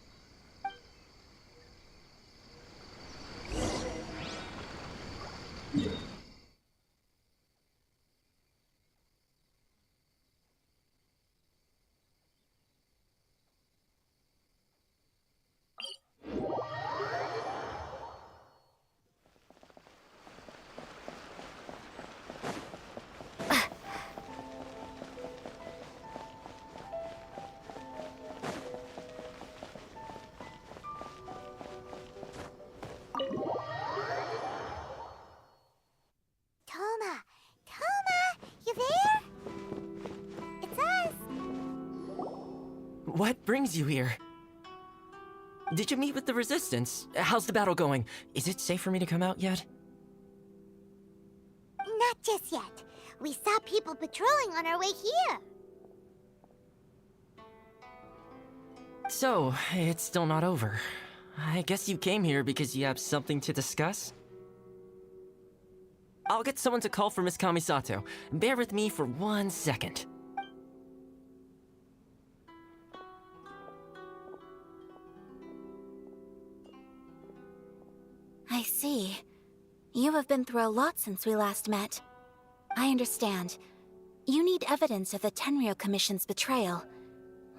What brings you here? Did you meet with the Resistance? How's the battle going? Is it safe for me to come out yet? Not just yet. We saw people patrolling on our way here. So, it's still not over. I guess you came here because you have something to discuss? I'll get someone to call for Miss Kamisato. Bear with me for 1 second. I see. You have been through a lot since we last met. I understand. You need evidence of the Tenryou Commission's betrayal.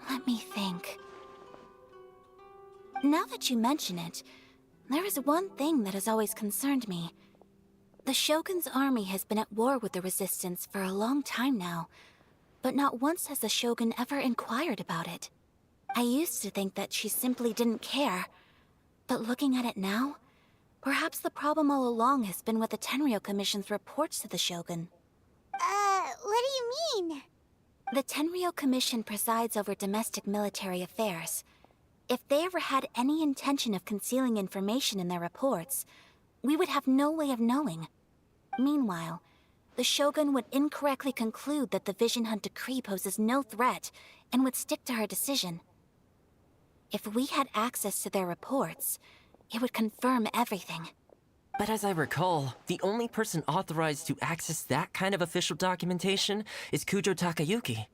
Let me think. Now that you mention it, there is one thing that has always concerned me. The Shogun's army has been at war with the Resistance for a long time now, but not once has the Shogun ever inquired about it. I used to think that she simply didn't care, but looking at it now, perhaps the problem all along has been with the Tenryou Commission's reports to the Shogun. What do you mean? The Tenryou Commission presides over domestic military affairs. If they ever had any intention of concealing information in their reports, we would have no way of knowing. Meanwhile, the Shogun would incorrectly conclude that the Vision Hunt decree poses no threat and would stick to her decision. If we had access to their reports, it would confirm everything. But as I recall, the only person authorized to access that kind of official documentation is Kujo Takayuki.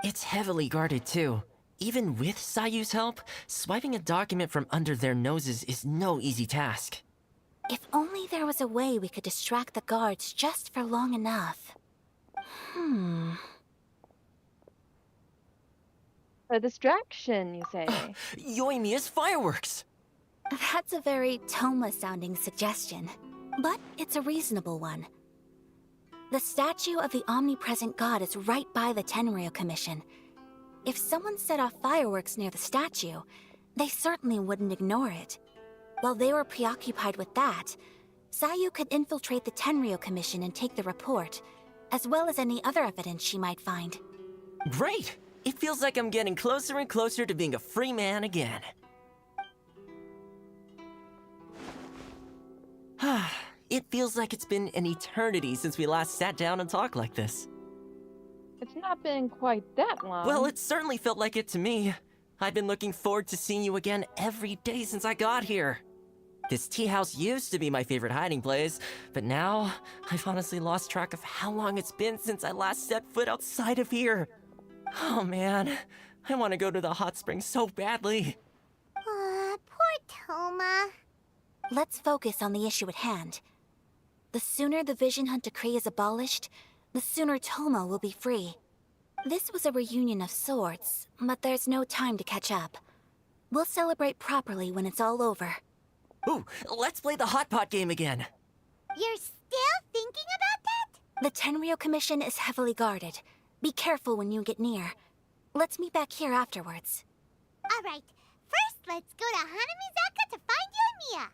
It's heavily guarded too. Even with Sayu's help, swiping a document from under their noses is no easy task. If only there was a way we could distract the guards just for long enough. A distraction, you say? Yoimiya's fireworks! That's a very Toma-sounding suggestion, but it's a reasonable one. The statue of the omnipresent god is right by the Tenryou Commission. If someone set off fireworks near the statue, they certainly wouldn't ignore it. While they were preoccupied with that, Sayu could infiltrate the Tenryou Commission and take the report, as well as any other evidence she might find. Great! It feels like I'm getting closer and closer to being a free man again. It feels like it's been an eternity since we last sat down and talked like this. It's not been quite that long. Well, it certainly felt like it to me. I've been looking forward to seeing you again every day since I got here. This tea house used to be my favorite hiding place, but now I've honestly lost track of how long it's been since I last set foot outside of here. Oh man, I want to go to the hot springs so badly. Poor Toma. Let's focus on the issue at hand. The sooner the Vision Hunt Decree is abolished, the sooner Toma will be free. This was a reunion of sorts, but there's no time to catch up. We'll celebrate properly when it's all over. Ooh, let's play the hot pot game again. You're still thinking about that? The Tenryou Commission is heavily guarded. Be careful when you get near. Let's meet back here afterwards. Alright, first let's go to Hanamizaka to find Yoimiya.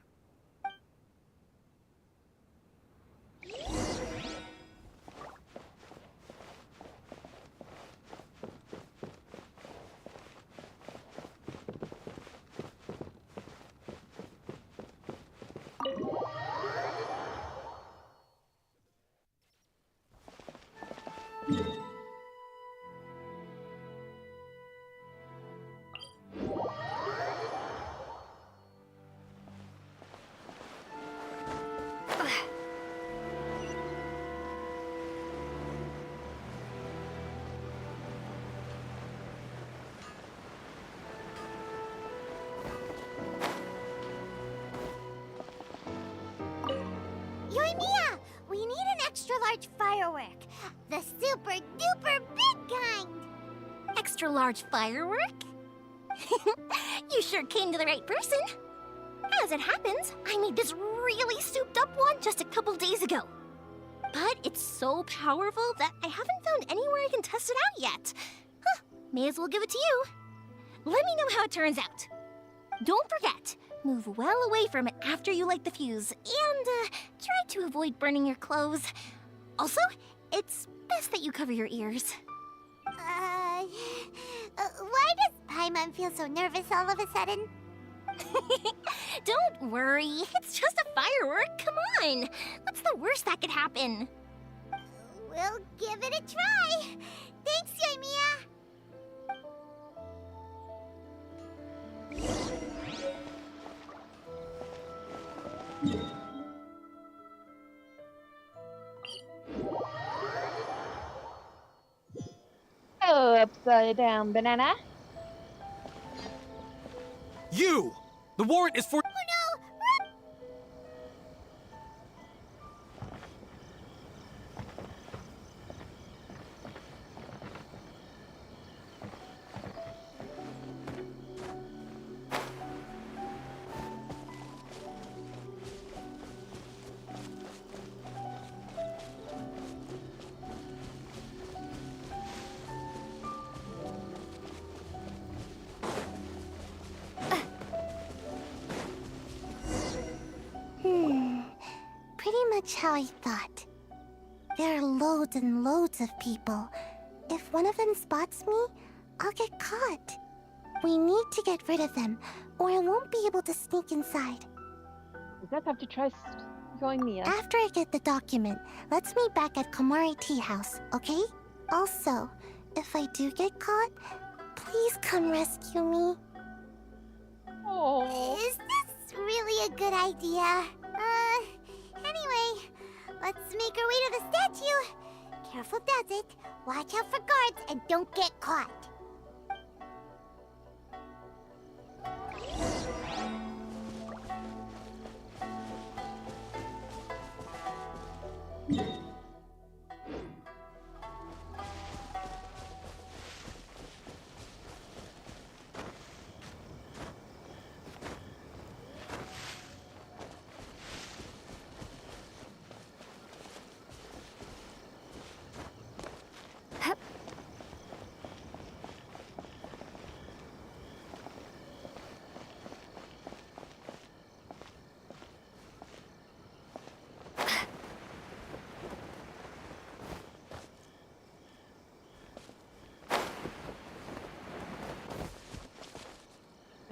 Yoimiya, we need an extra-large firework. The super-duper big kind. Extra-large firework? You sure came to the right person. As it happens, I made this really souped-up one just a couple days ago. But it's so powerful that I haven't found anywhere I can test it out yet. Huh, may as well give it to you. Let me know how it turns out. Don't forget, move well away from it after you light the fuse, and try to avoid burning your clothes. Also, it's best that you cover your ears. Why does Paimon feel so nervous all of a sudden? Don't worry, it's just a firework, come on! What's the worst that could happen? We'll give it a try. Thanks, Yoimiya. Oh, upside down banana. You! The warrant is for— Oh no! Pretty much how I thought. There are loads and loads of people. If one of them spots me, I'll get caught. We need to get rid of them, or I won't be able to sneak inside. You just have to trust Yoimiya. After I get the document, let's meet back at Komari Tea House, okay? Also, if I do get caught, please come rescue me. Oh. Is this really a good idea? Anyway, let's make our way to the statue. Careful does it. Watch out for guards and don't get caught.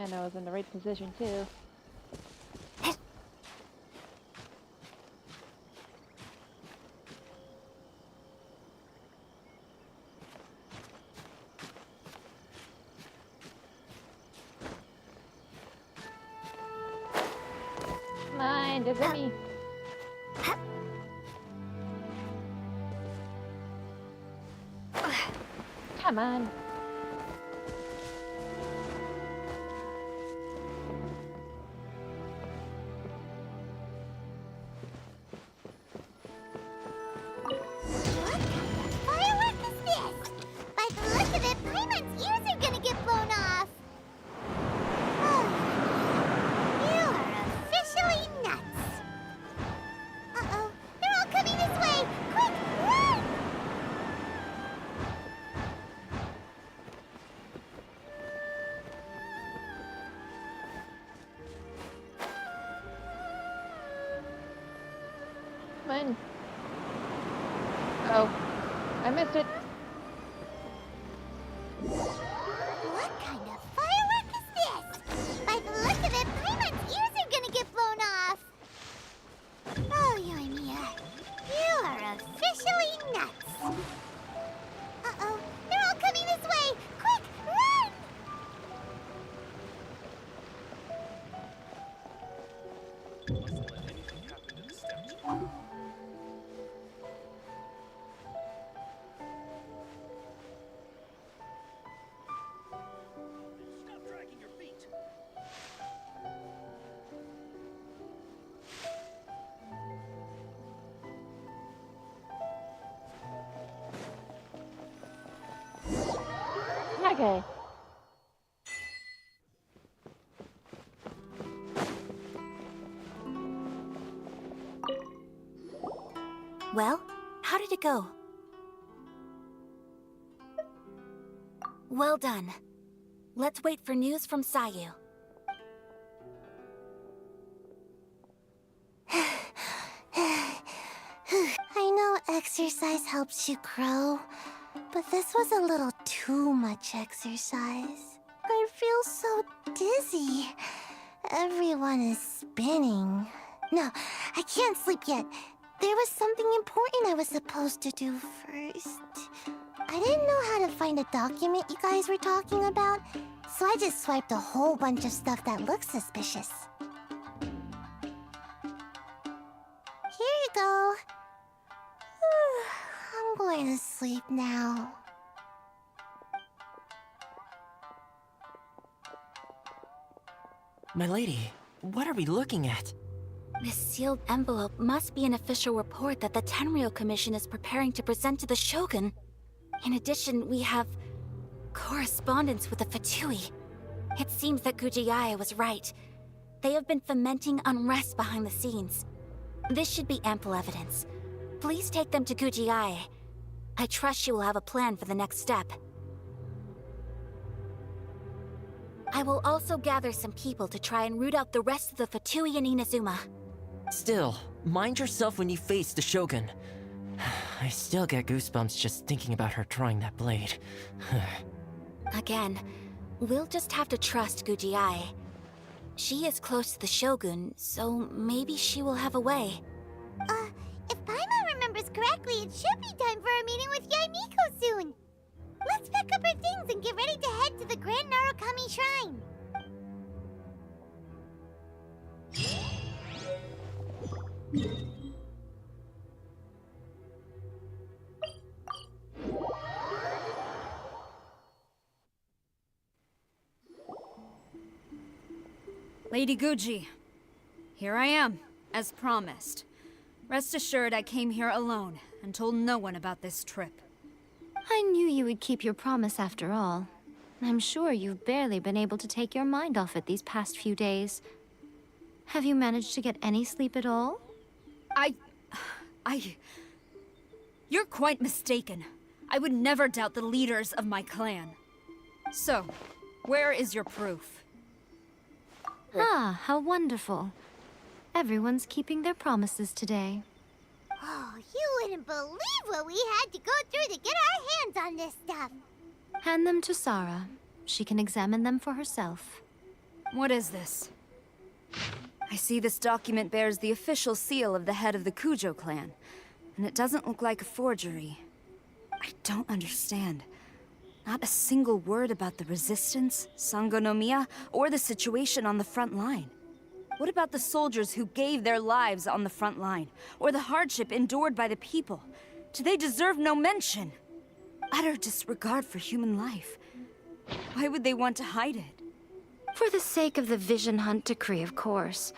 And I was in the right position too. Come on, visit me. Come on. Firework is this? By the look of it, Paimon's ears are gonna get blown off. Oh, you are officially nuts. Uh-oh, they're all coming this way. Quick, run! Come on. Oh, I missed it. What kind of firework is this? By the look of it, Paimon's ears are gonna get blown off. Oh, Yoimiya, you are officially nuts. Uh-oh, they're all coming this way. Quick, run! Okay. Well, how did it go? Well done. Let's wait for news from Sayu. I know exercise helps you grow, but this was a little too much exercise. I feel so dizzy. Everyone is spinning. No, I can't sleep yet. There was something important I was supposed to do first. I didn't know how to find a document you guys were talking about, so I just swiped a whole bunch of stuff that looks suspicious. Here you go. I'm going to sleep now. My lady, what are we looking at? This sealed envelope must be an official report that the Tenryou Commission is preparing to present to the Shogun. In addition, we have correspondence with the Fatui. It seems that Gujiaya was right. They have been fomenting unrest behind the scenes. This should be ample evidence. Please take them to Gujiaya. I trust she will have a plan for the next step. I will also gather some people to try and root out the rest of the Fatui in Inazuma. Still, mind yourself when you face the Shogun. I still get goosebumps just thinking about her drawing that blade. Again, we'll just have to trust Gujiai. She is close to the Shogun, so maybe she will have a way. If Paimon remembers correctly, it should be time for a meeting with Yaimiko soon. Let's pack up our things and get ready to head to the Grand Narukami Shrine. Lady Guji, here I am, as promised. Rest assured I came here alone and told no one about this trip. I knew you would keep your promise after all. I'm sure you've barely been able to take your mind off it these past few days. Have you managed to get any sleep at all? You're quite mistaken. I would never doubt the leaders of my clan. So, where is your proof? Ah, how wonderful. Everyone's keeping their promises today. Oh, you wouldn't believe what we had to go through to get our hands on this stuff. Hand them to Sarah. She can examine them for herself. What is this? I see this document bears the official seal of the head of the Kujo clan, and it doesn't look like a forgery. I don't understand. Not a single word about the resistance, Sangonomiya, or the situation on the front line. What about the soldiers who gave their lives on the front line, or the hardship endured by the people? Do they deserve no mention? Utter disregard for human life. Why would they want to hide it? For the sake of the Vision Hunt decree, of course.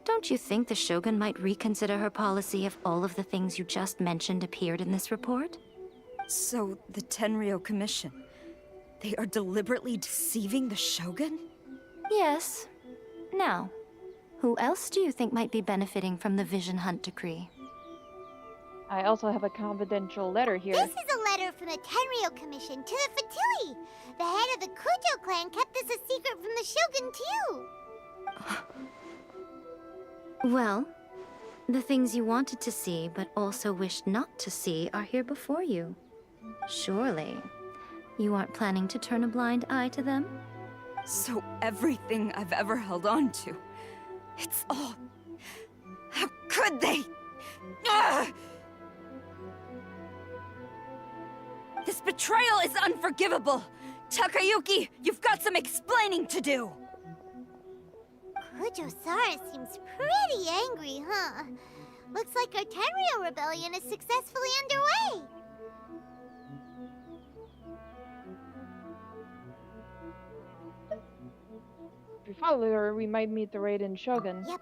Don't you think the Shogun might reconsider her policy if all of the things you just mentioned appeared in this report? So, the Tenryou Commission, they are deliberately deceiving the Shogun? Yes. Now, who else do you think might be benefiting from the Vision Hunt decree? I also have a confidential letter here. This is a letter from the Tenryou Commission to the Fatui. The head of the Kujo clan kept this a secret from the Shogun, too. Well, the things you wanted to see but also wished not to see are here before you. Surely, you aren't planning to turn a blind eye to them? So everything I've ever held on to, it's all... How could they? Ugh! This betrayal is unforgivable! Takayuki, you've got some explaining to do! Kujo-Sara seems pretty angry, huh? Looks like our Tenryou rebellion is successfully underway. If we follow her, we might meet the Raiden Shogun. Yep.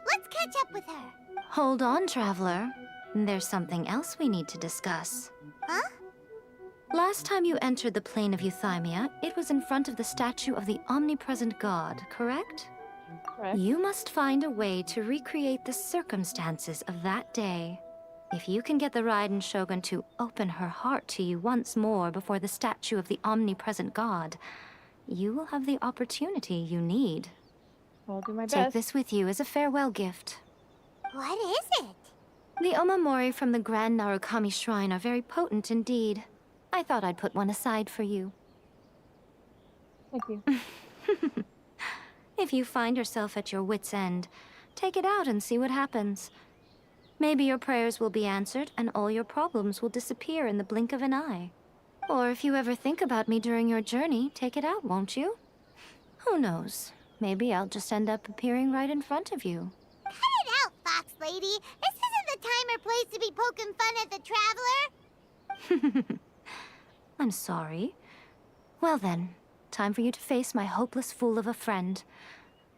Let's catch up with her. Hold on, Traveler. There's something else we need to discuss. Huh? Last time you entered the plane of Euthymia, it was in front of the statue of the omnipresent god, correct? Correct. You must find a way to recreate the circumstances of that day. If you can get the Raiden Shogun to open her heart to you once more before the statue of the omnipresent god, you will have the opportunity you need. I'll do my Take best. this with you as a farewell gift. What is it? The omamori from the Grand Narukami Shrine are very potent indeed. I thought I'd put one aside for you. Thank you. If you find yourself at your wit's end, take it out and see what happens. Maybe your prayers will be answered and all your problems will disappear in the blink of an eye. Or if you ever think about me during your journey, take it out, won't you? Who knows? Maybe I'll just end up appearing right in front of you. Cut it out, Fox Lady. This isn't the time or place to be poking fun at the Traveler. I'm sorry. Well then, time for you to face my hopeless fool of a friend.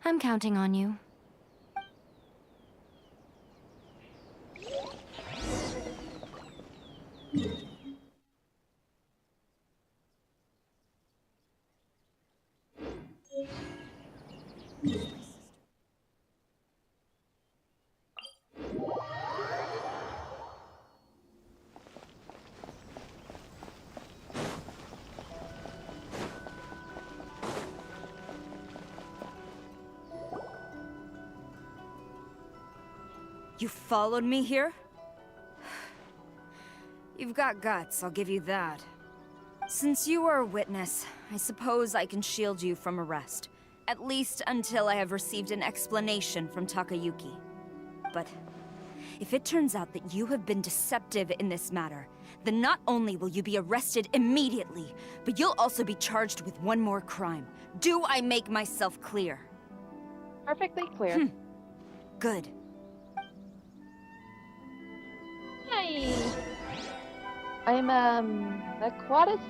I'm counting on you. You followed me here? You've got guts, I'll give you that. Since you are a witness, I suppose I can shield you from arrest. At least until I have received an explanation from Takayuki. But if it turns out that you have been deceptive in this matter, then not only will you be arrested immediately, but you'll also be charged with one more crime. Do I make myself clear? Perfectly clear. Good. Hey! I'm, Aquatus?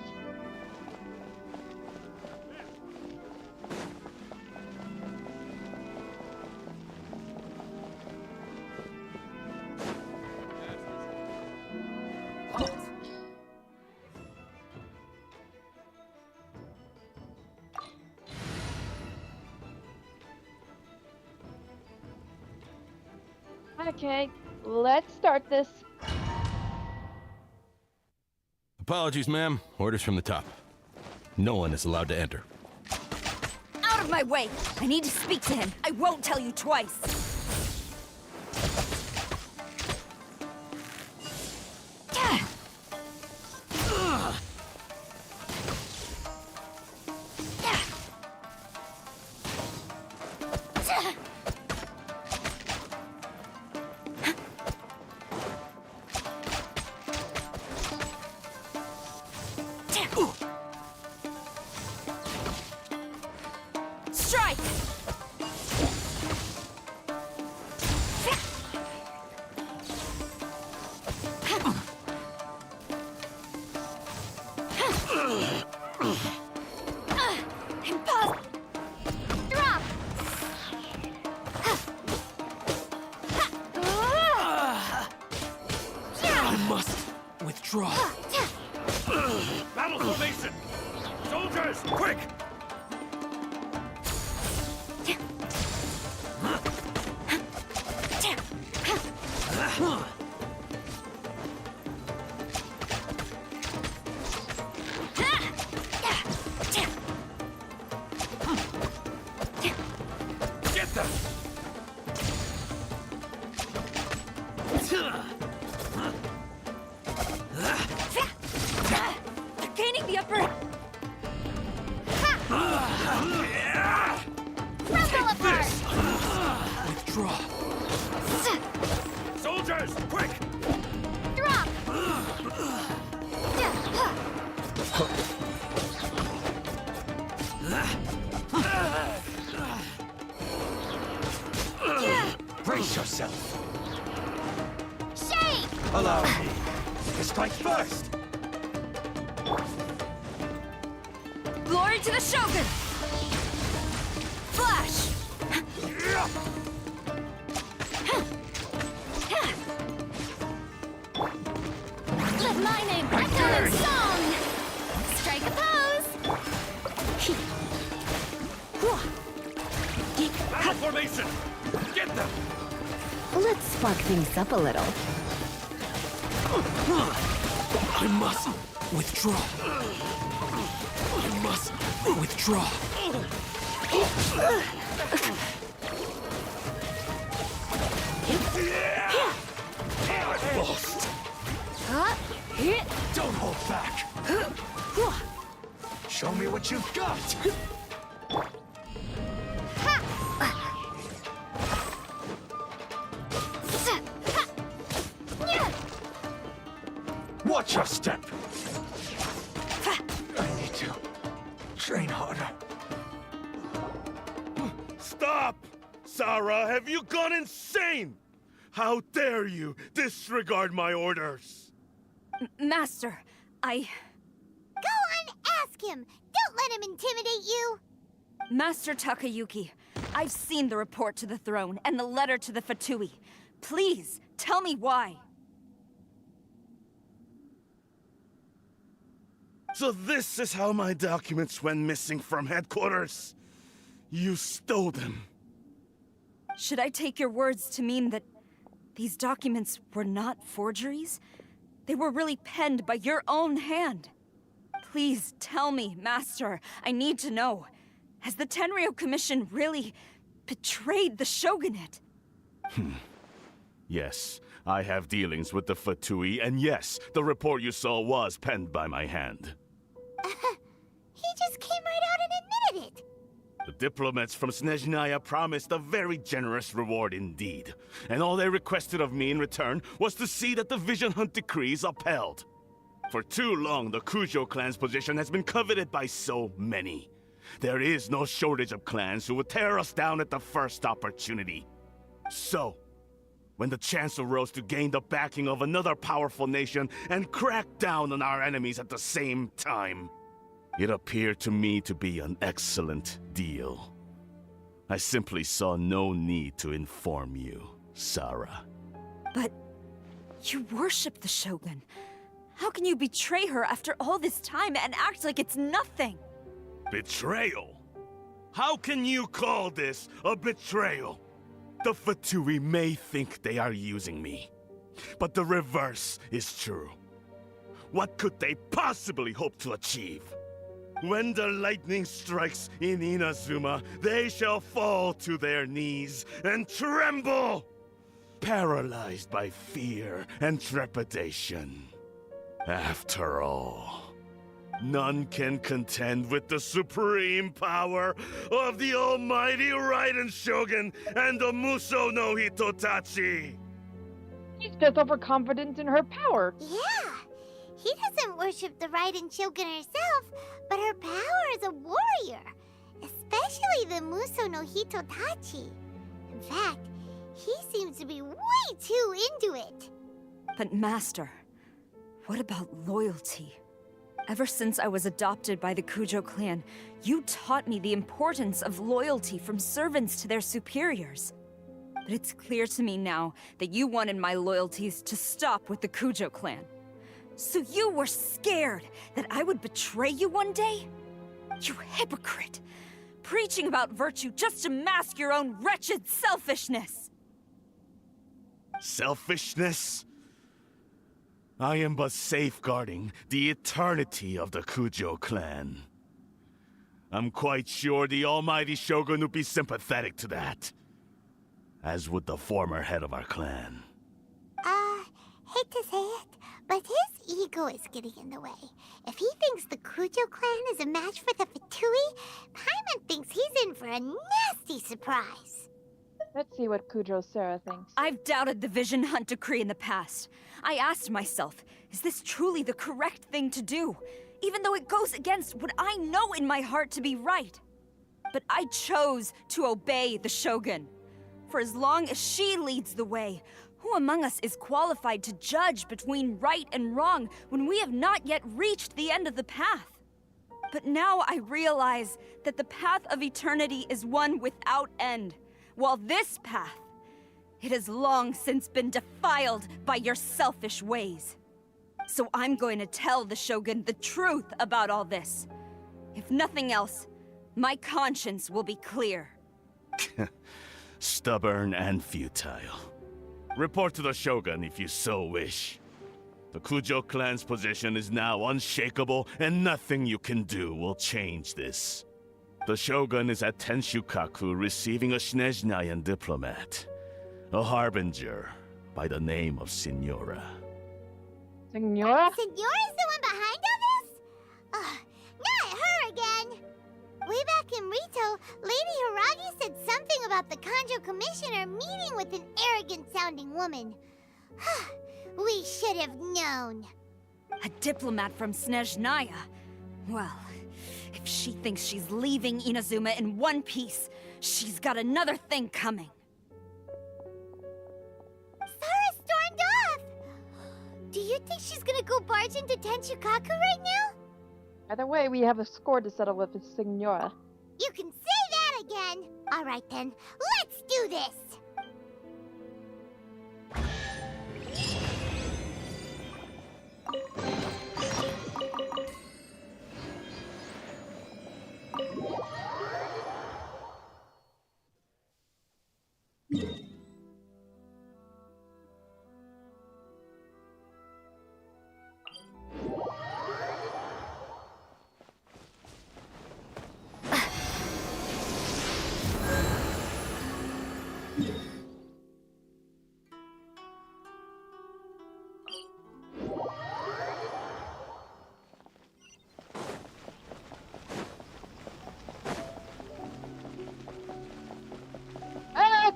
Okay, let's start this. Apologies, ma'am. Orders from the top. No one is allowed to enter. Out of my way! I need to speak to him. I won't tell you twice. I must withdraw. Battle formation! Soldiers, quick! Get them! They're gaining the upper... Rumble apart! Withdraw. Soldiers, quick! Drop! Brace yourself! Shake! Allow me to strike first! Glory to the Shogun! Flash! Let my name echo in song! Strike a pose! Battle formation! Get them! Let's spark things up a little. I must withdraw. I must withdraw. I've lost! Don't hold back! Show me what you've got! Watch your step! I need to train harder. Stop! Sarah, have you gone insane? How dare you disregard my orders? Master, Go on, ask him! Don't let him intimidate you! Master Takayuki, I've seen the report to the throne and the letter to the Fatui. Please, tell me why. So this is how my documents went missing from headquarters. You stole them. Should I take your words to mean that these documents were not forgeries? They were really penned by your own hand. Please tell me, Master. I need to know. Has the Tenryou Commission really betrayed the Shogunate? Yes, I have dealings with the Fatui, and yes, the report you saw was penned by my hand. He just came right out and admitted it! The diplomats from Snezhnaya promised a very generous reward indeed, and all they requested of me in return was to see that the Vision Hunt decree is upheld. For too long, the Kujo clan's position has been coveted by so many. There is no shortage of clans who would tear us down at the first opportunity. So, when the chance arose to gain the backing of another powerful nation and crack down on our enemies at the same time, it appeared to me to be an excellent deal. I simply saw no need to inform you, Sarah. But you worship the Shogun. How can you betray her after all this time and act like it's nothing? Betrayal? How can you call this a betrayal? The Fatui may think they are using me, but the reverse is true. What could they possibly hope to achieve? When the lightning strikes in Inazuma, they shall fall to their knees and tremble, paralyzed by fear and trepidation. After all, none can contend with the supreme power of the almighty Raiden Shogun and the Muso no Hitotachi! She's just overconfident in her power. Yeah! He doesn't worship the Raiden Shogun herself, but her power as a warrior. Especially the Muso no Hitotachi. In fact, he seems to be way too into it. But Master, what about loyalty? Ever since I was adopted by the Kujo clan, you taught me the importance of loyalty from servants to their superiors. But it's clear to me now that you wanted my loyalties to stop with the Kujo clan. So you were scared that I would betray you one day? You hypocrite! Preaching about virtue just to mask your own wretched selfishness! Selfishness? I am but safeguarding the eternity of the Kujo clan. I'm quite sure the almighty Shogun would be sympathetic to that. As would the former head of our clan. Hate to say it, but his ego is getting in the way. If he thinks the Kujo clan is a match for the Fatui, Paimon thinks he's in for a nasty surprise. Let's see what Kujo Sarah thinks. I've doubted the Vision Hunt decree in the past. I asked myself, is this truly the correct thing to do? Even though it goes against what I know in my heart to be right. But I chose to obey the Shogun. For as long as she leads the way, who among us is qualified to judge between right and wrong when we have not yet reached the end of the path? But now I realize that the path of eternity is one without end, while this path, it has long since been defiled by your selfish ways. So I'm going to tell the Shogun the truth about all this. If nothing else, my conscience will be clear. Stubborn and futile. Report to the Shogun if you so wish. The Kujo clan's position is now unshakable, and nothing you can do will change this. The Shogun is at Tenshukaku receiving a Snezhnayan diplomat, a harbinger by the name of Signora. Signora? Signora's the one behind all this? Not her again! Way back in Rito, Lady Hiragi said something about the Kanjo Commissioner meeting with an arrogant-sounding woman. We should have known. A diplomat from Snezhnaya? Well, if she thinks she's leaving Inazuma in one piece, she's got another thing coming. Sara stormed off! Do you think she's gonna go barge into Tenshukaku right now? Either way, we have a score to settle with the Signora. You can say that again! Alright then, let's do this!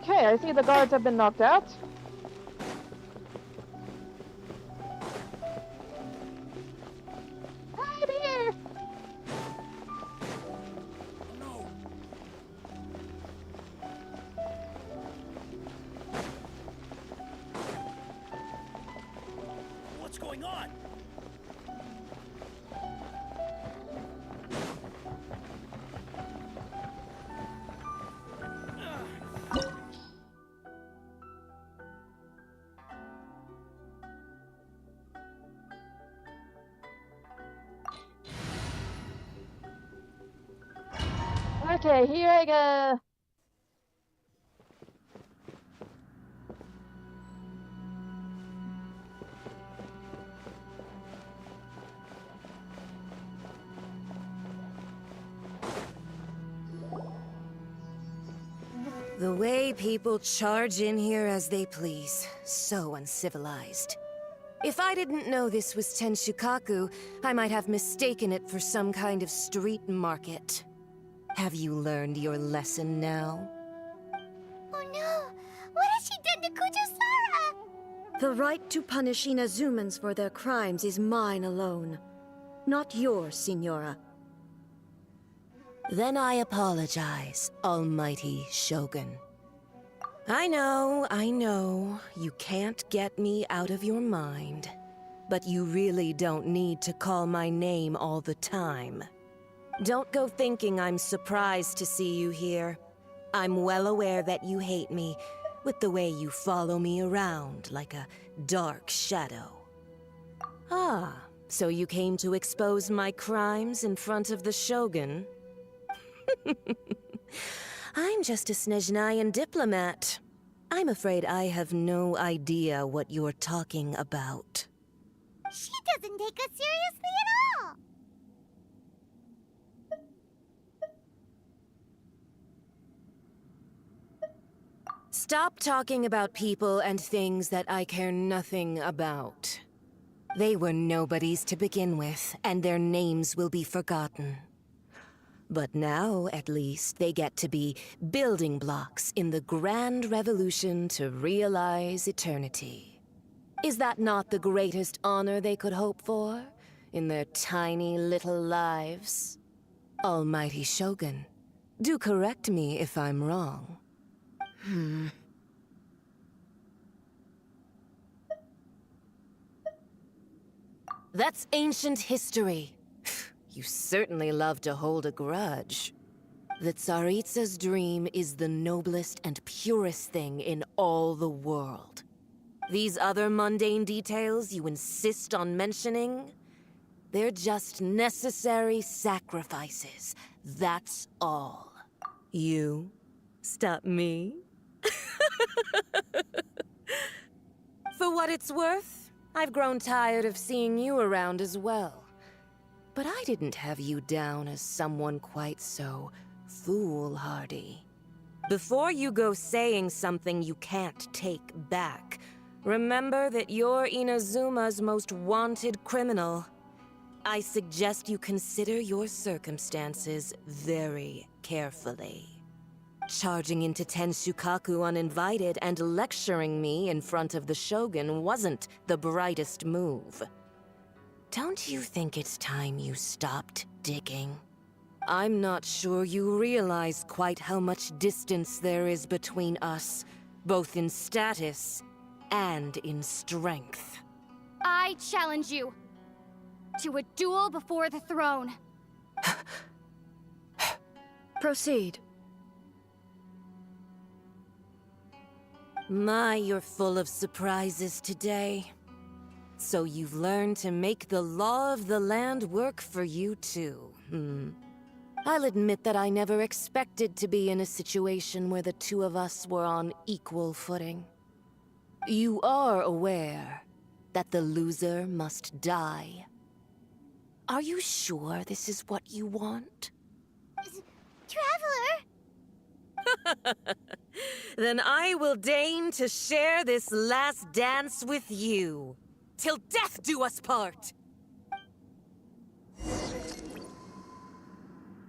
Okay, I see the guards have been knocked out. I'm here! What's going on? Okay, here I go. The way people charge in here as they please. So uncivilized. If I didn't know this was Tenshukaku, I might have mistaken it for some kind of street market. Have you learned your lesson now? Oh no! What has she done to Kujo-Sara? The right to punish Inazumans for their crimes is mine alone. Not yours, Signora. Then I apologize, Almighty Shogun. I know, you can't get me out of your mind. But you really don't need to call my name all the time. Don't go thinking I'm surprised to see you here. I'm well aware that you hate me, with the way you follow me around like a dark shadow. Ah, so you came to expose my crimes in front of the Shogun? I'm just a Snezhnayan diplomat. I'm afraid I have no idea what you're talking about. She doesn't take us seriously at all! Stop talking about people and things that I care nothing about. They were nobodies to begin with, and their names will be forgotten. But now, at least, they get to be building blocks in the grand revolution to realize eternity. Is that not the greatest honor they could hope for in their tiny little lives? Almighty Shogun, do correct me if I'm wrong. That's ancient history. You certainly love to hold a grudge. The Tsaritsa's dream is the noblest and purest thing in all the world. These other mundane details you insist on mentioning, they're just necessary sacrifices. That's all. You stop me? For what it's worth, I've grown tired of seeing you around as well. But I didn't have you down as someone quite so foolhardy. Before you go saying something you can't take back, remember that you're Inazuma's most wanted criminal. I suggest you consider your circumstances very carefully. Charging into Tenshukaku uninvited and lecturing me in front of the Shogun wasn't the brightest move. Don't you think it's time you stopped digging? I'm not sure you realize quite how much distance there is between us, both in status and in strength. I challenge you to a duel before the throne. Proceed. My, you're full of surprises today. So you've learned to make the law of the land work for you too, I'll admit that I never expected to be in a situation where the two of us were on equal footing. You are aware that the loser must die. Are you sure this is what you want? Traveler! Then I will deign to share this last dance with you. Till death do us part!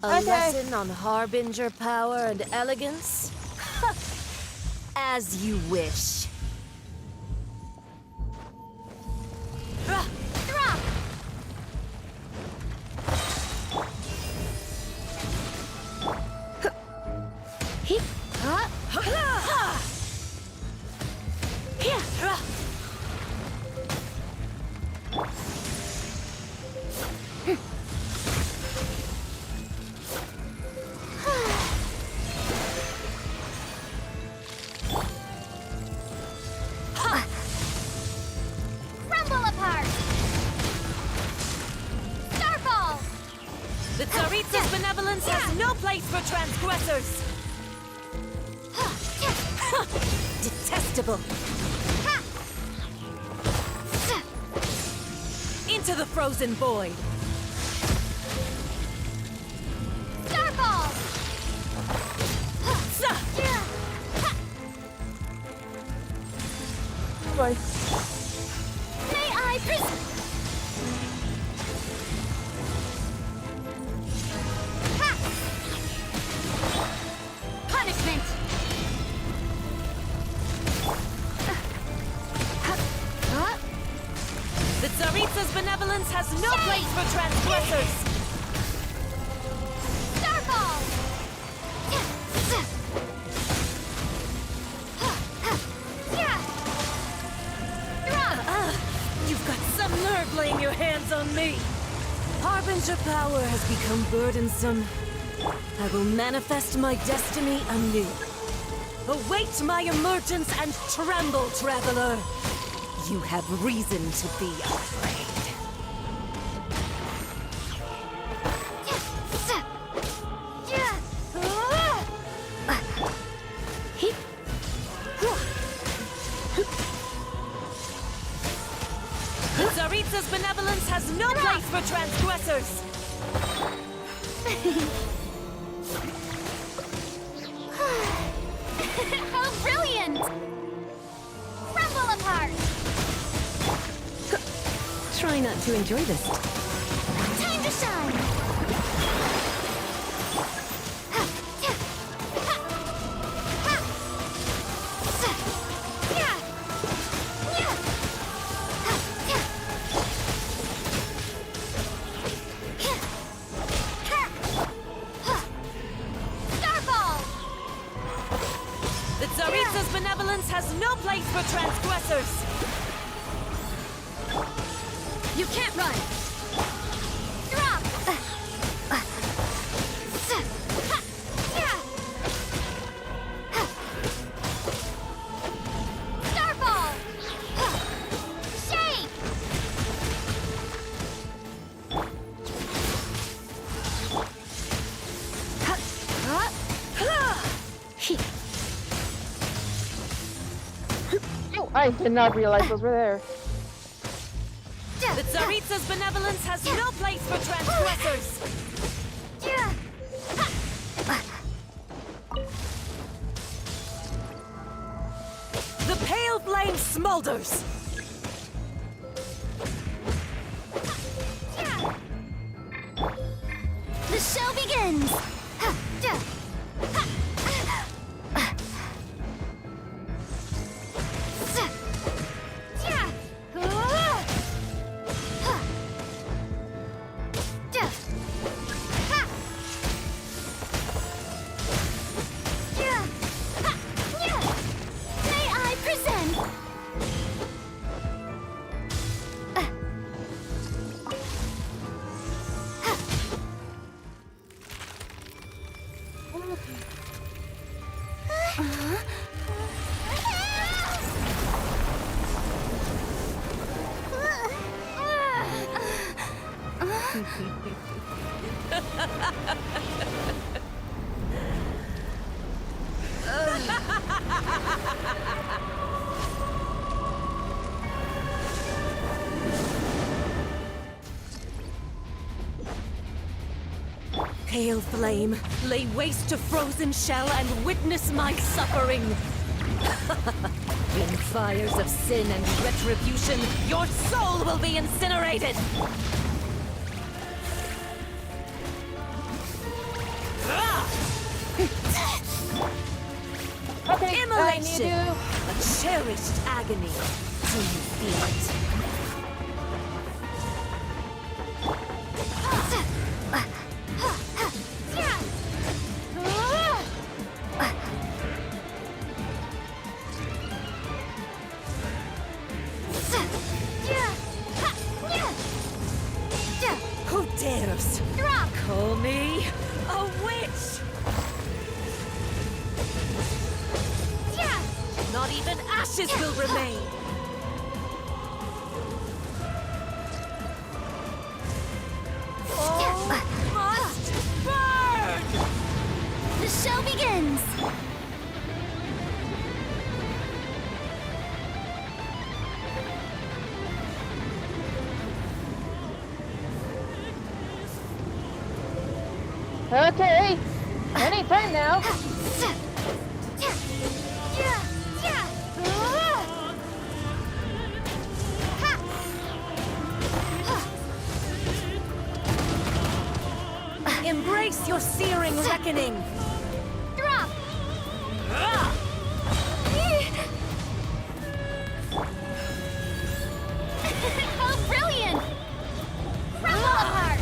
A lesson on Harbinger power and elegance? As you wish. Drop! Crumble apart! Starfall! The Tsaritsa's benevolence has no place for transgressors! Detestable! Into the frozen void! Starfall! Right. May I punishment! The Tsaritsa's benevolence has no place for transgressors! Starfall! You've got some nerve laying your hands on me! Harbinger power has become burdensome. I will manifest my destiny anew. Await my emergence and tremble, traveler. You have reason to be afraid. Tsaritsa's benevolence has no place for transgressors! How brilliant! Crumble apart! Try not to enjoy this. Time to shine! Tsaritsa's benevolence has no place for transgressors! You can't run! Drop! Starball! Shake! Oh, I did not realize those were there. The Tsaritsa's benevolence has no place for transgressors! The pale flame smolders! The show begins! May I present? Pale flame, lay waste to frozen shell and witness my suffering! In fires of sin and retribution, your soul will be incinerated! Okay, Immolation! A cherished agony. Do you feel it? Who dares call me a witch? Not even ashes will remain. All must burn! The show begins! Okay, anytime now. Embrace your searing reckoning! Drop! How brilliant! Crumble apart!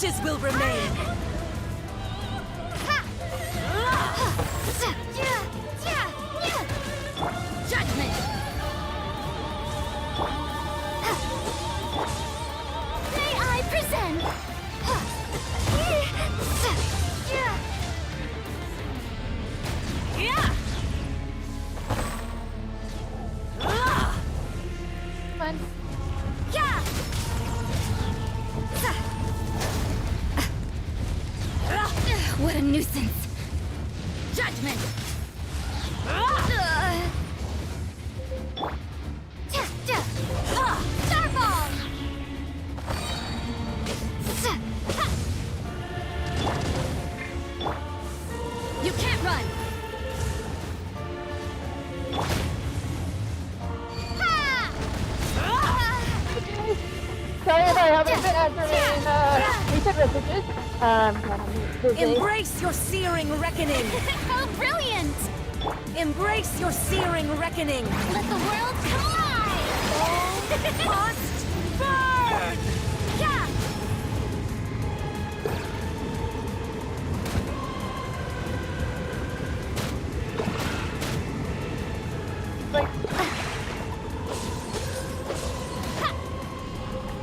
ashes will remain! Judgment! May I present? Come on. What a nuisance! Judgment! Starball! You can't run! Sorry if I haven't been answering recent messages. Busy. Embrace your searing reckoning! How brilliant! Embrace your searing reckoning! Let the world collide! All must burn! Yeah!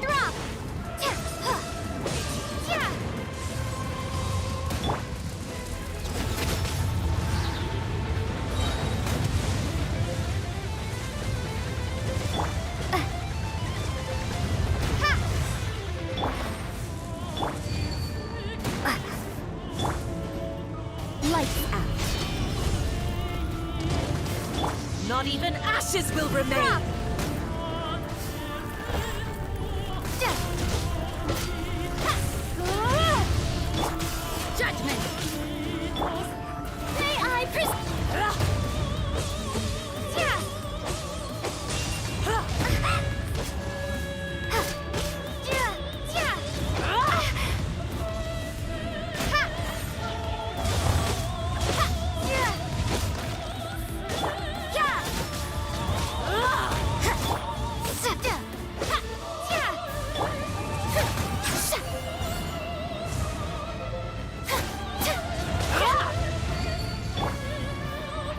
Drop! Yeah! Lights out. Not even ashes will remain! Judgment! May I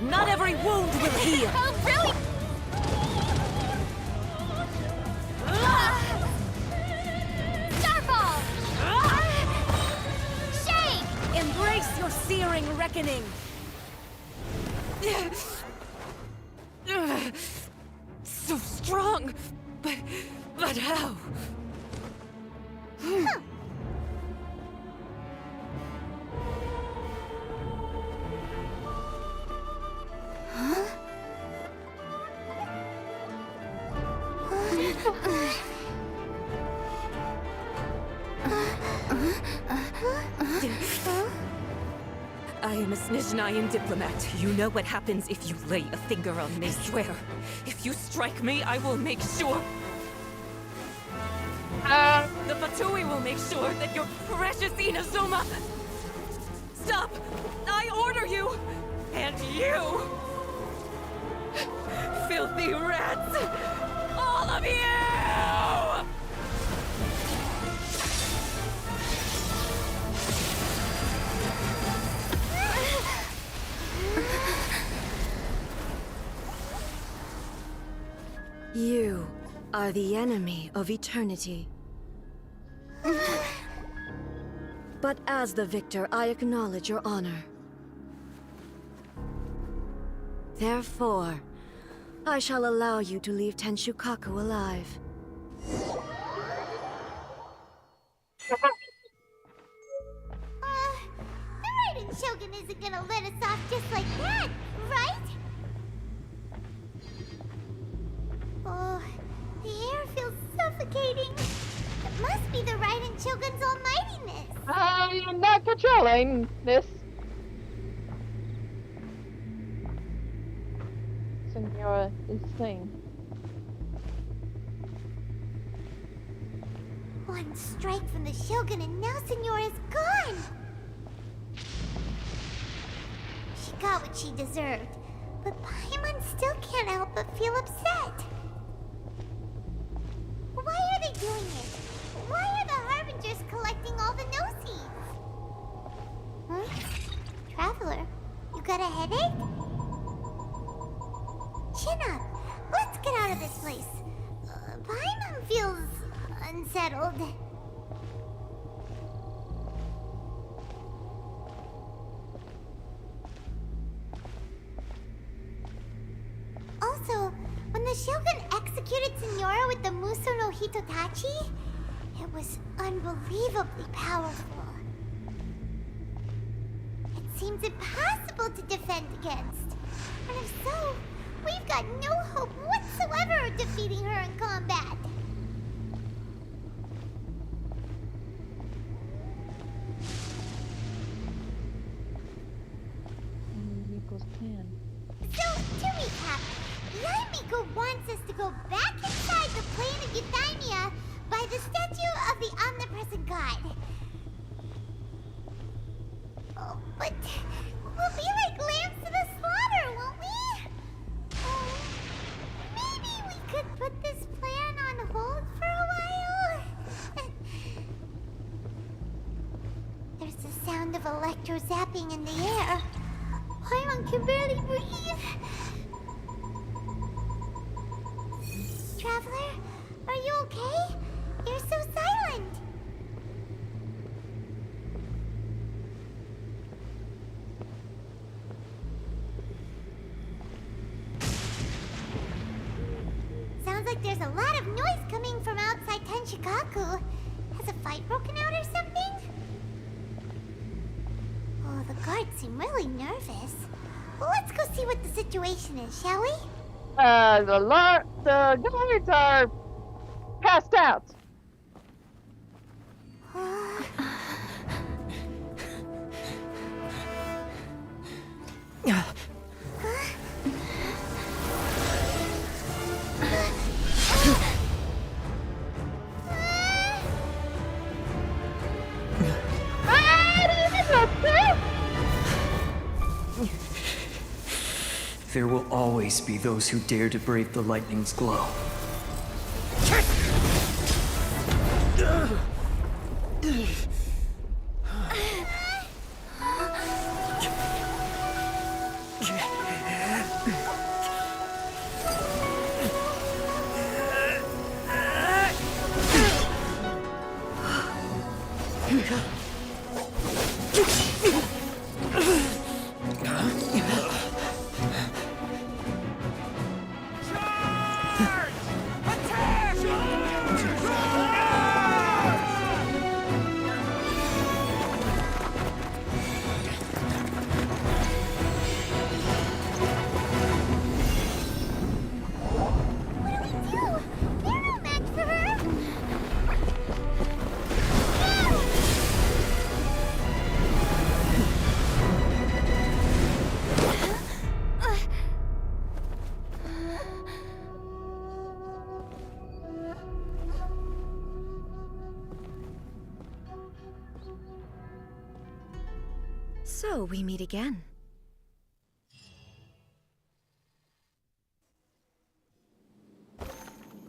Not every wound will heal! How brilliant! Starball! Shake! Embrace your searing reckoning! So strong! But how? I am a Snezhnayan diplomat. You know what happens if you lay a finger on me, swear. If you strike me, I will make sure... The Fatui will make sure that your precious Inazuma... Stop! I order you! And you! Filthy rats! All of you! You are the enemy of eternity. But as the victor, I acknowledge your honor. Therefore, I shall allow you to leave Tenshukaku alive. The Raiden Shogun isn't gonna let us off just like that, right? Oh, the air feels suffocating. It must be the Raiden Shogun's almightiness. I'm not controlling this. Senora is saying. One strike from the Shogun and now Senora's gone. She got what she deserved, but Paimon still can't help but feel upset. Why are they doing it? Why are the Harbingers just collecting all the no-seeds. Huh? Traveler, you got a headache? Chin up. Let's get out of this place. Paimon feels unsettled. Also, when the Shogun executed Senora with the Muso no Hitotachi, it was unbelievably powerful. It seems impossible to defend against. And if so, we've got no hope whatsoever of defeating her in combat. Miko's plan. So, to recap, Yaimiko wants us to go back inside the plane of Euthymia by the statue of the omnipresent god. Oh, but we'll be like lambs to the slaughter, won't we? Oh, maybe we could put this plan on hold for a while? There's the sound of electro zapping in the air. Paimon can barely breathe. Traveler, are you okay? You're so silent. Sounds like there's a lot of noise coming from outside Tenshikaku. Has a fight broken out or something? Oh, the guards seem really nervous. Well, let's go see what the situation is, shall we? The guards are passed out. There will always be those who dare to brave the lightning's glow. So, we meet again.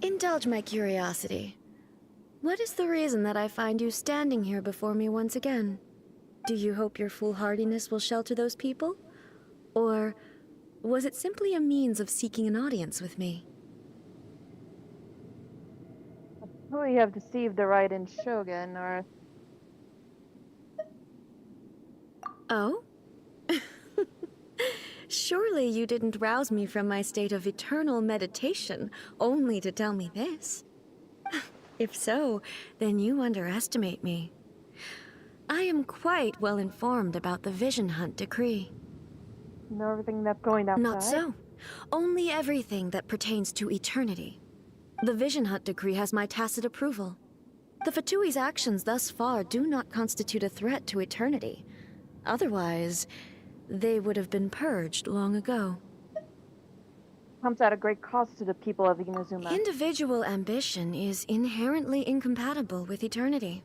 Indulge my curiosity. What is the reason that I find you standing here before me once again? Do you hope your foolhardiness will shelter those people? Or was it simply a means of seeking an audience with me? We have deceived the Raiden Shogun, or... Oh? Surely you didn't rouse me from my state of eternal meditation only to tell me this. If so, then you underestimate me. I am quite well informed about the Vision Hunt decree. You know everything that's going outside? Not so. Only everything that pertains to eternity. The Vision Hunt decree has my tacit approval. The Fatui's actions thus far do not constitute a threat to eternity. Otherwise, they would have been purged long ago. Comes at a great cost to the people of Inazuma. Individual ambition is inherently incompatible with eternity.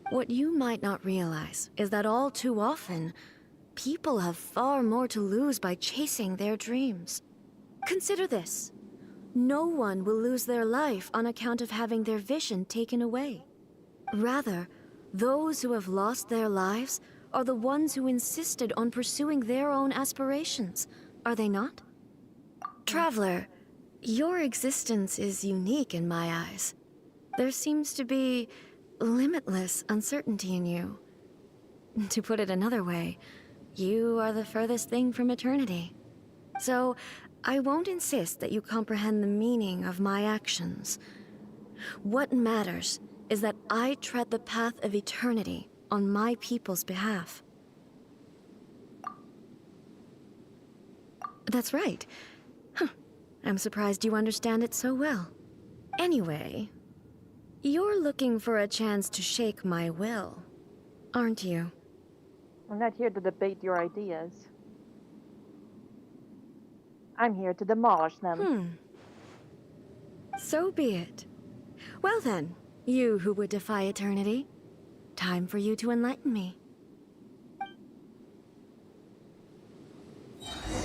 What you might not realize is that all too often, people have far more to lose by chasing their dreams. Consider this. No one will lose their life on account of having their vision taken away. Rather, Those who have lost their lives are the ones who insisted on pursuing their own aspirations, are they not? Traveler, your existence is unique in my eyes. There seems to be limitless uncertainty in you. To put it another way, you are the furthest thing from eternity. So, I won't insist that you comprehend the meaning of my actions. What matters is that I tread the path of eternity on my people's behalf. That's right. Huh. I'm surprised you understand it so well. Anyway, you're looking for a chance to shake my will, aren't you? I'm not here to debate your ideas. I'm here to demolish them. So be it. Well then, you who would defy eternity, time for you to enlighten me.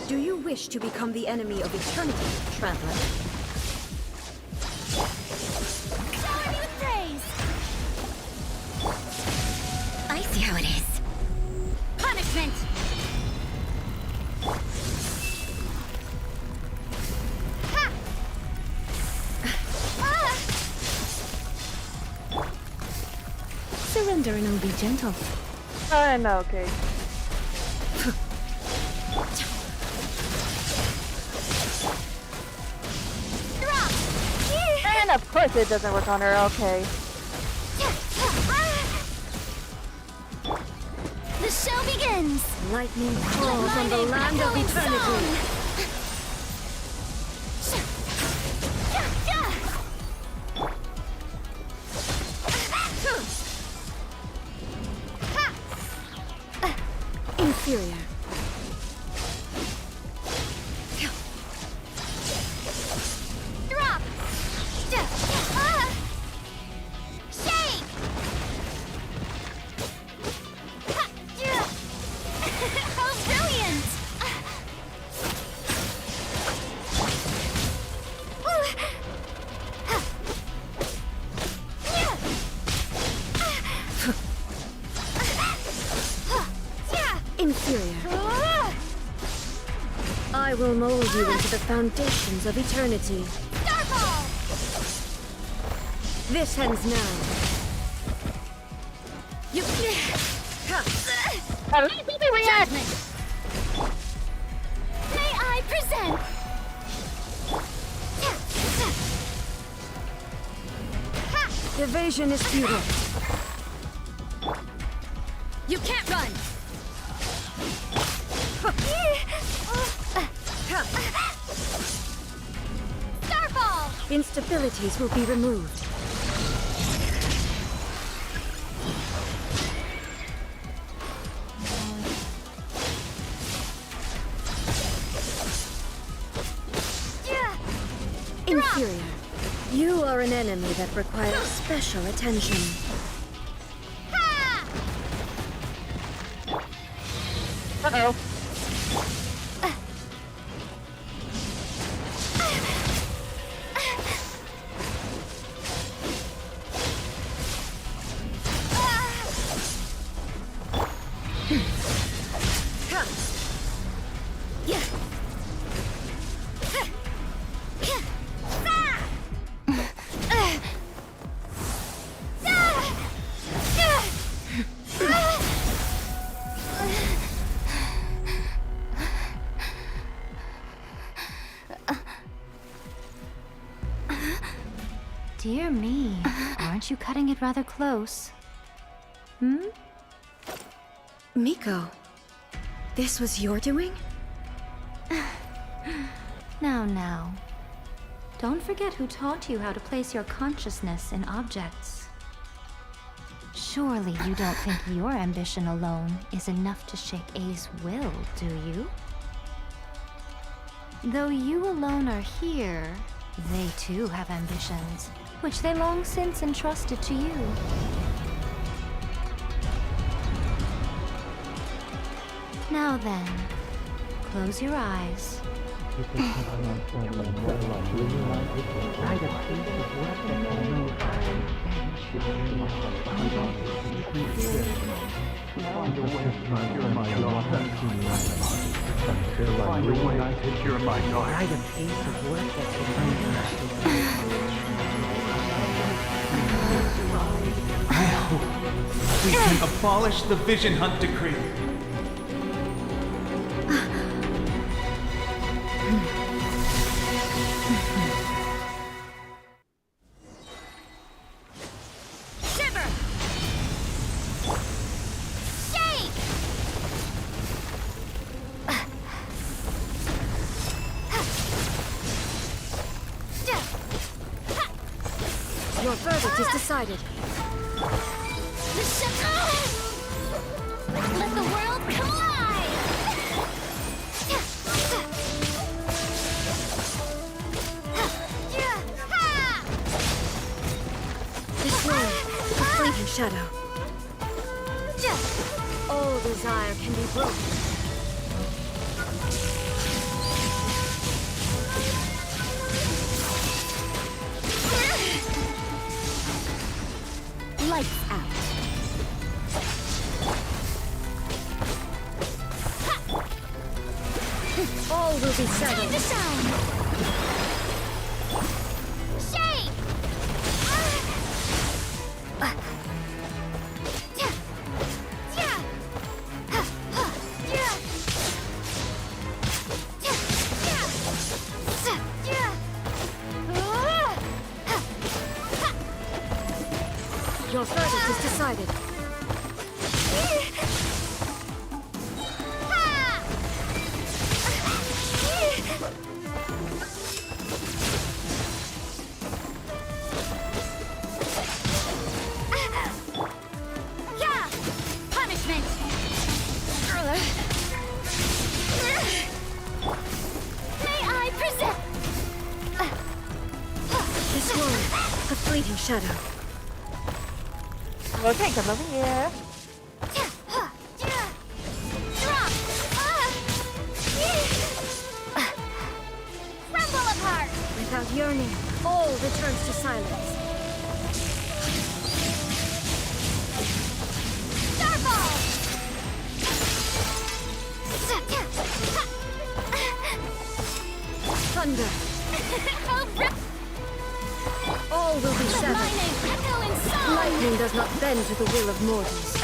Do you wish to become the enemy of eternity, traveler? Shower me with praise! I see how it is. Punishment! Ha! Surrender and I'll be gentle. I'm okay. And of course it doesn't work on her, okay. The show begins! Lightning falls on the land of eternity. Inferior. Drop! Shake! How brilliant! Inferior. I will mold you into the foundations of eternity. Starfall! This ends now. You... At least let me react! May I present... Evasion is futile. You can't run! Starfall! Instabilities will be removed. Inferior. You are an enemy that requires special attention. Uh-oh. Dear me, aren't you cutting it rather close? Miko, this was your doing? Now. Don't forget who taught you how to place your consciousness in objects. Surely you don't think your ambition alone is enough to shake A's will, do you? Though you alone are here, they too have ambitions, which they long since entrusted to you. Now then, close your eyes We can abolish the Vision Hunt Decree. Shiver! Shake! Your verdict is decided. Let the world collide! This one, a fleeting shadow. All desire can be broken. Lights out. All will be settled. Time to shine! Shake! Your verdict is decided. Punishment! May I present? This one, a fleeting shadow. Okay, come over here. Crumble apart! Without yearning, all returns to silence. Starfall! Thunder. I'll rip All will be Let settled. my name echo in song! Lightning does not bend to the will of mortals.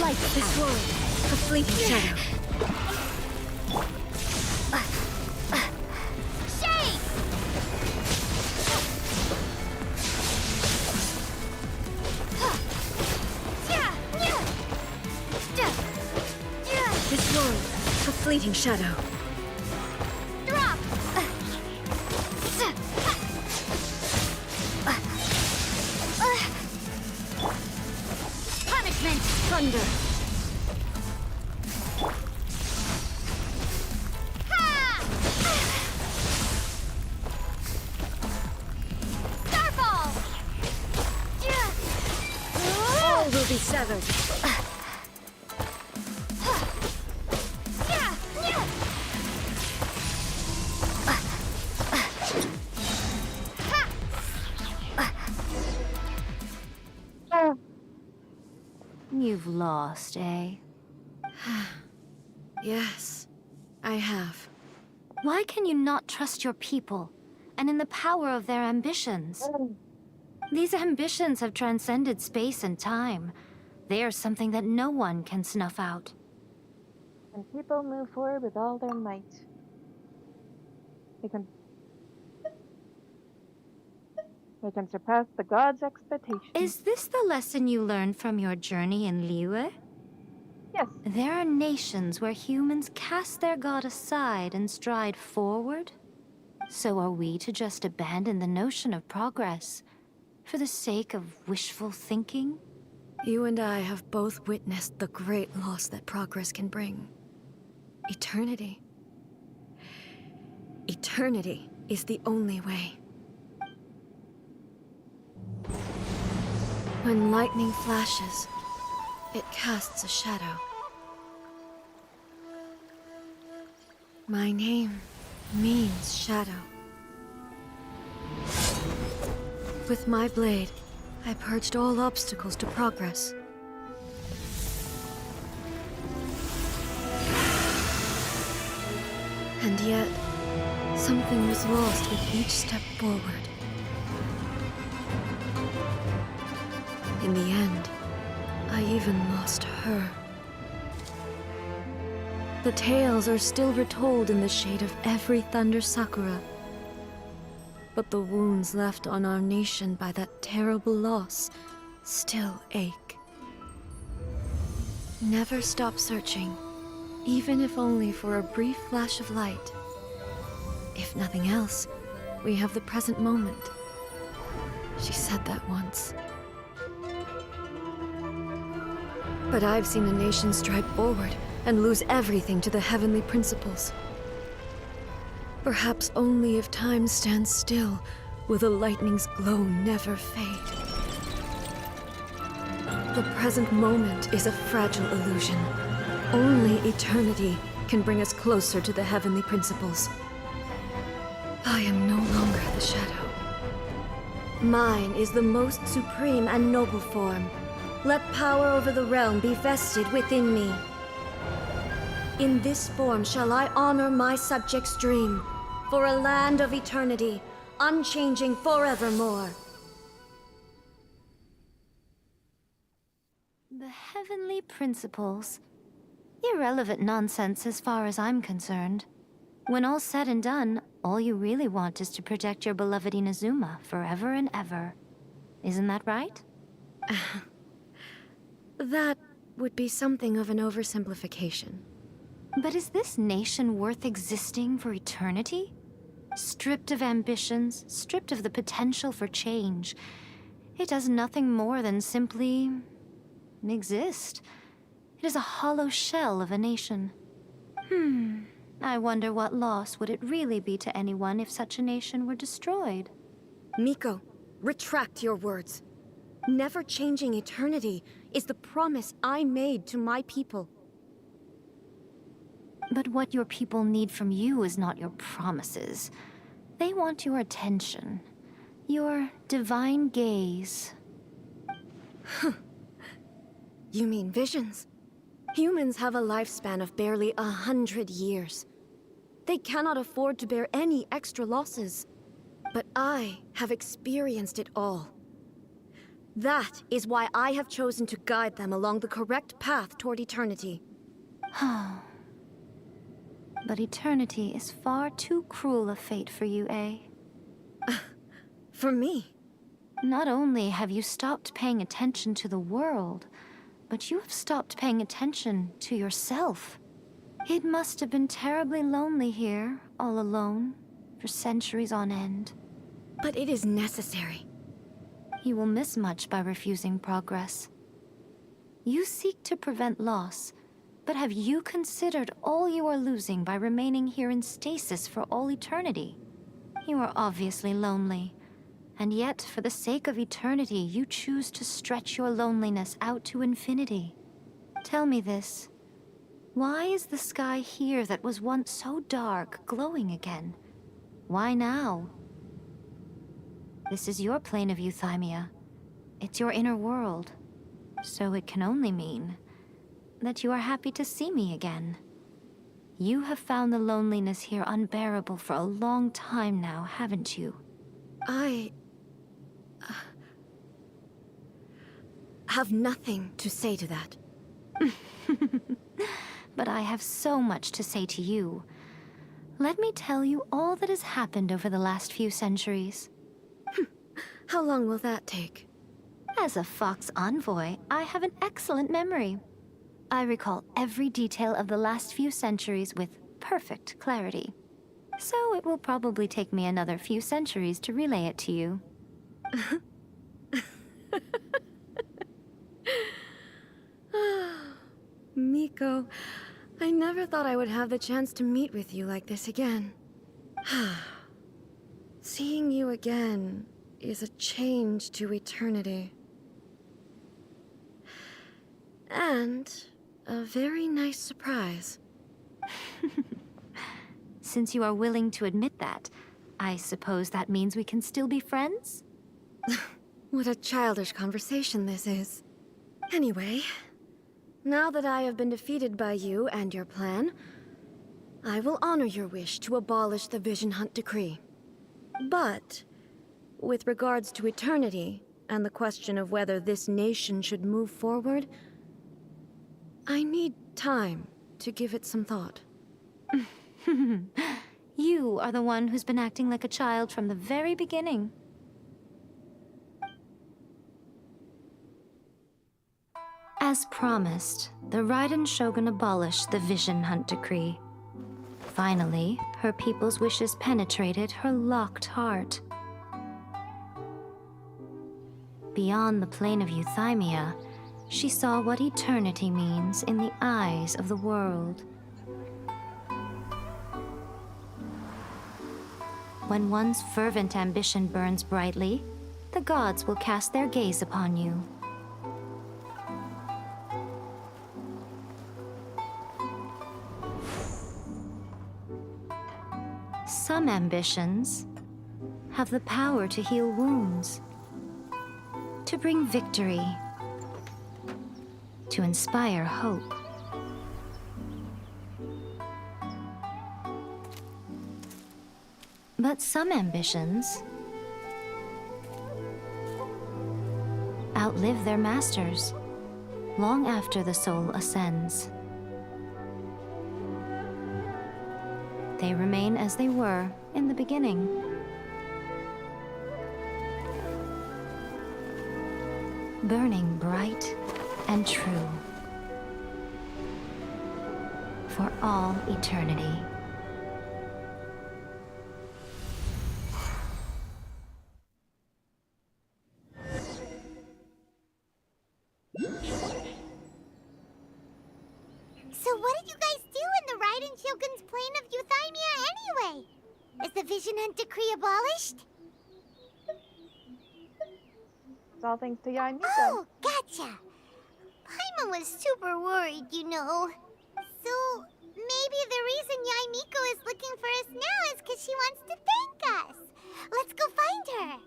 Light This one, a fleeting shadow. Shake! This one, a fleeting shadow. Drop! Punishment! Thunder. Starfall! All will be severed. You've lost, eh? Yes, I have. Why can you not trust your people and in the power of their ambitions? These ambitions have transcended space and time. They are something that no one can snuff out. And people move forward with all their might. They can surpass the gods' expectations. Is this the lesson you learned from your journey in Liyue? Yes. There are nations where humans cast their god aside and stride forward. So are we to just abandon the notion of progress for the sake of wishful thinking? You and I have both witnessed the great loss that progress can bring. Eternity. Eternity is the only way. When lightning flashes, it casts a shadow. My name means shadow. With my blade, I purged all obstacles to progress. And yet, something was lost with each step forward. In the end, I even lost her. The tales are still retold in the shade of every Thunder Sakura. But the wounds left on our nation by that terrible loss still ache. Never stop searching, even if only for a brief flash of light. If nothing else, we have the present moment. She said that once. But I've seen a nation stride forward and lose everything to the heavenly principles. Perhaps only if time stands still will the lightning's glow never fade. The present moment is a fragile illusion. Only eternity can bring us closer to the heavenly principles. I am no longer the shadow. Mine is the most supreme and noble form. Let power over the realm be vested within me. In this form shall I honor my subjects' dream, for a land of eternity, unchanging forevermore. The heavenly principles. Irrelevant nonsense as far as I'm concerned. When all's said and done, all you really want is to protect your beloved Inazuma forever and ever. Isn't that right? That would be something of an oversimplification. But is this nation worth existing for eternity? Stripped of ambitions, stripped of the potential for change. It does nothing more than simply exist. It is a hollow shell of a nation. I wonder what loss would it really be to anyone if such a nation were destroyed? Miko, retract your words. Never changing eternity is the promise I made to my people. But what your people need from you is not your promises. They want your attention. Your divine gaze. You mean visions? Humans have a lifespan of barely 100 years. They cannot afford to bear any extra losses. But I have experienced it all. That is why I have chosen to guide them along the correct path toward eternity. But eternity is far too cruel a fate for you, eh? For me? Not only have you stopped paying attention to the world, but you have stopped paying attention to yourself. It must have been terribly lonely here, all alone, for centuries on end. But it is necessary. You will miss much by refusing progress. You seek to prevent loss, but have you considered all you are losing by remaining here in stasis for all eternity? You are obviously lonely, and yet for the sake of eternity, you choose to stretch your loneliness out to infinity. Tell me this. Why is the sky here that was once so dark glowing again? Why now? This is your plane of euthymia. It's your inner world. So it can only mean that you are happy to see me again. You have found the loneliness here unbearable for a long time now, haven't you? I have nothing to say to that. But I have so much to say to you. Let me tell you all that has happened over the last few centuries. How long will that take? As a Fox envoy, I have an excellent memory. I recall every detail of the last few centuries with perfect clarity. So it will probably take me another few centuries to relay it to you. Miko, I never thought I would have the chance to meet with you like this again. Seeing you again is a change to eternity. And a very nice surprise. since you are willing to admit that, I suppose that means we can still be friends? What a childish conversation this is. Anyway, now that I have been defeated by you and your plan, I will honor your wish to abolish the Vision Hunt Decree. But, with regards to eternity, and the question of whether this nation should move forward, I need time to give it some thought. You are the one who's been acting like a child from the very beginning. As promised, the Raiden Shogun abolished the Vision Hunt Decree. Finally, her people's wishes penetrated her locked heart. Beyond the plane of Euthymia, she saw what eternity means in the eyes of the world. When one's fervent ambition burns brightly, the gods will cast their gaze upon you. Some ambitions have the power to heal wounds, to bring victory, to inspire hope. But some ambitions outlive their masters long after the soul ascends. They remain as they were in the beginning. Burning bright and true for all eternity. So what did you guys do in the Raiden Shogun's plane of Euthymia anyway? Is the Vision Hunt Decree abolished? It's all thanks to Yaimiko. Oh, gotcha. Paimon was super worried, you know. So maybe the reason Yaimiko is looking for us now is because she wants to thank us. Let's go find her.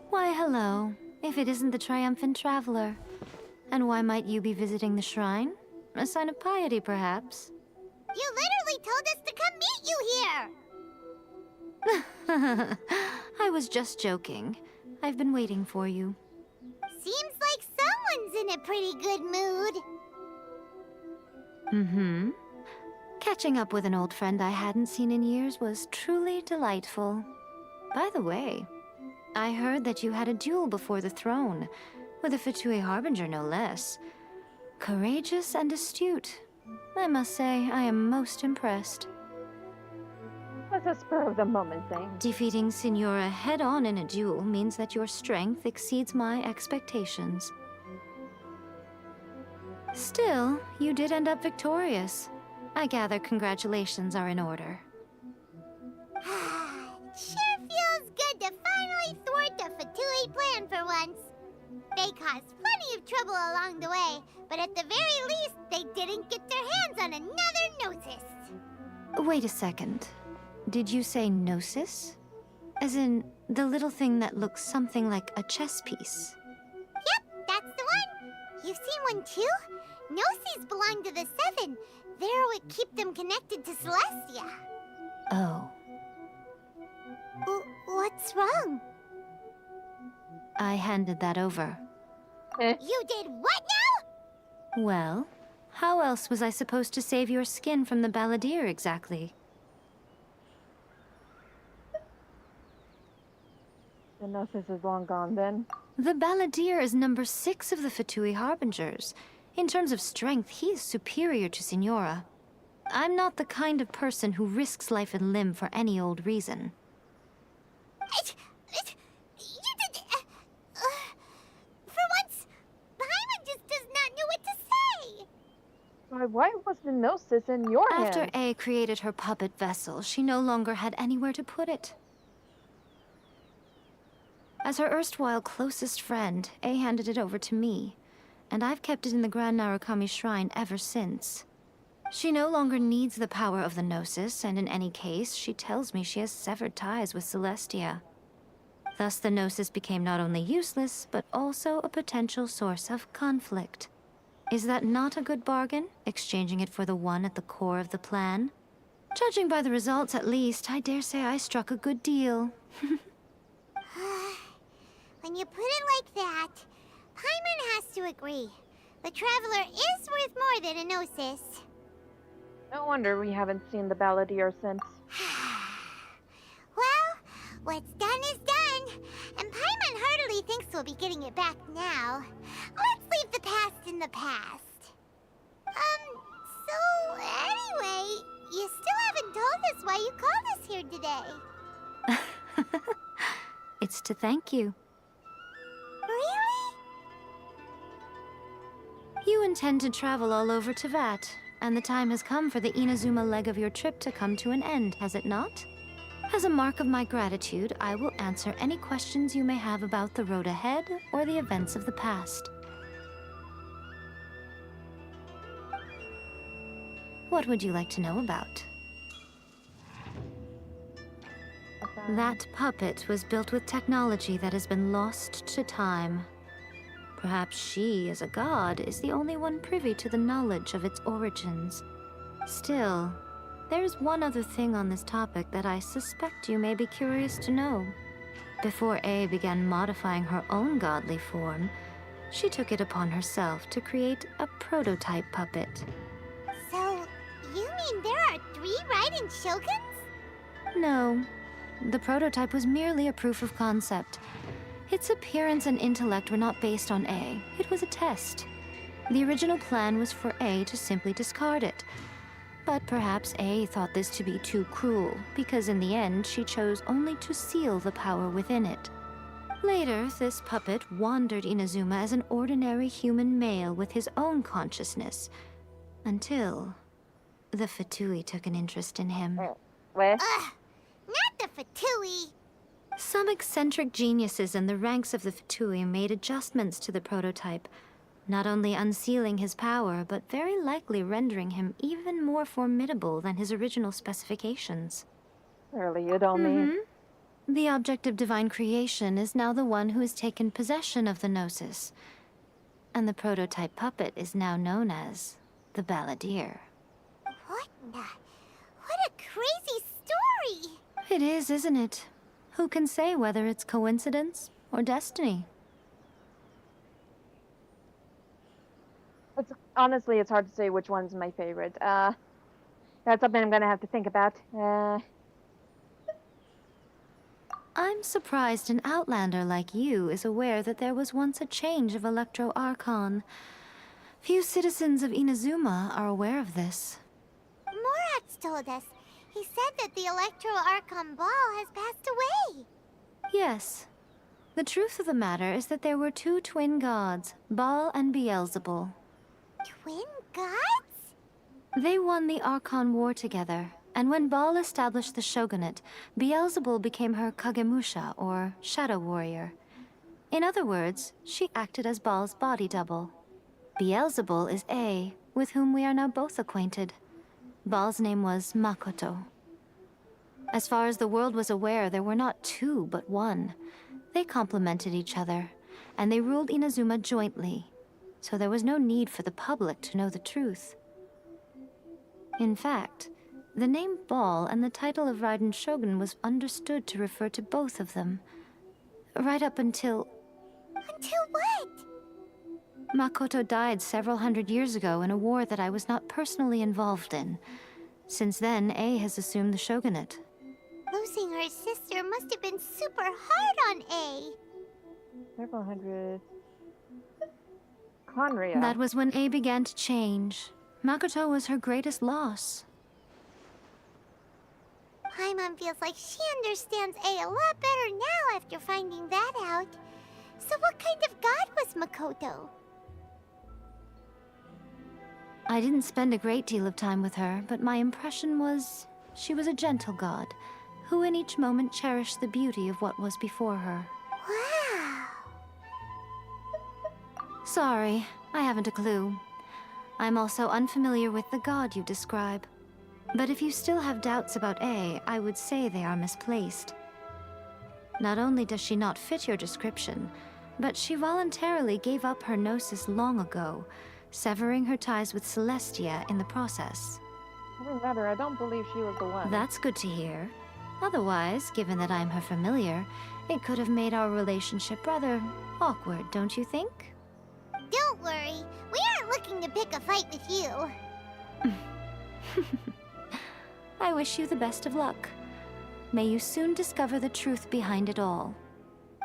Why, hello, if it isn't the triumphant traveler. And why might you be visiting the shrine? A sign of piety, perhaps? You literally told us to come meet you here! I was just joking. I've been waiting for you. Seems like someone's in a pretty good mood. Mm-hmm. Catching up with an old friend I hadn't seen in years was truly delightful. By the way, I heard that you had a duel before the throne, with a Fatui Harbinger no less. Courageous and astute. I must say, I am most impressed. That's a spur-of-the-moment thing. Defeating Signora head-on in a duel means that your strength exceeds my expectations. Still, you did end up victorious. I gather congratulations are in order. Sure feels good to finally thwart the Fatui plan for once. They caused plenty of trouble along the way, but at the very least, they didn't get their hands on another Gnosis. Wait a second. Did you say Gnosis? As in, the little thing that looks something like a chess piece? Yep, that's the one. You've seen one too? Gnosis belong to the Seven. They're what keep them connected to Celestia. Oh. What's wrong? I handed that over. You did what now? Well, how else was I supposed to save your skin from the Balladeer exactly? The Gnosis is long gone then. The Balladeer is number 6 of the Fatui Harbingers. In terms of strength, he is superior to Signora. I'm not the kind of person who risks life and limb for any old reason. For once, Paimon just does not know what to say. Why was the Gnosis in your After hands? A created her puppet vessel, she no longer had anywhere to put it. As her erstwhile closest friend, A handed it over to me, and I've kept it in the Grand Narukami Shrine ever since. She no longer needs the power of the Gnosis, and in any case, she tells me she has severed ties with Celestia. Thus, the Gnosis became not only useless, but also a potential source of conflict. Is that not a good bargain, exchanging it for the one at the core of the plan? Judging by the results, at least, I dare say I struck a good deal. When you put it like that, Paimon has to agree. The Traveler is worth more than a Gnosis. No wonder we haven't seen the Balladeer since. Well, what's done is done, and Paimon heartily thinks we'll be getting it back now. Let's leave the past in the past. So anyway, you still haven't told us why you called us here today. It's to thank you. Really? You intend to travel all over Teyvat, and the time has come for the Inazuma leg of your trip to come to an end, has it not? As a mark of my gratitude, I will answer any questions you may have about the road ahead or the events of the past. What would you like to know about? That puppet was built with technology that has been lost to time. Perhaps she, as a god, is the only one privy to the knowledge of its origins. Still, there's one other thing on this topic that I suspect you may be curious to know. Before A began modifying her own godly form, she took it upon herself to create a prototype puppet. So, you mean there are 3 Raiden Shoguns? No. The prototype was merely a proof of concept. Its appearance and intellect were not based on A. It was a test. The original plan was for A to simply discard it. But perhaps A thought this to be too cruel, because in the end she chose only to seal the power within it. Later, this puppet wandered Inazuma as an ordinary human male with his own consciousness, until the Fatui took an interest in him. What? Not the Fatui! Some eccentric geniuses in the ranks of the Fatui made adjustments to the prototype, not only unsealing his power, but very likely rendering him even more formidable than his original specifications. Clearly, you don't mean. The object of divine creation is now the one who has taken possession of the Gnosis, and the prototype puppet is now known as the Balladeer. What a crazy story! It is, isn't it? Who can say whether it's coincidence or destiny? Honestly, it's hard to say which one's my favorite. That's something I'm gonna have to think about. I'm surprised an outlander like you is aware that there was once a change of Electro Archon. Few citizens of Inazuma are aware of this. Morat's told us. He said that the Electro Archon Ball has passed away. Yes. The truth of the matter is that there were 2 twin gods, Baal and Beelzebul. Twin gods? They won the Archon War together, and when Baal established the shogunate, Beelzebul became her Kagemusha, or shadow warrior. In other words, she acted as Baal's body double. Beelzebul is A, with whom we are now both acquainted. Baal's name was Makoto. As far as the world was aware, there were not 2, but 1. They complemented each other, and they ruled Inazuma jointly, so there was no need for the public to know the truth. In fact, the name Baal and the title of Raiden Shogun was understood to refer to both of them, right up until... Until what? Makoto died several hundred years ago in a war that I was not personally involved in. Since then, A has assumed the shogunate. Losing her sister must have been super hard on A. Several hundred... Conria. That was when A began to change. Makoto was her greatest loss. Paimon feels like she understands A a lot better now after finding that out. So what kind of god was Makoto? I didn't spend a great deal of time with her, but my impression was she was a gentle god, who in each moment cherished the beauty of what was before her. Wow. Sorry, I haven't a clue. I'm also unfamiliar with the god you describe. But if you still have doubts about A, I would say they are misplaced. Not only does she not fit your description, but she voluntarily gave up her gnosis long ago, severing her ties with Celestia in the process. Doesn't matter, I don't believe she was the one. That's good to hear. Otherwise, given that I'm her familiar, it could have made our relationship rather awkward, don't you think? Don't worry, we aren't looking to pick a fight with you. I wish you the best of luck. May you soon discover the truth behind it all.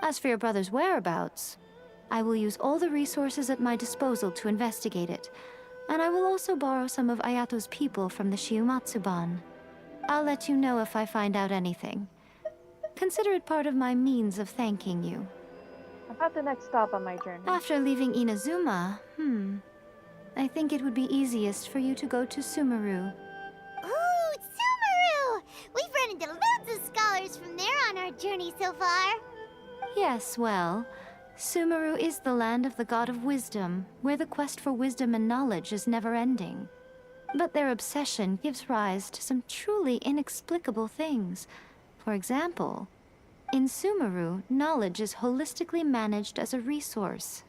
As for your brother's whereabouts, I will use all the resources at my disposal to investigate it, and I will also borrow some of Ayato's people from the Shiumatsuban. I'll let you know if I find out anything. Consider it part of my means of thanking you. About the next stop on my journey. After leaving Inazuma, I think it would be easiest for you to go to Sumeru. Ooh, Sumeru! We've run into loads of scholars from there on our journey so far. Yes, well, Sumeru is the land of the god of wisdom, where the quest for wisdom and knowledge is never-ending. But their obsession gives rise to some truly inexplicable things. For example, in Sumeru, knowledge is holistically managed as a resource.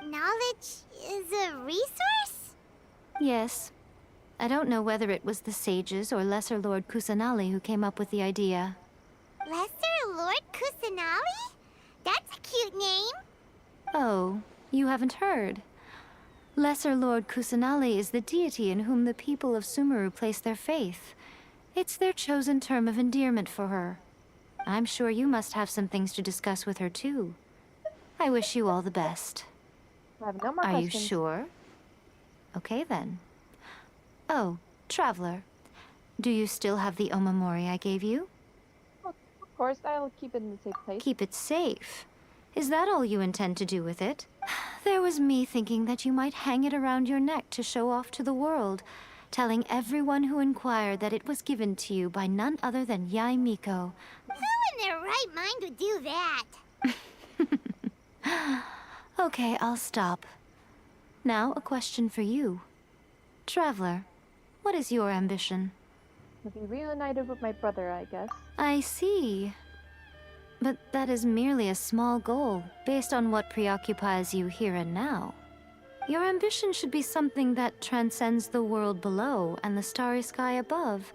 Knowledge is a resource? Yes. I don't know whether it was the sages or Lesser Lord Kusanali who came up with the idea. Lesser Lord Kusanali? That's a cute name. Oh, you haven't heard. Lesser Lord Kusanali is the deity in whom the people of Sumeru place their faith. It's their chosen term of endearment for her. I'm sure you must have some things to discuss with her, too. I wish you all the best. I have no more Are questions. you sure? Okay, then. Oh, Traveler. Do you still have the Omamori I gave you? Of course, I'll keep it in a safe place. Keep it safe? Is that all you intend to do with it? There was me thinking that you might hang it around your neck to show off to the world, telling everyone who inquired that it was given to you by none other than Yai Miko. Who in their right mind would do that? Okay, I'll stop. Now, a question for you. Traveler, what is your ambition? To be reunited with my brother, I guess. I see. But that is merely a small goal, based on what preoccupies you here and now. Your ambition should be something that transcends the world below and the starry sky above.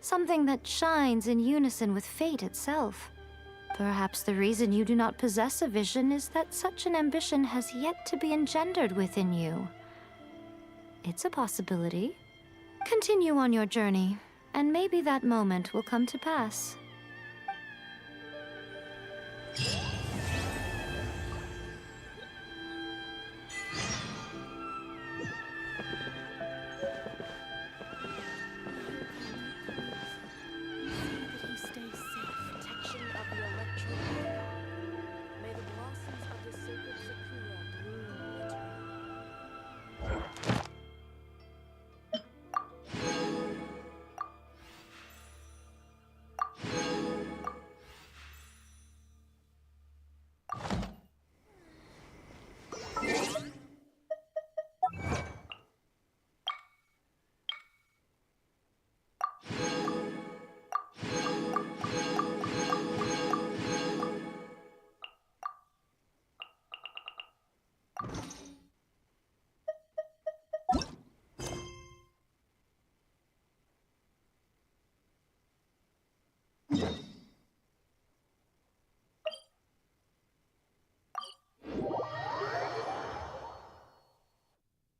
Something that shines in unison with fate itself. Perhaps the reason you do not possess a vision is that such an ambition has yet to be engendered within you. It's a possibility. Continue on your journey, and maybe that moment will come to pass.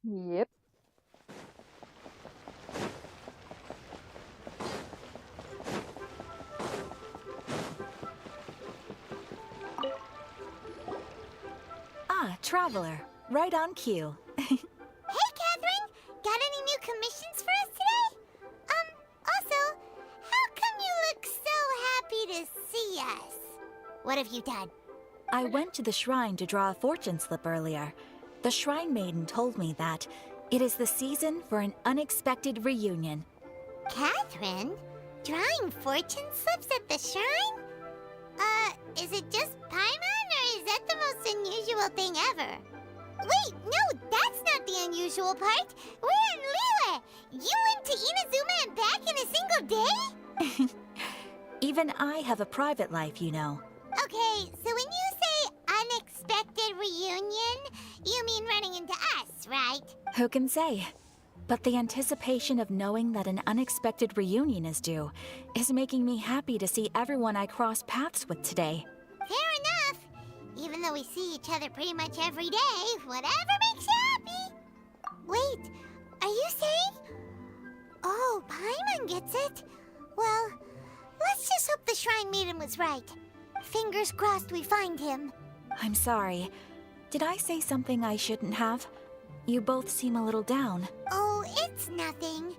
Yep. Ah, Traveler. Right on cue. Hey, Catherine! Got any new commissions for us today? Also, how come you look so happy to see us? What have you done? I went to the shrine to draw a fortune slip earlier. The shrine maiden told me that It is the season for an unexpected reunion. Catherine? Drawing fortune slips at the shrine? Is it just Paimon, or is that the most unusual thing ever? Wait, no, that's not the unusual part. We're in Liyue. You went to Inazuma and back in a single day? Even I have a private life, you know. Okay, so when you say unexpected reunion, you mean running into us, right? Who can say? But the anticipation of knowing that an unexpected reunion is due is making me happy to see everyone I cross paths with today. Fair enough. Even though we see each other pretty much every day, whatever makes you happy. Wait, are you saying? Oh, Paimon gets it. Well, let's just hope the shrine maiden was right. Fingers crossed we find him. I'm sorry. Did I say something I shouldn't have? You both seem a little down. Oh, it's nothing.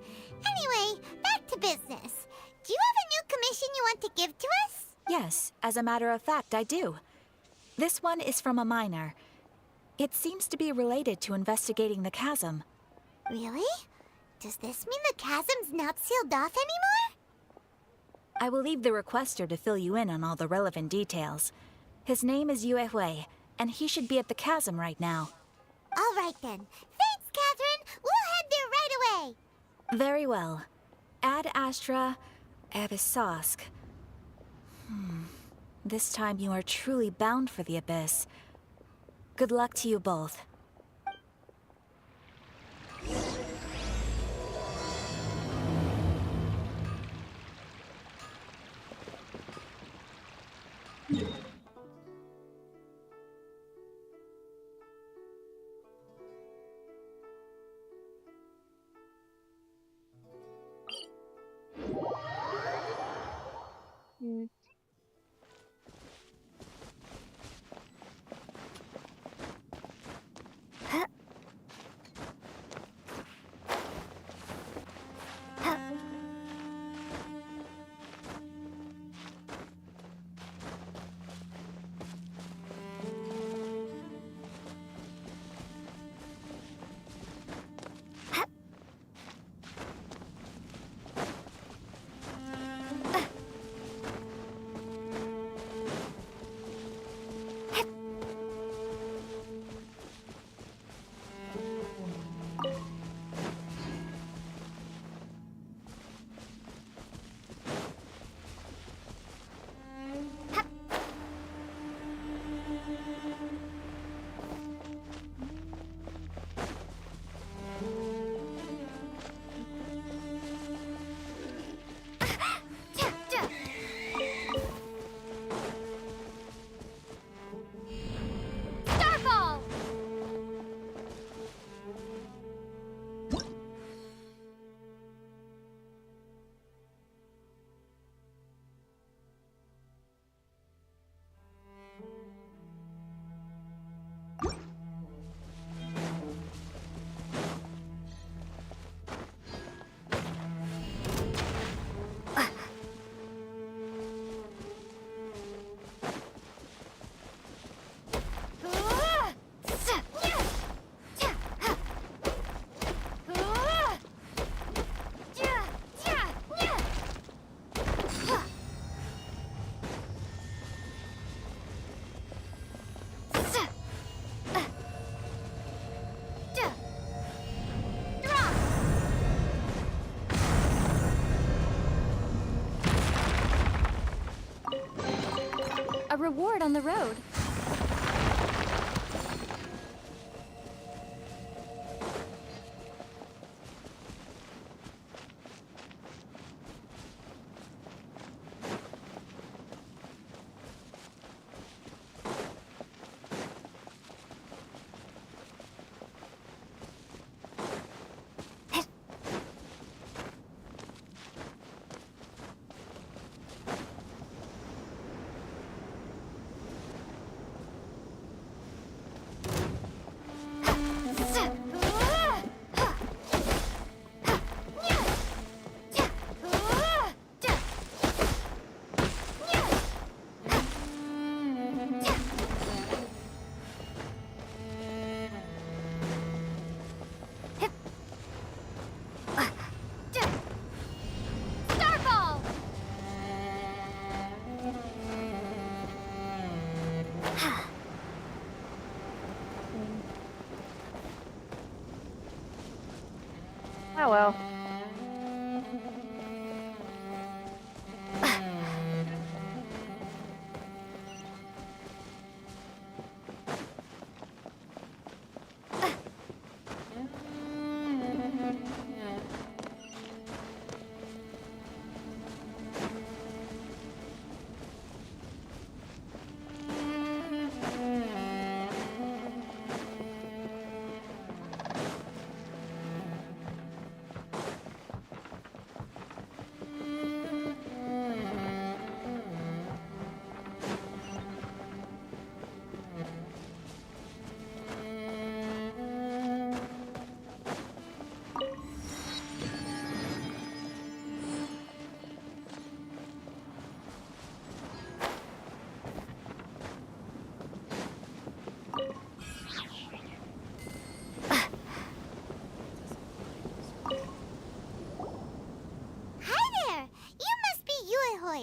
Anyway, back to business. Do you have a new commission you want to give to us? Yes, as a matter of fact, I do. This one is from a miner. It seems to be related to investigating the chasm. Really? Does this mean the chasm's not sealed off anymore? I will leave the requester to fill you in on all the relevant details. His name is Yue Hui, and he should be at the chasm right now. All right then. Thanks, Catherine. We'll head there right away. Very well. Ad Astra Abyssosk. This time you are truly bound for the Abyss. Good luck to you both. A reward on the road.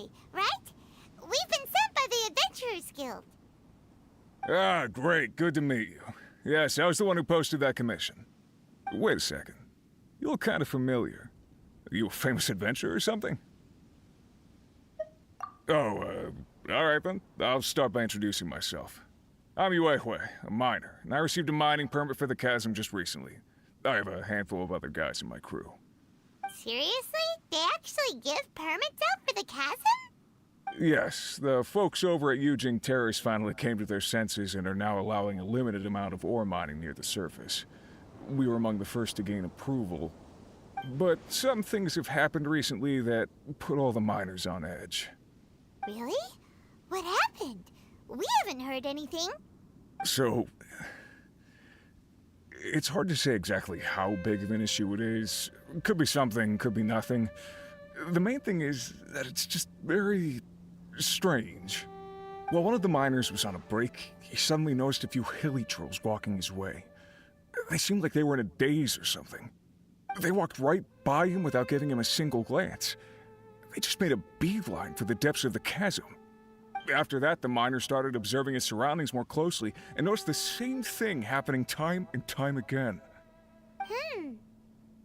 way, right? We've been sent by the Adventurers Guild. Ah, great. Good to meet you. Yes, I was the one who posted that commission. Wait a second. You look kind of familiar. Are you a famous adventurer or something? Oh, alright then. I'll start by introducing myself. I'm Yuehue, a miner, and I received a mining permit for the chasm just recently. I have a handful of other guys in my crew. Seriously? They actually give permits out for the chasm? Yes, the folks over at Yujing Terrace finally came to their senses and are now allowing a limited amount of ore mining near the surface. We were among the first to gain approval, but some things have happened recently that put all the miners on edge. Really? What happened? We haven't heard anything. So, it's hard to say exactly how big of an issue it is. Could be something, could be nothing. The main thing is that it's just very strange. While one of the miners was on a break, he suddenly noticed a few hilly trolls walking his way. They seemed like they were in a daze or something. They walked right by him without giving him a single glance. They just made a beeline for the depths of the chasm. After that, the miner started observing his surroundings more closely and noticed the same thing happening time and time again.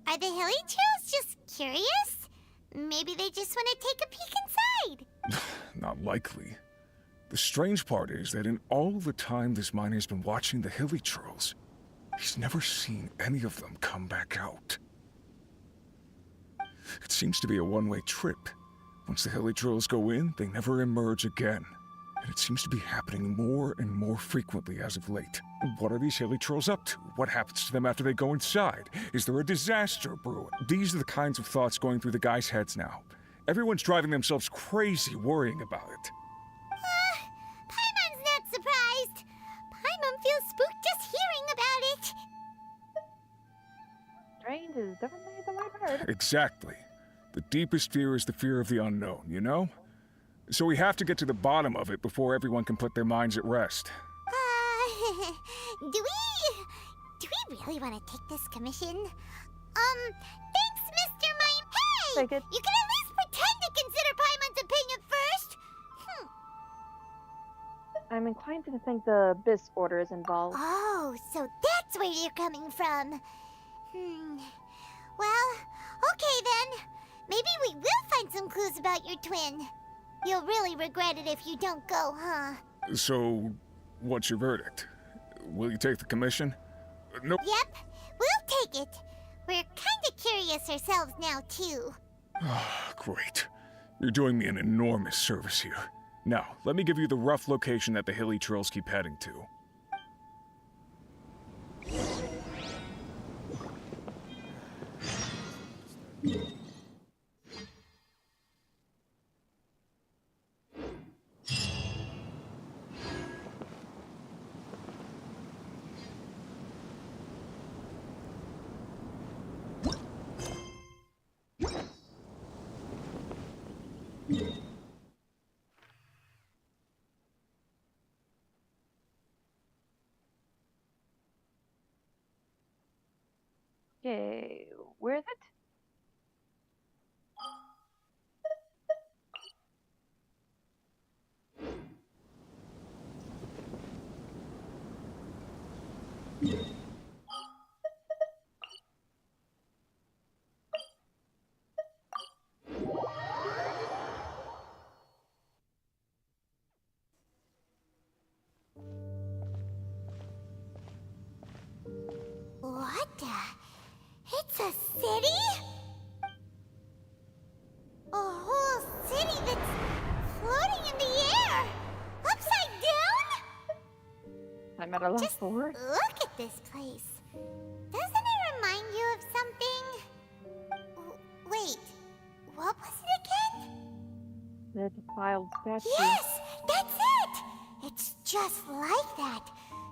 Are the hilly trolls just curious? Maybe they just want to take a peek inside. Not likely. The strange part is that in all the time this miner's been watching the hilly trolls, he's never seen any of them come back out. It seems to be a one-way trip. Once the hilly trolls go in, they never emerge again. And it seems to be happening more and more frequently as of late. What are these hilly trolls up to? What happens to them after they go inside? Is there a disaster brewing? These are the kinds of thoughts going through the guys' heads now. Everyone's driving themselves crazy worrying about it. Paimon's not surprised. Paimon feels spooked just hearing about it. Strange is definitely the right word. Exactly. The deepest fear is the fear of the unknown, you know? So we have to get to the bottom of it before everyone can put their minds at rest. Do we really want to take this commission? Thanks, Mr. Mime. Hey! Take it. You can at least pretend to consider Paimon's opinion first. I'm inclined to think the Abyss Order is involved. Oh, so that's where you're coming from. Well, okay then. Maybe we will find some clues about your twin. You'll really regret it if you don't go, huh? So, what's your verdict? Will you take the commission? Nope. Yep, we'll take it. We're kinda curious ourselves now, too. Great. You're doing me an enormous service here. Now, let me give you the rough location that the hilly trolls keep heading to. Okay, where is it? What the? It's a city? A whole city that's floating in the air? Upside down? I'm at a loss for words. Look at this place. Doesn't it remind you of something? Wait, what was it again? The defiled statue. Yes, that's it! It's just like that.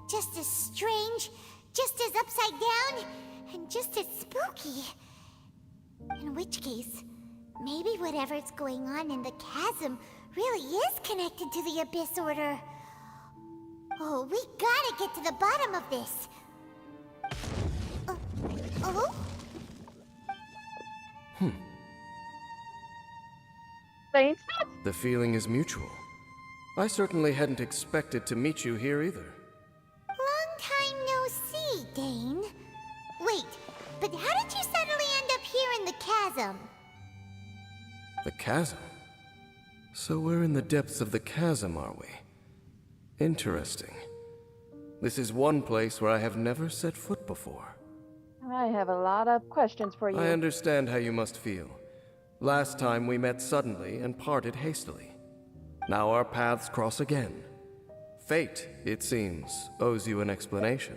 Just as strange, just as upside down, and just as spooky. In which case, maybe whatever's going on in the chasm really is connected to the Abyss Order. Oh, we gotta get to the bottom of this. faint. The feeling is mutual. I certainly hadn't expected to meet you here either. Long time no see, Dane. Wait, but how did you suddenly end up here in the chasm? The chasm? So we're in the depths of the chasm, are we? Interesting. This is one place where I have never set foot before. I have a lot of questions for you. I understand how you must feel. Last time we met suddenly and parted hastily. Now our paths cross again. Fate, it seems, owes you an explanation.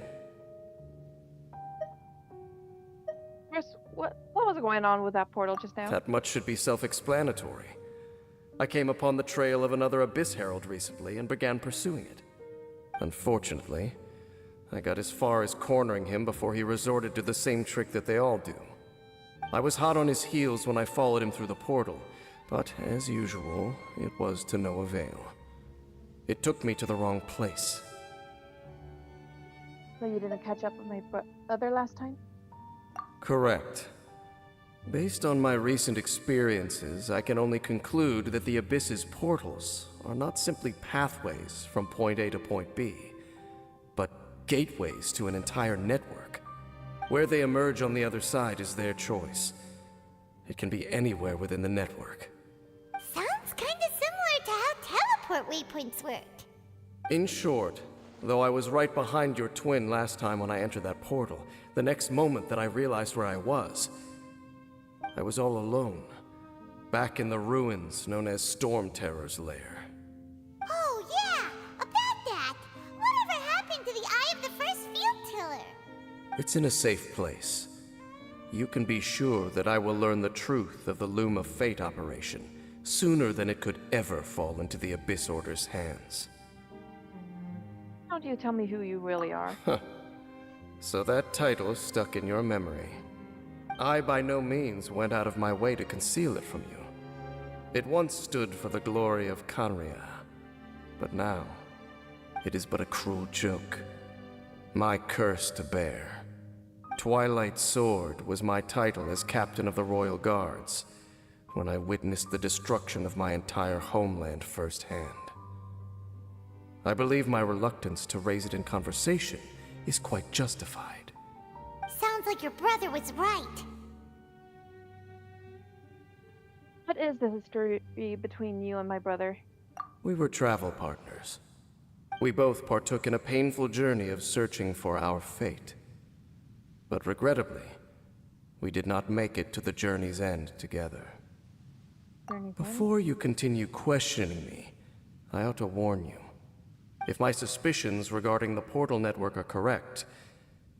Chris, what was going on with that portal just now? That much should be self-explanatory. I came upon the trail of another Abyss Herald recently and began pursuing it. Unfortunately, I got as far as cornering him before he resorted to the same trick that they all do. I was hot on his heels when I followed him through the portal, but as usual, it was to no avail. It took me to the wrong place. So you didn't catch up with my brother last time? Correct. Based on my recent experiences, I can only conclude that the Abyss's portals are not simply pathways from point A to point B, but gateways to an entire network. Where they emerge on the other side is their choice. It can be anywhere within the network. Sounds kinda similar to how teleport waypoints work. In short, though I was right behind your twin last time when I entered that portal, the next moment that I realized where I was all alone, back in the ruins known as Storm Terror's lair. Oh yeah, about that! Whatever happened to the Eye of the First Field Tiller? It's in a safe place. You can be sure that I will learn the truth of the Loom of Fate operation sooner than it could ever fall into the Abyss Order's hands. How do you tell me who you really are? So that title stuck in your memory. I by no means went out of my way to conceal it from you. It once stood for the glory of Kanria, but now it is but a cruel joke. My curse to bear. Twilight Sword was my title as captain of the Royal Guards when I witnessed the destruction of my entire homeland firsthand. I believe my reluctance to raise it in conversation is quite justified. Sounds like your brother was right. What is the history between you and my brother? We were travel partners. We both partook in a painful journey of searching for our fate. But regrettably, we did not make it to the journey's end together. Before you continue questioning me, I ought to warn you. If my suspicions regarding the portal network are correct,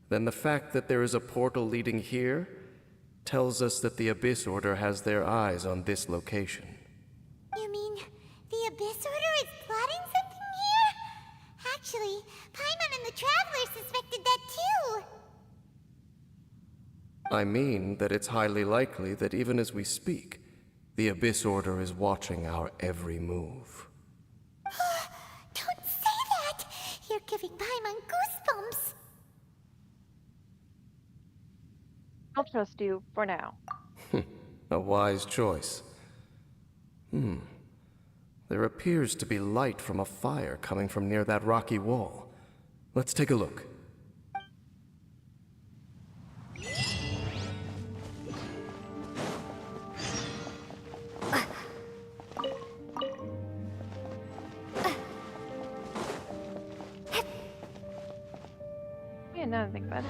then the fact that there is a portal leading here tells us that the Abyss Order has their eyes on this location. You mean the Abyss Order is plotting something here? Actually, Paimon and the Traveler suspected that too. I mean that it's highly likely that even as we speak, the Abyss Order is watching our every move. Don't say that! You're giving Paimon goosebumps. I'll trust you for now. A wise choice. There appears to be light from a fire coming from near that rocky wall. Let's take a look. Yeah, now I think about it.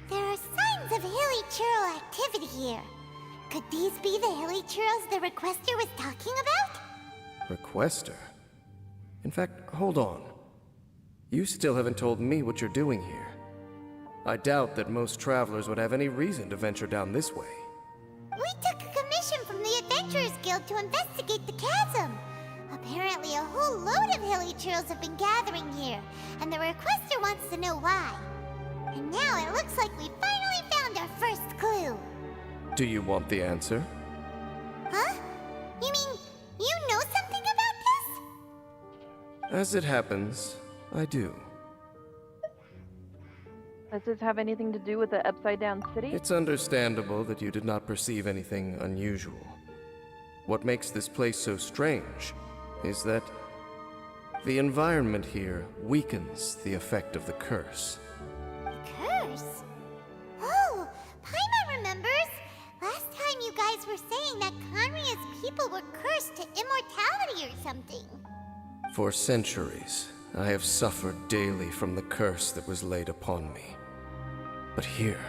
There are signs of hilly hilly churl activity here. Could these be the hilly churls the requester was talking about? Requester? In fact, hold on. You still haven't told me what you're doing here. I doubt that most travelers would have any reason to venture down this way. We took a commission from the Adventurers Guild to investigate the chasm. Apparently a whole load of hilly churls have been gathering here, and the requester wants to know why. And now it looks like we finally found our first clue. Do you want the answer? Huh? You mean, you know something about this? As it happens, I do. Does this have anything to do with the Upside Down City? It's understandable that you did not perceive anything unusual. What makes this place so strange is that the environment here weakens the effect of the curse. Curse? Oh, Paimon remembers! Last time you guys were saying that Conria's people were cursed to immortality or something. For centuries, I have suffered daily from the curse that was laid upon me. But here,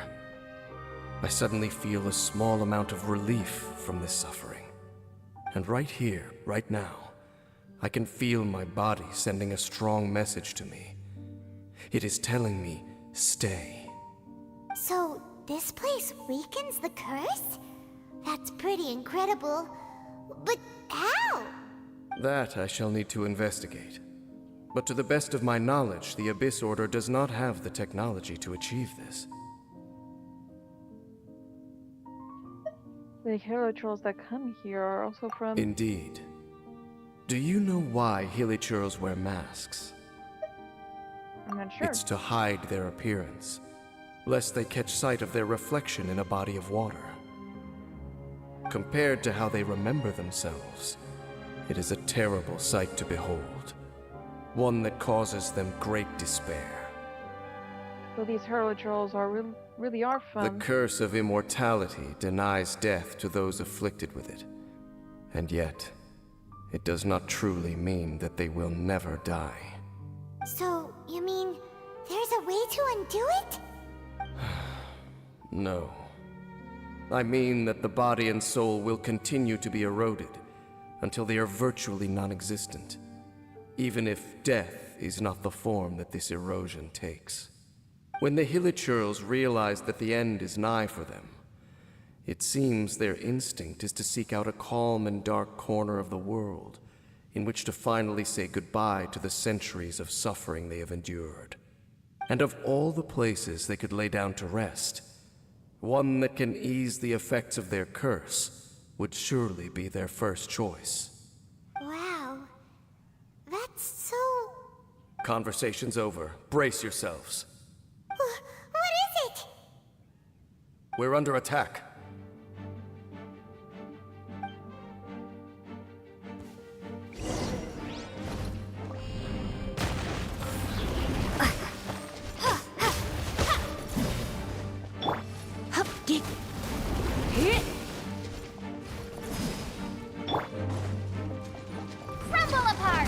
I suddenly feel a small amount of relief from this suffering. And right here, right now, I can feel my body sending a strong message to me. It is telling me, stay. So, this place weakens the curse? That's pretty incredible. But how? That I shall need to investigate. But to the best of my knowledge, the Abyss Order does not have the technology to achieve this. The hero trolls that come here are also from... Indeed. Do you know why hilly churls wear masks? I'm not sure. It's to hide their appearance, lest they catch sight of their reflection in a body of water. Compared to how they remember themselves, it is a terrible sight to behold. One that causes them great despair. So these hero trolls are really are from... The curse of immortality denies death to those afflicted with it. And yet, it does not truly mean that they will never die. So, you mean, there's a way to undo it? No. I mean that the body and soul will continue to be eroded until they are virtually non-existent, even if death is not the form that this erosion takes. When the Hilichurls realize that the end is nigh for them, it seems their instinct is to seek out a calm and dark corner of the world in which to finally say goodbye to the centuries of suffering they have endured. And of all the places they could lay down to rest, one that can ease the effects of their curse would surely be their first choice. Wow. That's so... Conversation's over. Brace yourselves. What is it? We're under attack. Crumble apart!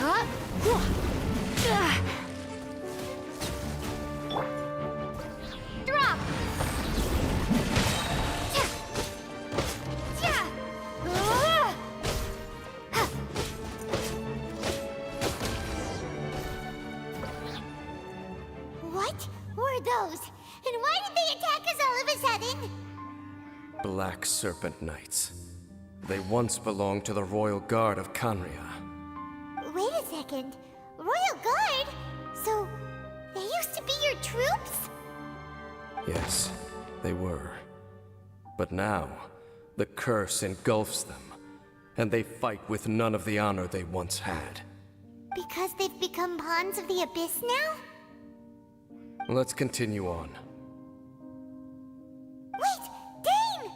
Drop! What were those? And why did they attack us all of a sudden? Black Serpent Knights. They once belonged to the Royal Guard of Kanria. Wait a second. Royal Guard? So, they used to be your troops? Yes, they were. But now, the curse engulfs them, and they fight with none of the honor they once had. Because they've become pawns of the Abyss now? Let's continue on. Wait! Dane!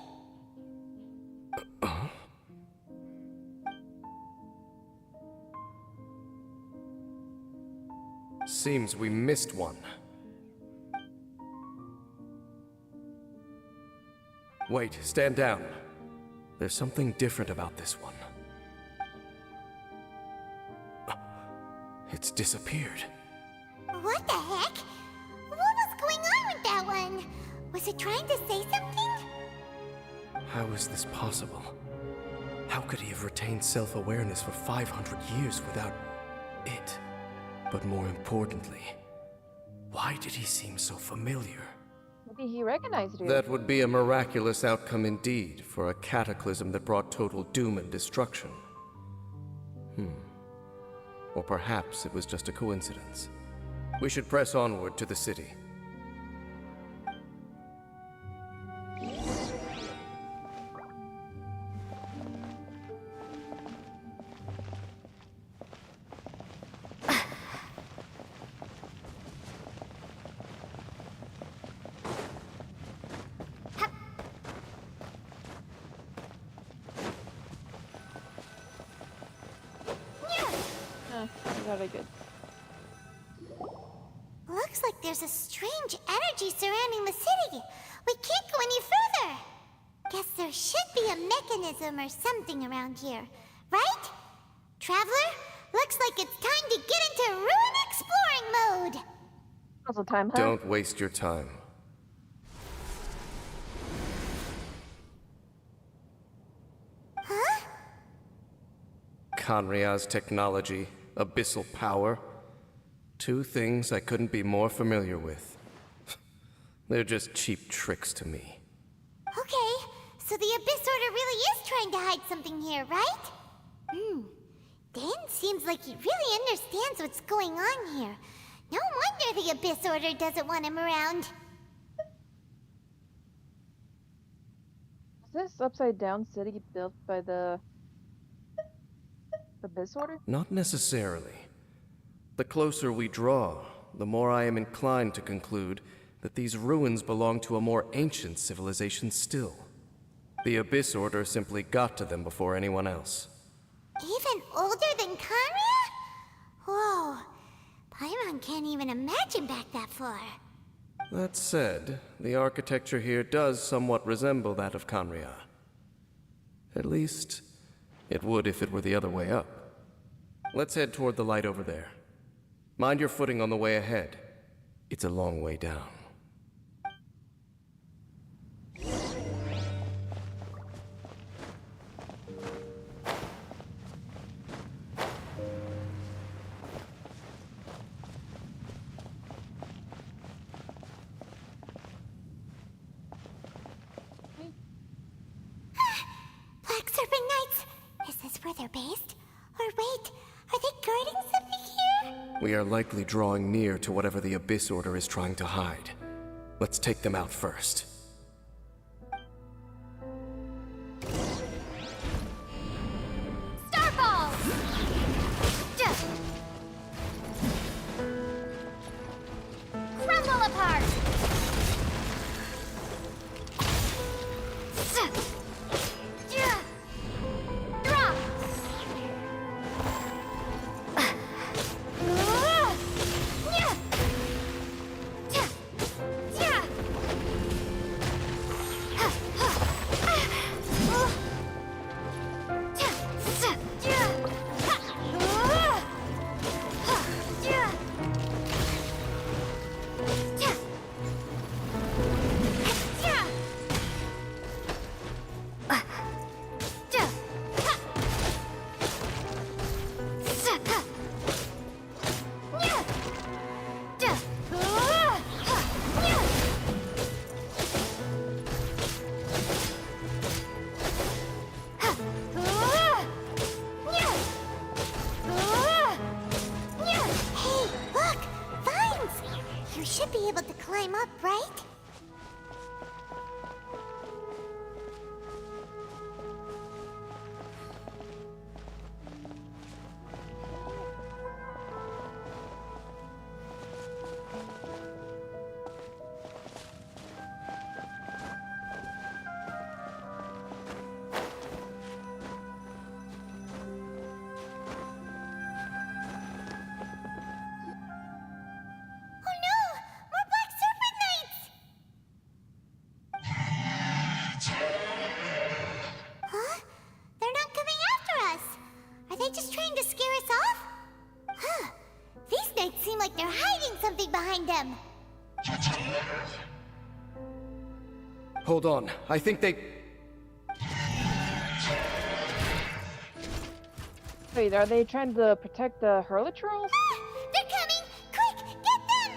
Seems we missed one. Wait, stand down. There's something different about this one. It's disappeared. What the heck? What was going on with that one? Was it trying to say something? How is this possible? How could he have retained self-awareness for 500 years without it? But more importantly, why did he seem so familiar? Maybe he recognized you. That would be a miraculous outcome indeed for a cataclysm that brought total doom and destruction. Or perhaps it was just a coincidence. We should press onward to the city. Very good. Looks like there's a strange energy surrounding the city. We can't go any further. Guess there should be a mechanism or something around here, right? Traveler, looks like it's time to get into ruin exploring mode. Also time, huh? Don't waste your time. Huh? Kanria's technology, abyssal power. Two things I couldn't be more familiar with. They're just cheap tricks to me. Okay, so the Abyss Order really is trying to hide something here, right? Dan seems like he really understands what's going on here. No wonder the Abyss Order doesn't want him around. Is this upside down city built by the Abyss Order? Not necessarily. The closer we draw, the more I am inclined to conclude that these ruins belong to a more ancient civilization still. The Abyss Order simply got to them before anyone else. Even older than Kanria? Whoa, Paimon can't even imagine back that far. That said, the architecture here does somewhat resemble that of Kanria. At least, it would if it were the other way up. Let's head toward the light over there. Mind your footing on the way ahead. It's a long way down. Black Serpent Knights! Is this where they're based? Or wait, are they guarding something here? We are likely drawing near to whatever the Abyss Order is trying to hide. Let's take them out first. Starfall! Crumble apart! Drop! climb up, right? Huh? They're not coming after us! Are they just trying to scare us off? Huh. These knights seem like they're hiding something behind them. Hold on, I think they... Wait, are they trying to protect the Hurlatrolls? They're coming! Quick, get them!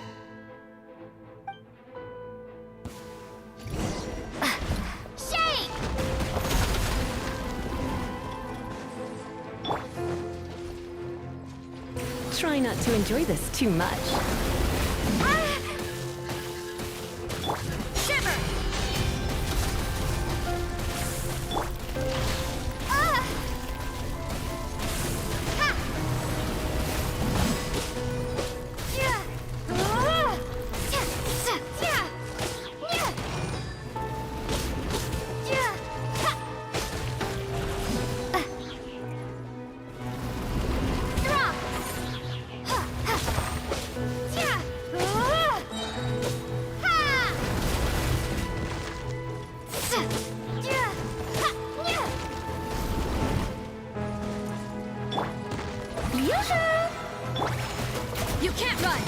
Shake! Try not to enjoy this too much. Shiver! Ah! Ha! Yeah! Ah! Yeah! Yeah! Yeah! Yeah! Ha! Drop! Ha! Ha! Yeah! Ah! Ha! Yeah! Ha! Yeah! You can't run!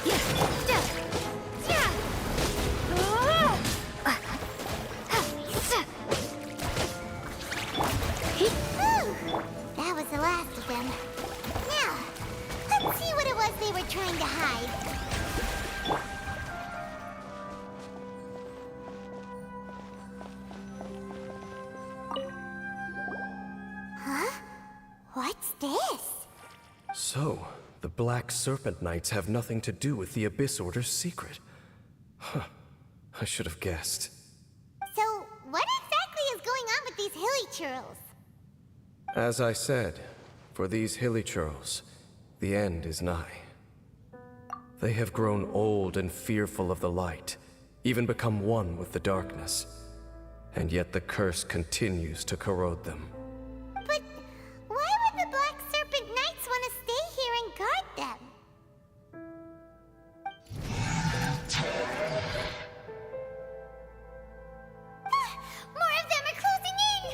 Yeah! Yeah! Yeah! Ah! Whew. That was the last of them. Now, let's see what it was they were trying to hide. Huh? What's this? So, the Black Serpent Knights have nothing to do with the Abyss Order's secret. Huh. I should have guessed. So, what exactly is going on with these hilly churls? As I said, for these hilly churls, the end is nigh. They have grown old and fearful of the light, even become one with the darkness. And yet the curse continues to corrode them. But why would the Black Serpent Knights want to stay here and guard them? More of them are closing in!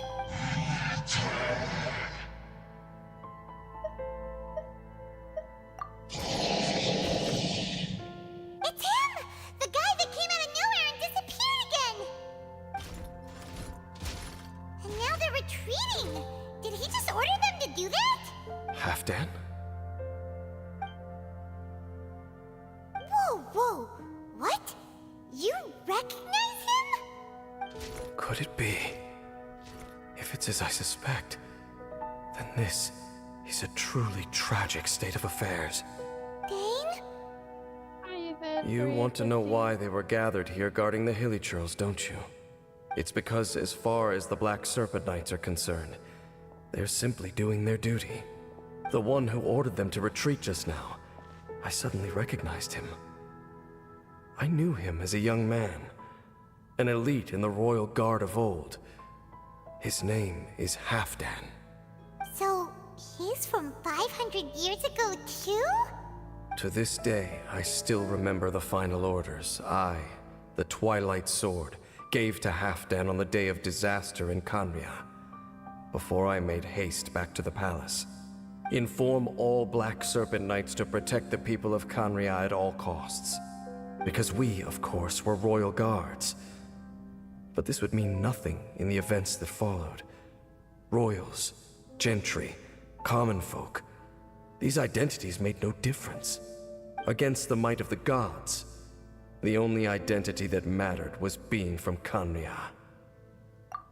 It's him! The guy that came out of nowhere and disappeared again! And now they're retreating! Did he just order them to do that? Halfdan? Whoa, whoa! What? You recognize him? Could it be? If it's as I suspect, then this is a truly tragic state of affairs. Dane? You want to know why they were gathered here guarding the hilly churls, don't you? It's because as far as the Black Serpent Knights are concerned, they're simply doing their duty. The one who ordered them to retreat just now, I suddenly recognized him. I knew him as a young man, an elite in the royal guard of old. His name is Halfdan. So, he's from 500 years ago too? To this day, I still remember the final orders I, the Twilight Sword, gave to Halfdan on the day of disaster in Khaenri'ah, before I made haste back to the palace. Inform all Black Serpent Knights to protect the people of Khaenri'ah at all costs. Because we, of course, were royal guards. But this would mean nothing in the events that followed. Royals, gentry, common folk, these identities made no difference. Against the might of the gods, the only identity that mattered was being from Khaenri'ah.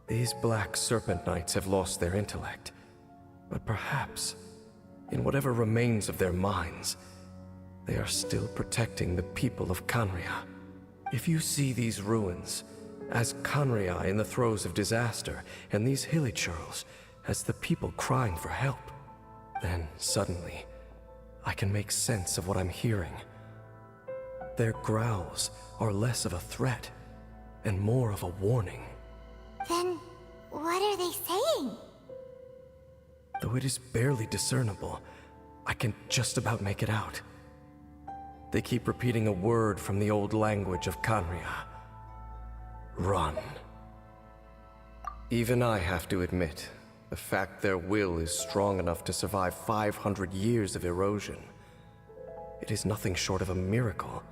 These Black Serpent Knights have lost their intellect, but perhaps, in whatever remains of their minds, They are still protecting the people of Kanria. If you see these ruins as Kanria in the throes of disaster, and these hilly churls as the people crying for help, then suddenly I can make sense of what I'm hearing. Their growls are less of a threat and more of a warning. Then, what are they saying? Though it is barely discernible, I can just about make it out. They keep repeating a word from the old language of Kanria. Run. Even I have to admit, the fact their will is strong enough to survive 500 years of erosion. It is nothing short of a miracle,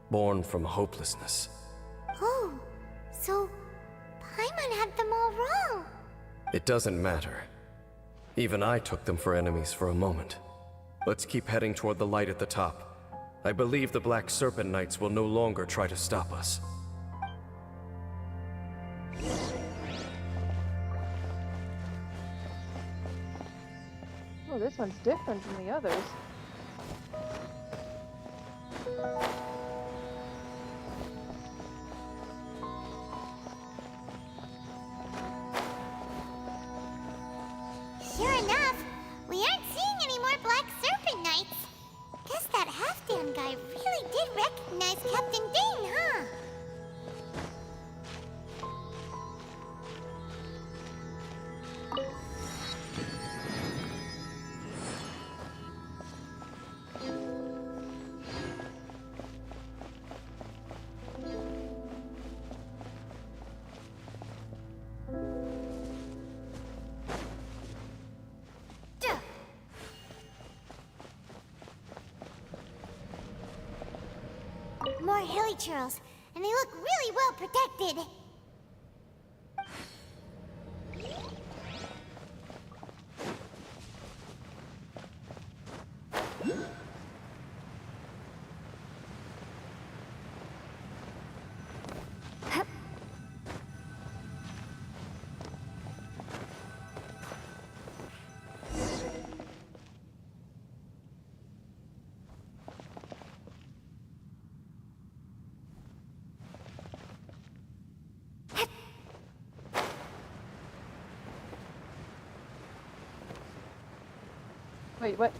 born from hopelessness. Oh, so Paimon had them all wrong. It doesn't matter. Even I took them for enemies for a moment. Let's keep heading toward the light at the top. I believe the Black Serpent Knights will no longer try to stop us. Oh, this one's different from the others. Sure enough, we aren't seeing any more Black Serpent Knights. Guess that Halfdan guy really did recognize Captain Dane, huh? More hilly churls, and they look really well protected. Wait, what?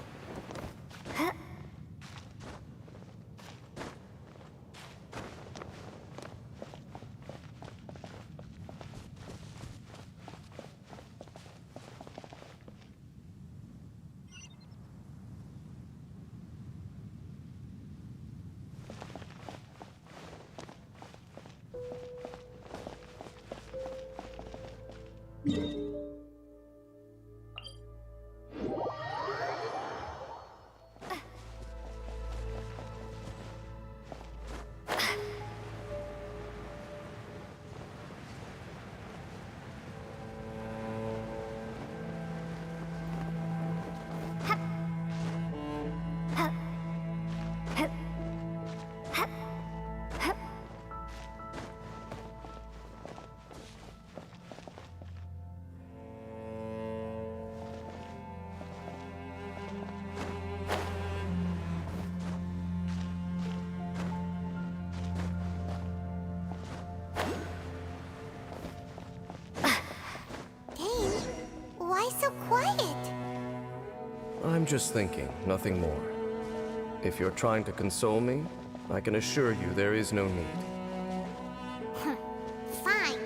Why so quiet? I'm just thinking, nothing more. If you're trying to console me, I can assure you there is no need. Fine.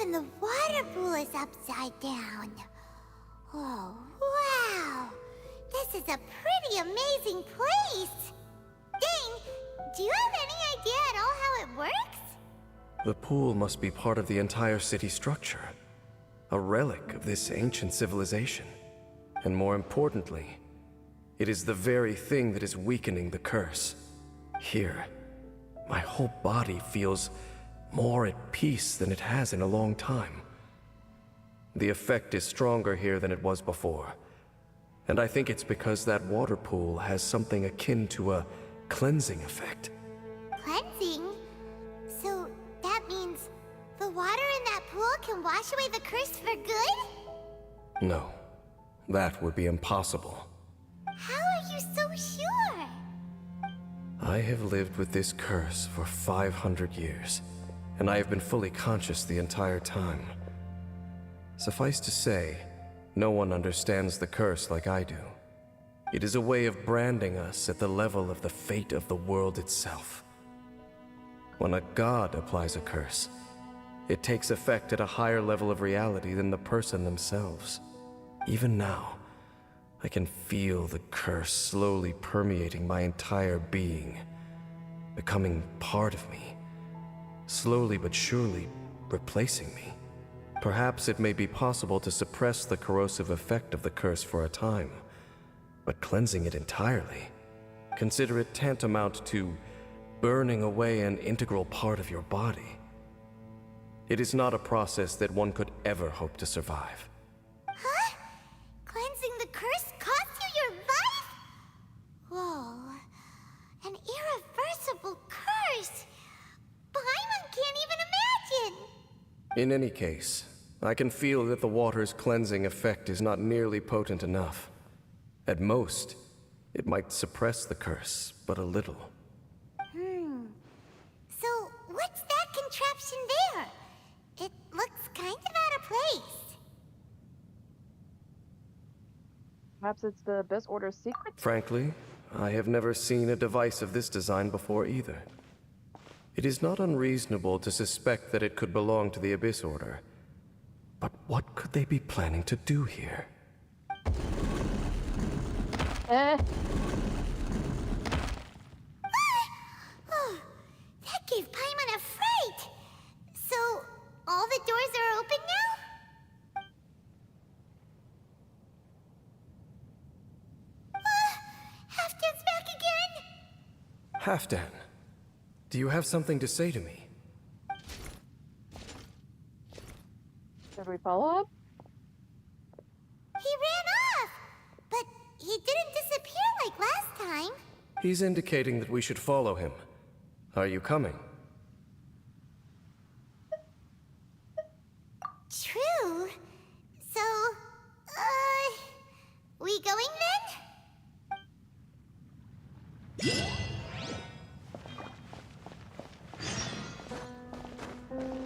Even the water pool is upside down. Oh, wow! This is a pretty amazing place! Dane, do you have any idea at all how it works? The pool must be part of the entire city structure. A relic of this ancient civilization. And more importantly, it is the very thing that is weakening the curse. Here, my whole body feels more at peace than it has in a long time. The effect is stronger here than it was before. And I think it's because that water pool has something akin to a cleansing effect. Cleansing? So that means the water in that pool can wash away the curse for good? No, that would be impossible. How are you so sure? I have lived with this curse for 500 years, and I have been fully conscious the entire time. Suffice to say, no one understands the curse like I do. It is a way of branding us at the level of the fate of the world itself. When a god applies a curse, it takes effect at a higher level of reality than the person themselves. Even now, I can feel the curse slowly permeating my entire being, becoming part of me, slowly but surely replacing me. Perhaps it may be possible to suppress the corrosive effect of the curse for a time, but cleansing it entirely, consider it tantamount to burning away an integral part of your body. It is not a process that one could ever hope to survive. Huh? Cleansing the curse cost you your life? Whoa. An irreversible curse! Paimon can't even imagine! In any case, I can feel that the water's cleansing effect is not nearly potent enough. At most, it might suppress the curse, but a little. So, what's that contraption there? It looks kind of out of place. Perhaps it's the Abyss Order's secret? Frankly, I have never seen a device of this design before either. It is not unreasonable to suspect that it could belong to the Abyss Order. But what could they be planning to do here? Oh, that gave Paimon a fright! So, all the doors are open now? Halfdan's back again! Halfdan, do you have something to say to me? Should we follow up? He ran off! But he didn't disappear like last time. He's indicating that we should follow him. Are you coming? True. So, we going then?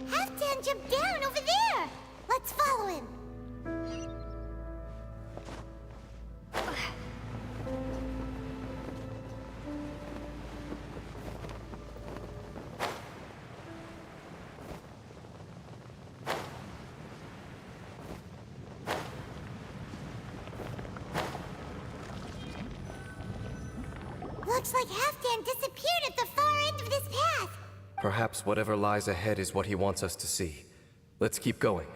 Halfdan jumped down over there! Let's follow him! Looks like Halfdan disappeared at the far end of this path. Perhaps whatever lies ahead is what he wants us to see. Let's keep going.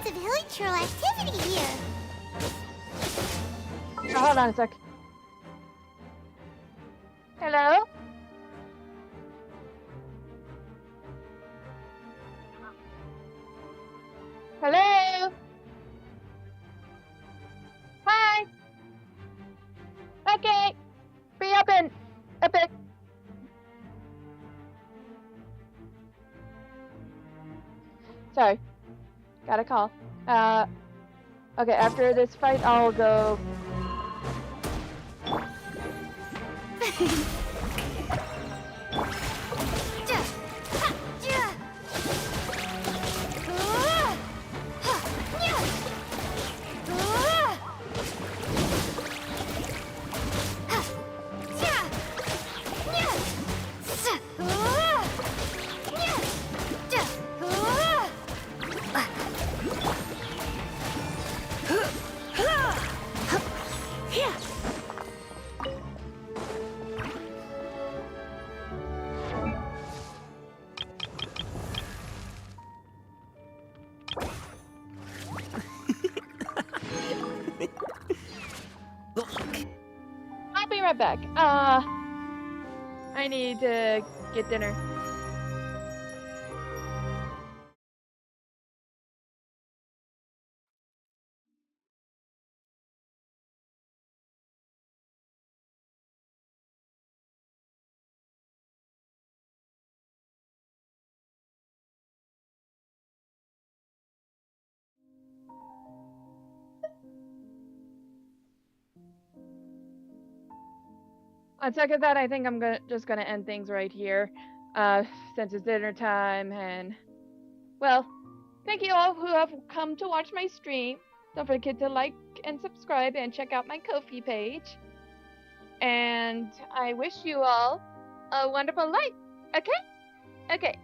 Hilichurl activity here. Oh, hold on a sec. Sorry. Got a call. Okay, after this fight, I'll go. I'll be right back. I need to get dinner. On second thought, I think I'm just gonna end things right here, since it's dinner time. And well, thank you all who have come to watch my stream. Don't forget to like and subscribe and check out my Ko-fi page. And I wish you all a wonderful life. Okay? Okay.